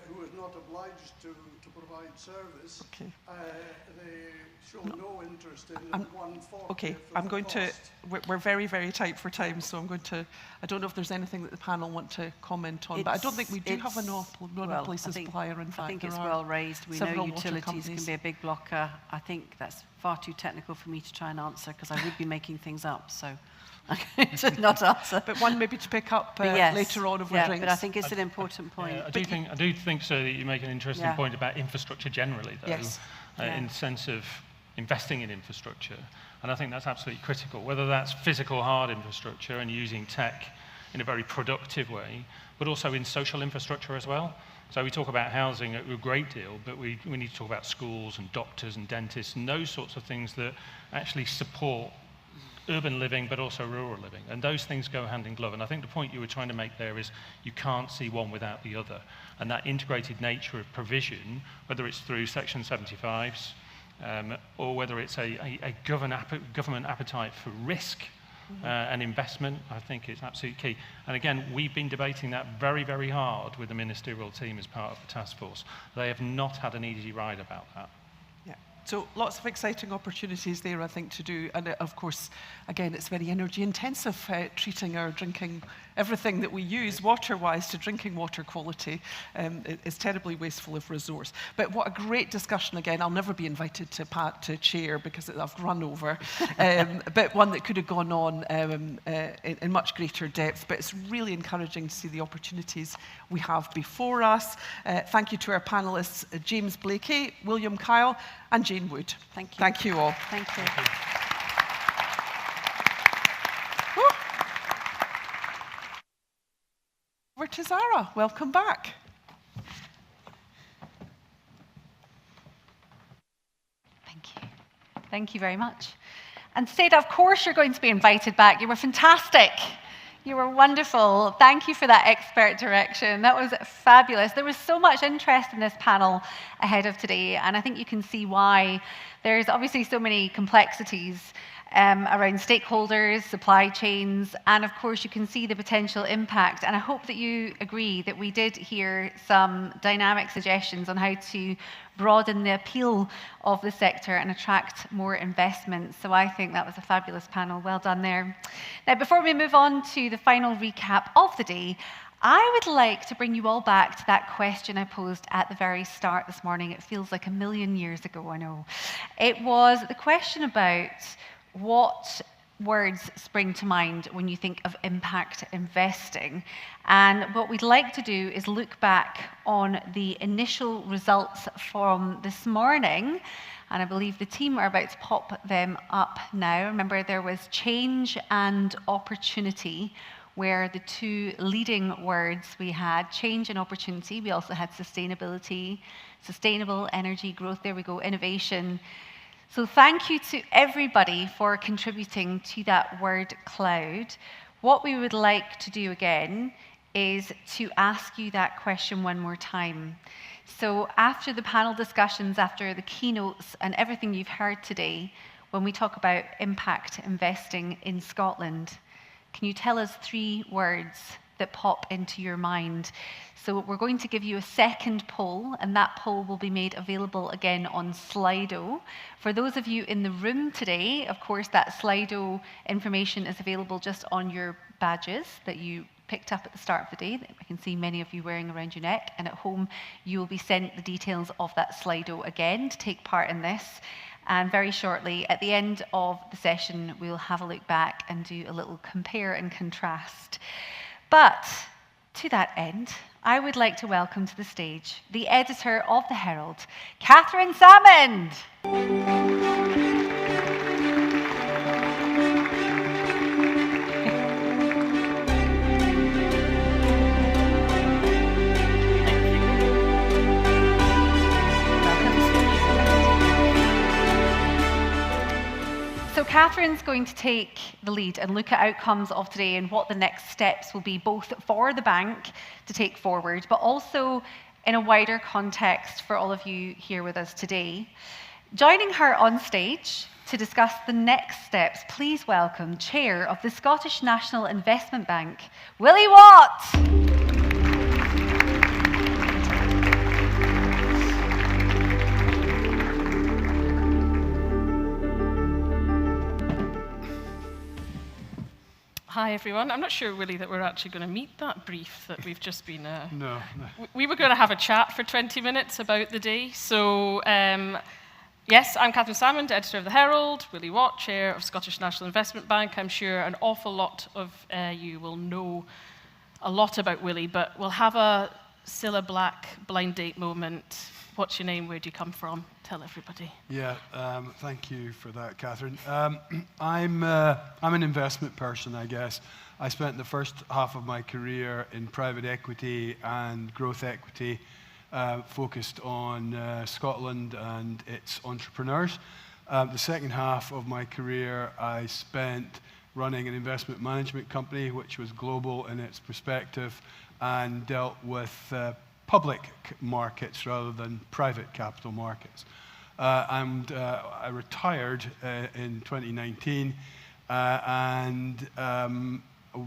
who is not obliged to provide service. Okay. They show no interest in 1/4. Okay, I'm going to. We're very, very tight for time, so I'm going to. I don't know if there's anything that the panel want to comment on, but I don't think we do have a monopoly supplier. In fact, I think it's well raised. We know utilities can be a big blocker. I think that's far too technical for me to try and answer because I would be making things up. So. To not answer. But one maybe to pick up later on over drinks. But I think it's an important point. I do think so that you make an interesting point about infrastructure generally, though, in the sense of investing in infrastructure. And I think that's absolutely critical, whether that's physical hard infrastructure and using tech in a very productive way, but also in social infrastructure as well. So we talk about housing a great deal, but we need to talk about schools and doctors and dentists and those sorts of things that actually support urban living, but also rural living. And those things go hand in glove. And I think the point you were trying to make there is you can't see one without the other. And that integrated nature of provision, whether it's through Section 75s, or whether it's a government appetite for risk and investment, I think it's absolutely key. And again, we've been debating that very, very hard with the ministerial team as part of the task force. They have not had an easy ride about that. So lots of exciting opportunities there, I think, to do. And of course, again, it's very energy intensive, treating our drinking, everything that we use water-wise to drinking water quality is terribly wasteful of resource. But what a great discussion again. I'll never be invited to chair because I've run over, but one that could have gone on in much greater depth. But it's really encouraging to see the opportunities we have before us. Thank you to our panelists, James Blakey, William Kyle, and Jane Wood. Thank you. Thank you all. Thank you. Over to Zara. Welcome back. Thank you. Thank you very much. And Seda, of course you're going to be invited back. You were fantastic. You were wonderful. Thank you for that expert direction. That was fabulous. There was so much interest in this panel ahead of today, and I think you can see why. There's obviously so many complexities around stakeholders, supply chains, and of course you can see the potential impact. And I hope that you agree that we did hear some dynamic suggestions on how to broaden the appeal of the sector and attract more investment. So I think that was a fabulous panel. Well done there. Now, before we move on to the final recap of the day, I would like to bring you all back to that question I posed at the very start this morning. It feels like a million years ago, I know. It was the question about what words spring to mind when you think of impact investing. And what we'd like to do is look back on the initial results from this morning. And I believe the team are about to pop them up now. Remember, there was change and opportunity, where the two leading words we had, change and opportunity. We also had sustainability, sustainable energy growth. There we go, innovation. So thank you to everybody for contributing to that word cloud. What we would like to do again is to ask you that question one more time. So after the panel discussions, after the keynotes and everything you've heard today, when we talk about impact investing in Scotland, can you tell us 3 words that pop into your mind? So we're going to give you a second poll, and that poll will be made available again on Slido. For those of you in the room today, of course, that Slido information is available just on your badges that you picked up at the start of the day. I can see many of you wearing around your neck, and at home you will be sent the details of that Slido again to take part in this. And very shortly, at the end of the session, we'll have a look back and do a little compare and contrast. But to that end, I would like to welcome to the stage the editor of the Herald, Catherine Salmond. So Catherine's going to take the lead and look at outcomes of today and what the next steps will be, both for the bank to take forward, but also in a wider context for all of you here with us today. Joining her on stage to discuss the next steps, please welcome Chair of the Scottish National Investment Bank, Willie Watt. Hi, everyone. I'm not sure, Willie, that we're actually going to meet that brief that we've just been... No. We were going to have a chat for 20 minutes about the day. So, yes, I'm Catherine Salmond, editor of the Herald, Willie Watt, chair of Scottish National Investment Bank. I'm sure an awful lot of you will know a lot about Willie, but we'll have a Cilla Black blind date moment. What's your name? Where do you come from? Tell everybody. Yeah, thank you for that, Catherine. I'm an investment person, I guess. I spent the first half of my career in private equity and growth equity, focused on Scotland and its entrepreneurs. The second half of my career, I spent running an investment management company, which was global in its perspective and dealt with public markets rather than private capital markets. And I retired in 2019 and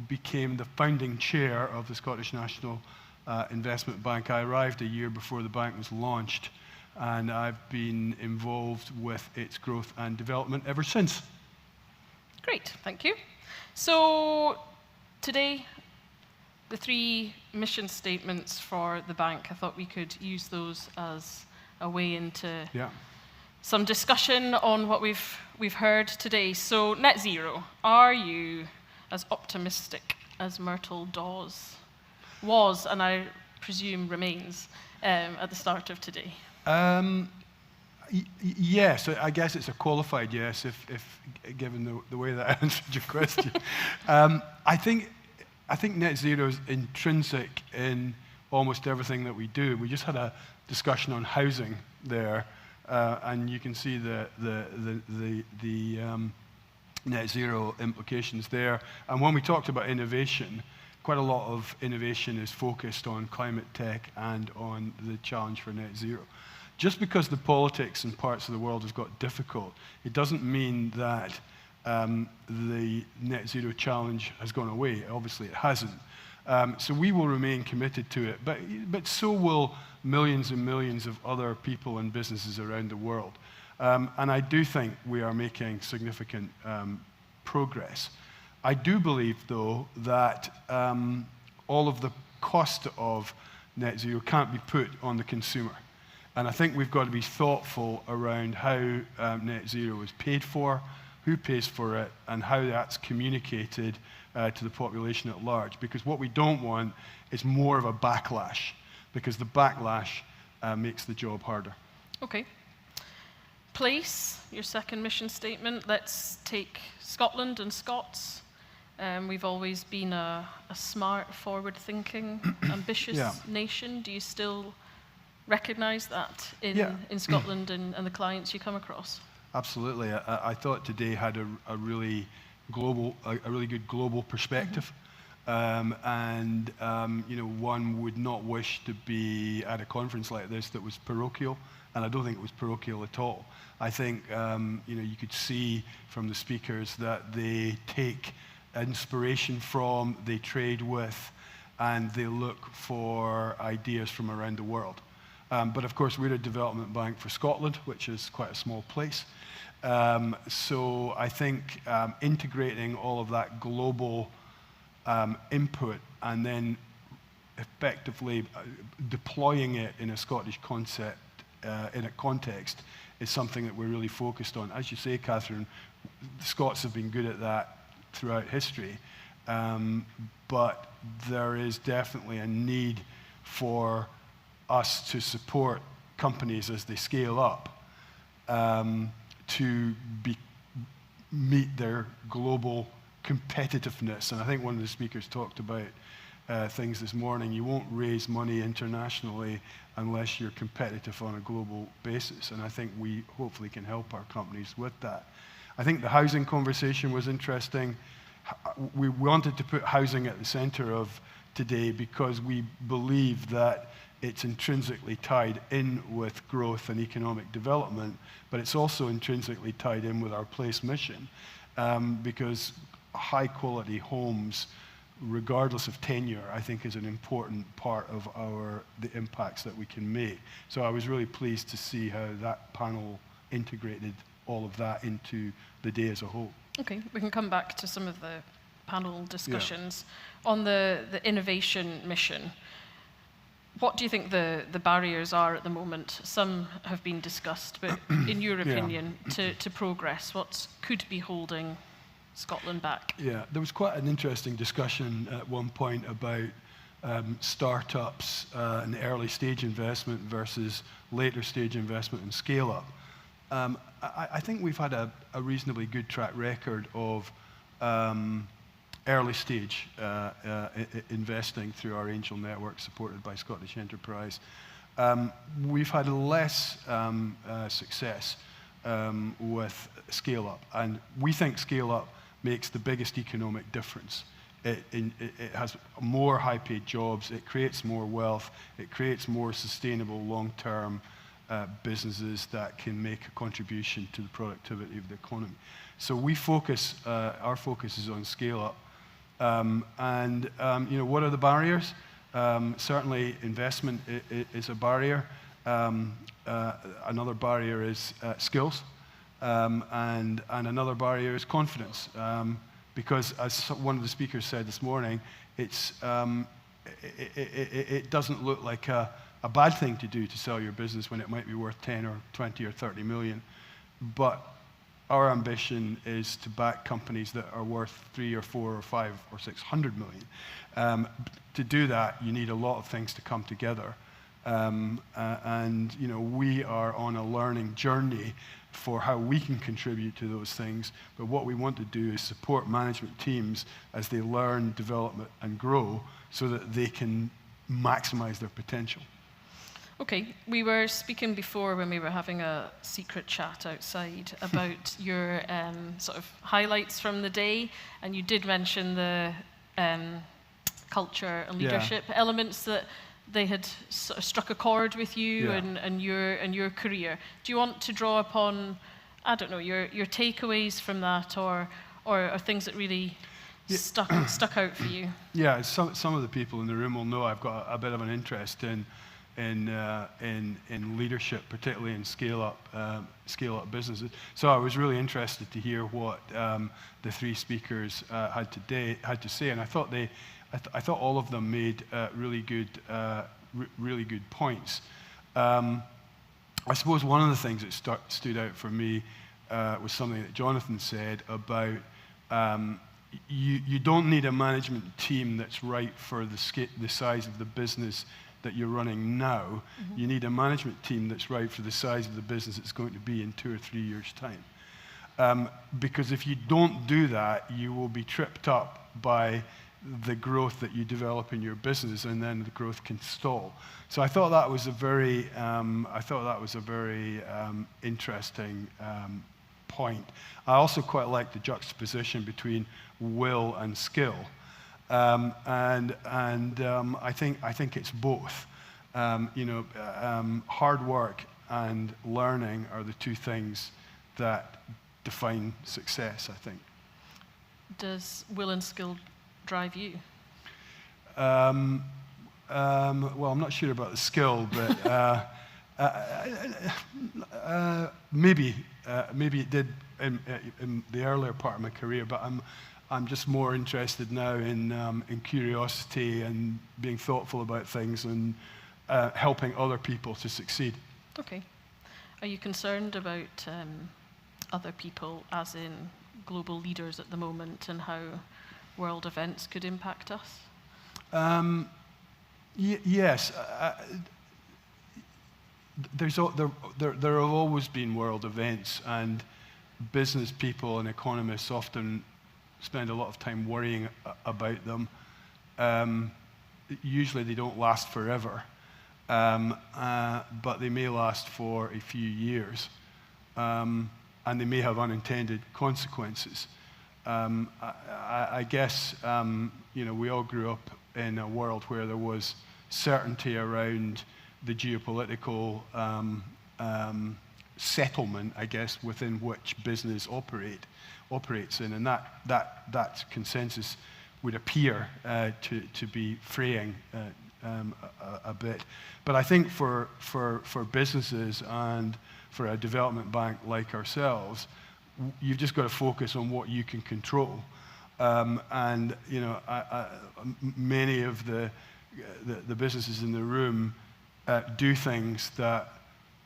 became the founding chair of the Scottish National Investment Bank. I arrived a year before the bank was launched, and I've been involved with its growth and development ever since. Great, thank you. So today, the 3 mission statements for the bank, I thought we could use those as a way into some discussion on what we've heard today. So net zero, are you as optimistic as Myrtle Dawes was, and I presume remains, at the start of today? Yes, I guess it's a qualified yes, if given the way that I answered your question. I think net zero is intrinsic in almost everything that we do. We just had a discussion on housing there, and you can see the net zero implications there. And when we talked about innovation, quite a lot of innovation is focused on climate tech and on the challenge for net zero. Just because the politics in parts of the world has got difficult, it doesn't mean that the net zero challenge has gone away. Obviously, it hasn't. So we will remain committed to it, but so will millions and millions of other people and businesses around the world. And I do think we are making significant progress. I do believe, though, that all of the cost of net zero can't be put on the consumer. And I think we've got to be thoughtful around how net zero is paid for, who pays for it, and how that's communicated to the population at large. Because what we don't want is more of a backlash, because the backlash makes the job harder. Okay. Place, your second mission statement. Let's take Scotland and Scots. We've always been a smart, forward-thinking, ambitious nation. Do you still recognise that in Scotland and the clients you come across? Absolutely. I thought today had a really good global perspective. And one would not wish to be at a conference like this that was parochial, and I don't think it was parochial at all. I think you could see from the speakers that they take inspiration from, they trade with, and they look for ideas from around the world. But of course, we're a development bank for Scotland, which is quite a small place. So I think integrating all of that global input and then effectively deploying it in a Scottish concept, in a context, is something that we're really focused on. As you say, Catherine, the Scots have been good at that throughout history, but there is definitely a need for us to support companies as they scale up to meet their global competitiveness. And I think one of the speakers talked about things this morning. You won't raise money internationally unless you're competitive on a global basis. And I think we hopefully can help our companies with that. I think the housing conversation was interesting. We wanted to put housing at the center of today because we believe that it's intrinsically tied in with growth and economic development, but it's also intrinsically tied in with our place mission, because high-quality homes, regardless of tenure, I think is an important part of the impacts that we can make. So I was really pleased to see how that panel integrated all of that into the day as a whole. Okay, we can come back to some of the panel discussions. On the innovation mission, what do you think the barriers are at the moment? Some have been discussed, but in your opinion, to progress, what could be holding Scotland back? Yeah, there was quite an interesting discussion at one point about startups and early stage investment versus later stage investment and scale up. I think we've had a reasonably good track record of early stage investing through our angel network supported by Scottish Enterprise. We've had less success with scale up, and we think scale up makes the biggest economic difference. It has more high-paid jobs, it creates more wealth, it creates more sustainable long-term businesses that can make a contribution to the productivity of the economy. So we focus, our focus is on scale up. What are the barriers? Certainly investment is a barrier. Another barrier is skills. And another barrier is confidence. Because as one of the speakers said this morning, it doesn't look like a bad thing to do to sell your business when it might be worth 10 or 20 or 30 million. But our ambition is to back companies that are worth 3 or 4 or 5 or 600 million. To do that, you need a lot of things to come together. We are on a learning journey for how we can contribute to those things. But what we want to do is support management teams as they learn, develop, and grow so that they can maximize their potential. Okay, we were speaking before when we were having a secret chat outside about your sort of highlights from the day, and you did mention the culture and leadership elements that they had sort of struck a chord with you and your career. Do you want to draw upon I don't know, your takeaways from that, or things that really stuck out for you? Yeah, some of the people in the room will know I've got a bit of an interest in leadership, particularly in scale up businesses. So I was really interested to hear what the three speakers had to say, and I thought I thought all of them made really good points. I suppose one of the things that stood out for me was something that Jonathan said about you don't need a management team that's right for the size of the business that you're running now. Mm-hmm. You need a management team that's right for the size of the business it's going to be in 2 or 3 years' time. Because if you don't do that, you will be tripped up by the growth that you develop in your business, and then the growth can stall. So I thought that was a very, interesting point. I also quite like the juxtaposition between will and skill, and I think it's both. Hard work and learning are the two things that define success, I think. Does will and skill drive you? Well, I'm not sure about the skill, but maybe it did in the earlier part of my career. But I'm just more interested now in curiosity and being thoughtful about things and helping other people to succeed. Okay. Are you concerned about other people, as in global leaders at the moment, and how world events could impact us? Yes. There have always been world events, and business people and economists often spend a lot of time worrying about them. Usually they don't last forever, but they may last for a few years, and they may have unintended consequences. I guess we all grew up in a world where there was certainty around the geopolitical settlement, I guess, within which business operates in, and that consensus would appear to be fraying a bit. But I think for businesses and for a development bank like ourselves, you've just got to focus on what you can control. And many of the businesses in the room do things that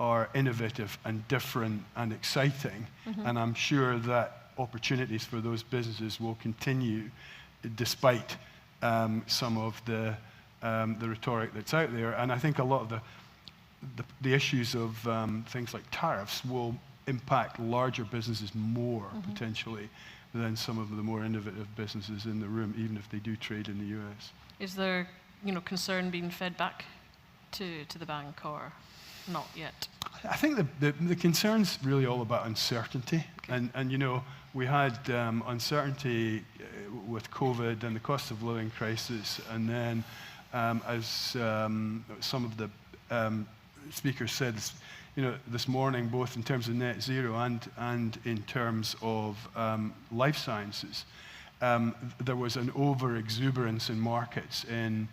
are innovative and different and exciting. Mm-hmm. And I'm sure that opportunities for those businesses will continue despite some of the rhetoric that's out there. And I think a lot of the issues of things like tariffs will impact larger businesses more, mm-hmm. potentially, than some of the more innovative businesses in the room, even if they do trade in the US. Is there, concern being fed back to the bank, or not yet? I think the concern's really all about uncertainty. Okay. And we had uncertainty with COVID and the cost of living crisis, and then as some of the speakers said, this morning, both in terms of net zero and in terms of life sciences, there was an over-exuberance in markets in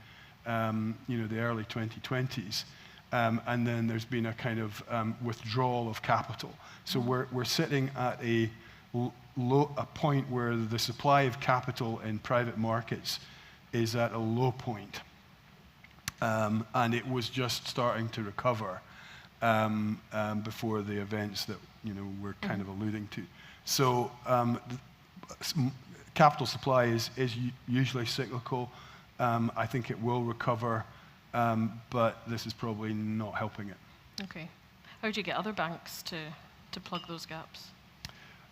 the early 2020s, and then there's been a kind of withdrawal of capital. So we're sitting at a point where the supply of capital in private markets is at a low point, and it was just starting to recover before the events that we're kind of alluding to. So capital supply is usually cyclical. I think it will recover, but this is probably not helping it. Okay. How do you get other banks to plug those gaps?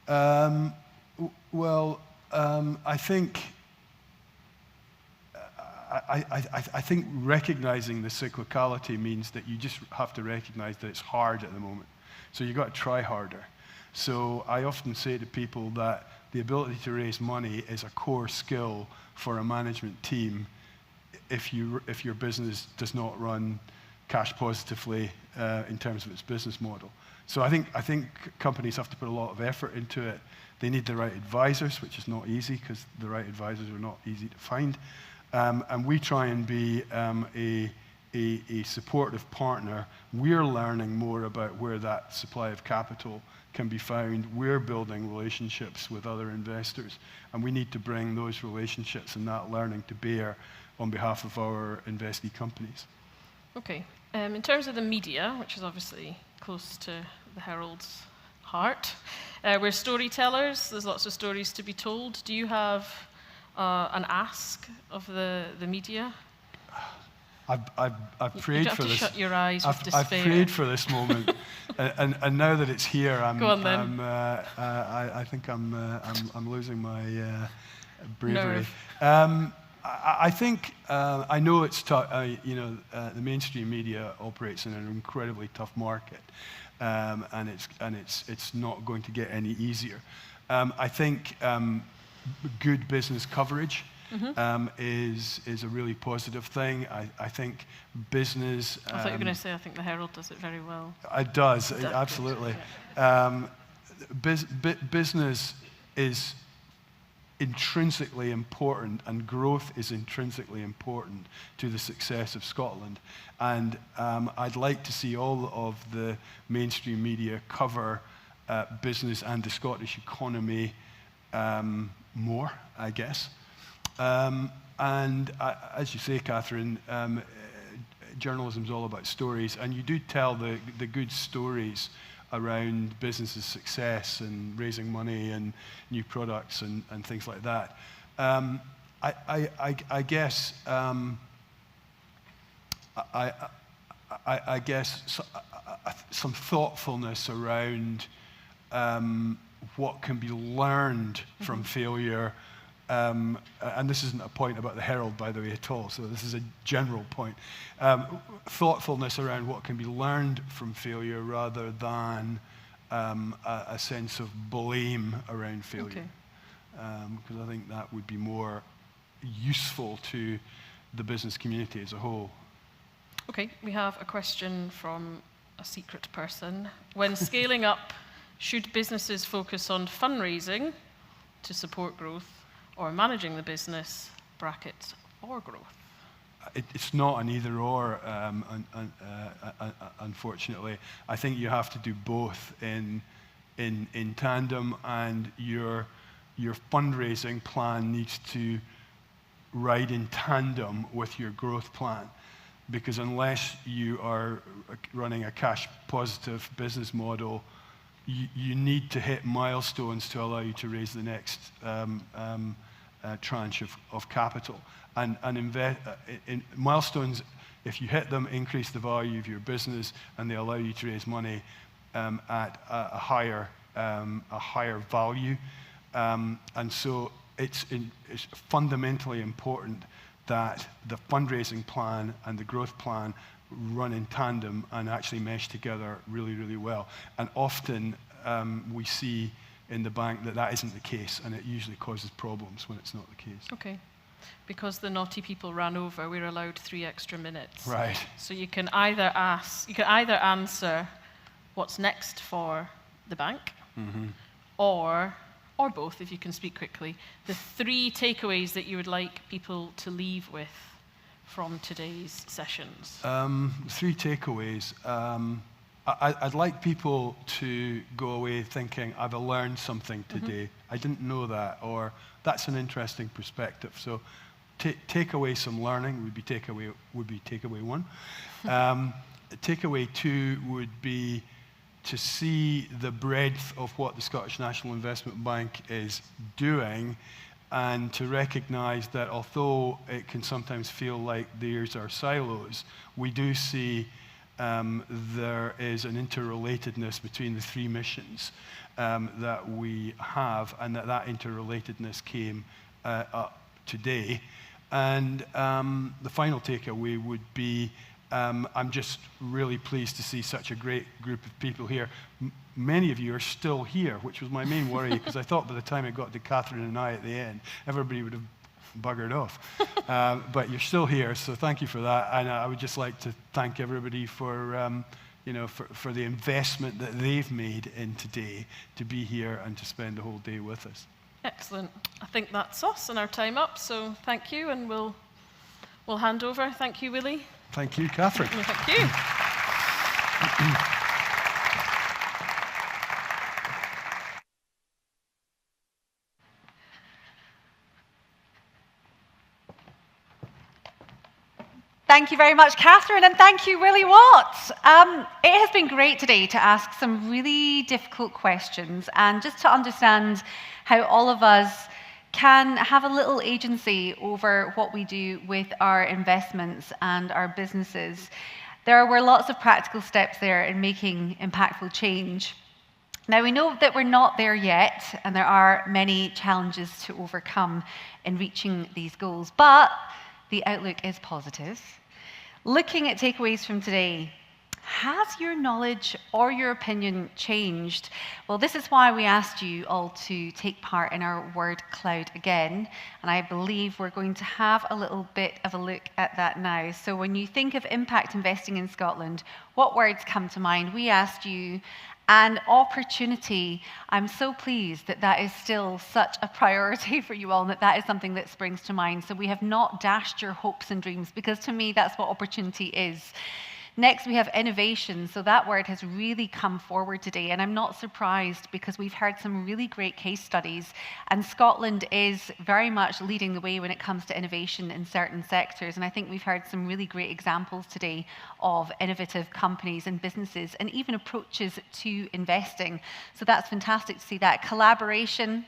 I think I think recognizing the cyclicality means that you just have to recognize that it's hard at the moment. So you've got to try harder. So I often say to people that the ability to raise money is a core skill for a management team if your business does not run cash positively in terms of its business model. So I think companies have to put a lot of effort into it. They need the right advisors, which is not easy because the right advisors are not easy to find. And we try and be a supportive partner. We're learning more about where that supply of capital can be found. We're building relationships with other investors, and we need to bring those relationships and that learning to bear on behalf of our investee companies. Okay. In terms of the media, which is obviously close to the Herald's heart, we're storytellers. There's lots of stories to be told. Do you have an ask of the media? I've prayed for this. Shut your eyes with despair. I've prayed for this moment, and now that it's here, Go on, then. I think I'm losing my bravery. Nerve. I think I know it's tough. The mainstream media operates in an incredibly tough market, and it's not going to get any easier. I think good business coverage. Is a really positive thing. I think business... I thought you were going to say, I think the Herald does it very well. It does, absolutely. Yeah. Business is intrinsically important, and growth is intrinsically important to the success of Scotland. And I'd like to see all of the mainstream media cover business and the Scottish economy more, I guess. As you say, Catherine, journalism is all about stories, and you do tell the good stories around business's success and raising money and new products and things like that. I guess some thoughtfulness around what can be learned from failure. And this isn't a point about the Herald, by the way, at all, so this is a general point. Thoughtfulness around what can be learned from failure rather than a sense of blame around failure. Because I think that would be more useful to the business community as a whole. Okay, we have a question from a secret person. When scaling up, should businesses focus on fundraising to support growth, or managing the business, brackets, or growth? It's not an either or, unfortunately. I think you have to do both in tandem, and your fundraising plan needs to ride in tandem with your growth plan. Because unless you are running a cash positive business model, you need to hit milestones to allow you to raise the next tranche of capital. And in milestones, if you hit them, increase the value of your business, and they allow you to raise money at a higher value. And so it's fundamentally important that the fundraising plan and the growth plan run in tandem and actually mesh together really, really well. And often we see in the bank that isn't the case, and it usually causes problems when it's not the case. Okay. Because the naughty people ran over, we're allowed 3 extra minutes. Right. So you can either answer what's next for the bank, or both, if you can speak quickly, the 3 takeaways that you would like people to leave with from today's sessions. 3 takeaways. I'd like people to go away thinking, I've learned something today. I didn't know that, or that's an interesting perspective. So take away some learning would be takeaway 1. Takeaway 2 would be to see the breadth of what the Scottish National Investment Bank is doing, and to recognize that although it can sometimes feel like these are silos, we do see there is an interrelatedness between the 3 missions that we have, and that interrelatedness came up today. And the final takeaway would be, I'm just really pleased to see such a great group of people here. Many of you are still here, which was my main worry, because I thought by the time it got to Catherine and I at the end, everybody would have buggered off. But you're still here, so thank you for that. And I would just like to thank everybody for for the investment that they've made in today to be here and to spend the whole day with us. Excellent. I think that's us and our time up, so thank you, and we'll hand over. Thank you, Willie. Thank you, Catherine. Thank you. Thank you very much, Catherine, and thank you, Willie Watts. It has been great today to ask some really difficult questions and just to understand how all of us can have a little agency over what we do with our investments and our businesses. There were lots of practical steps there in making impactful change. Now, we know that we're not there yet, and there are many challenges to overcome in reaching these goals, but the outlook is positive. Looking at takeaways from today, has your knowledge or your opinion changed? Well, this is why we asked you all to take part in our word cloud again, and I believe we're going to have a little bit of a look at that now. So when you think of impact investing in Scotland, what words come to mind? We asked you. And opportunity, I'm so pleased that that is still such a priority for you all, and that is something that springs to mind. So we have not dashed your hopes and dreams, because to me, that's what opportunity is. Next, we have innovation. So that word has really come forward today, and I'm not surprised because we've heard some really great case studies, and Scotland is very much leading the way when it comes to innovation in certain sectors. And I think we've heard some really great examples today of innovative companies and businesses and even approaches to investing. So that's fantastic to see that. Collaboration.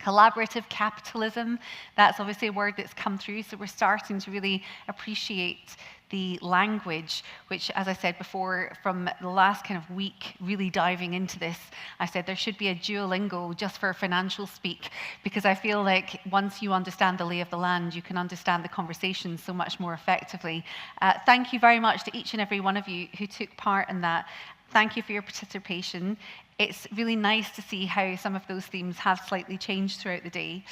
Collaborative capitalism, that's obviously a word that's come through, so we're starting to really appreciate the language, which, as I said before, from the last kind of week, really diving into this, I said there should be a Duolingo just for financial speak, because I feel like once you understand the lay of the land, you can understand the conversation so much more effectively. Thank you very much to each and every one of you who took part in that. Thank you for your participation. It's really nice to see how some of those themes have slightly changed throughout the day.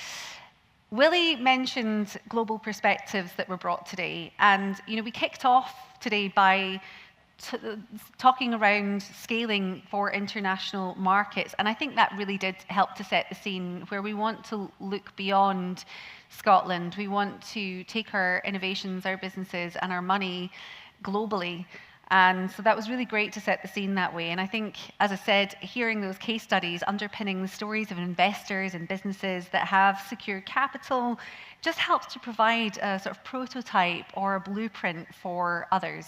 Willie mentioned global perspectives that were brought today. And, we kicked off today by talking around scaling for international markets. And I think that really did help to set the scene, where we want to look beyond Scotland. We want to take our innovations, our businesses, and our money globally. And so that was really great to set the scene that way. And I think, as I said, hearing those case studies underpinning the stories of investors and businesses that have secured capital just helps to provide a sort of prototype or a blueprint for others.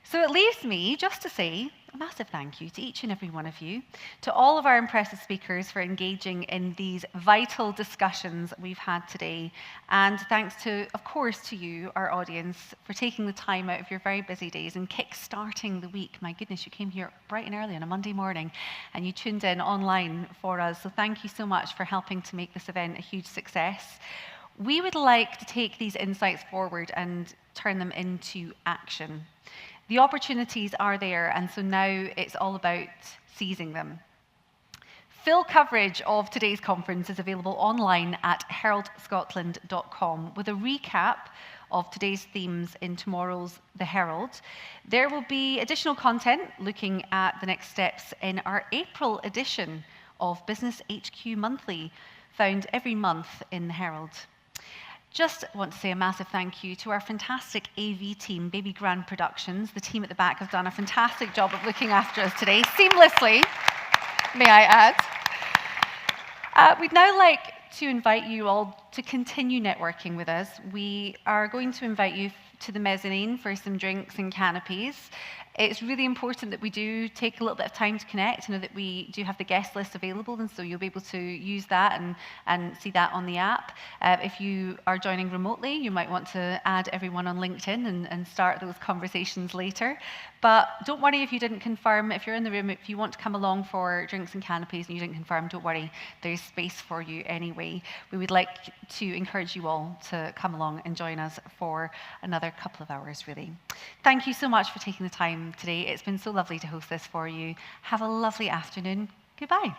So it leaves me just to say a massive thank you to each and every one of you, to all of our impressive speakers for engaging in these vital discussions we've had today, and thanks to, of course, to you, our audience, for taking the time out of your very busy days and kick-starting the week. My goodness, you came here bright and early on a Monday morning, and you tuned in online for us, so thank you so much for helping to make this event a huge success. We would like to take these insights forward and turn them into action. The opportunities are there, and so now it's all about seizing them. Full coverage of today's conference is available online at heraldscotland.com with a recap of today's themes in tomorrow's The Herald. There will be additional content looking at the next steps in our April edition of Business HQ Monthly, found every month in The Herald. Just want to say a massive thank you to our fantastic AV team, Baby Grand Productions. The team at the back have done a fantastic job of looking after us today, seamlessly, may I add. We'd now like to invite you all to continue networking with us. We are going to invite you to the mezzanine for some drinks and canopies. It's really important that we do take a little bit of time to connect. I know that we do have the guest list available, and so you'll be able to use that and see that on the app. If you are joining remotely, you might want to add everyone on LinkedIn and start those conversations later. But don't worry if you didn't confirm. If you're in the room, if you want to come along for drinks and canopies and you didn't confirm, don't worry. There's space for you anyway. We would like to encourage you all to come along and join us for another couple of hours, really. Thank you so much for taking the time today. It's been so lovely to host this for you. Have a lovely afternoon. Goodbye.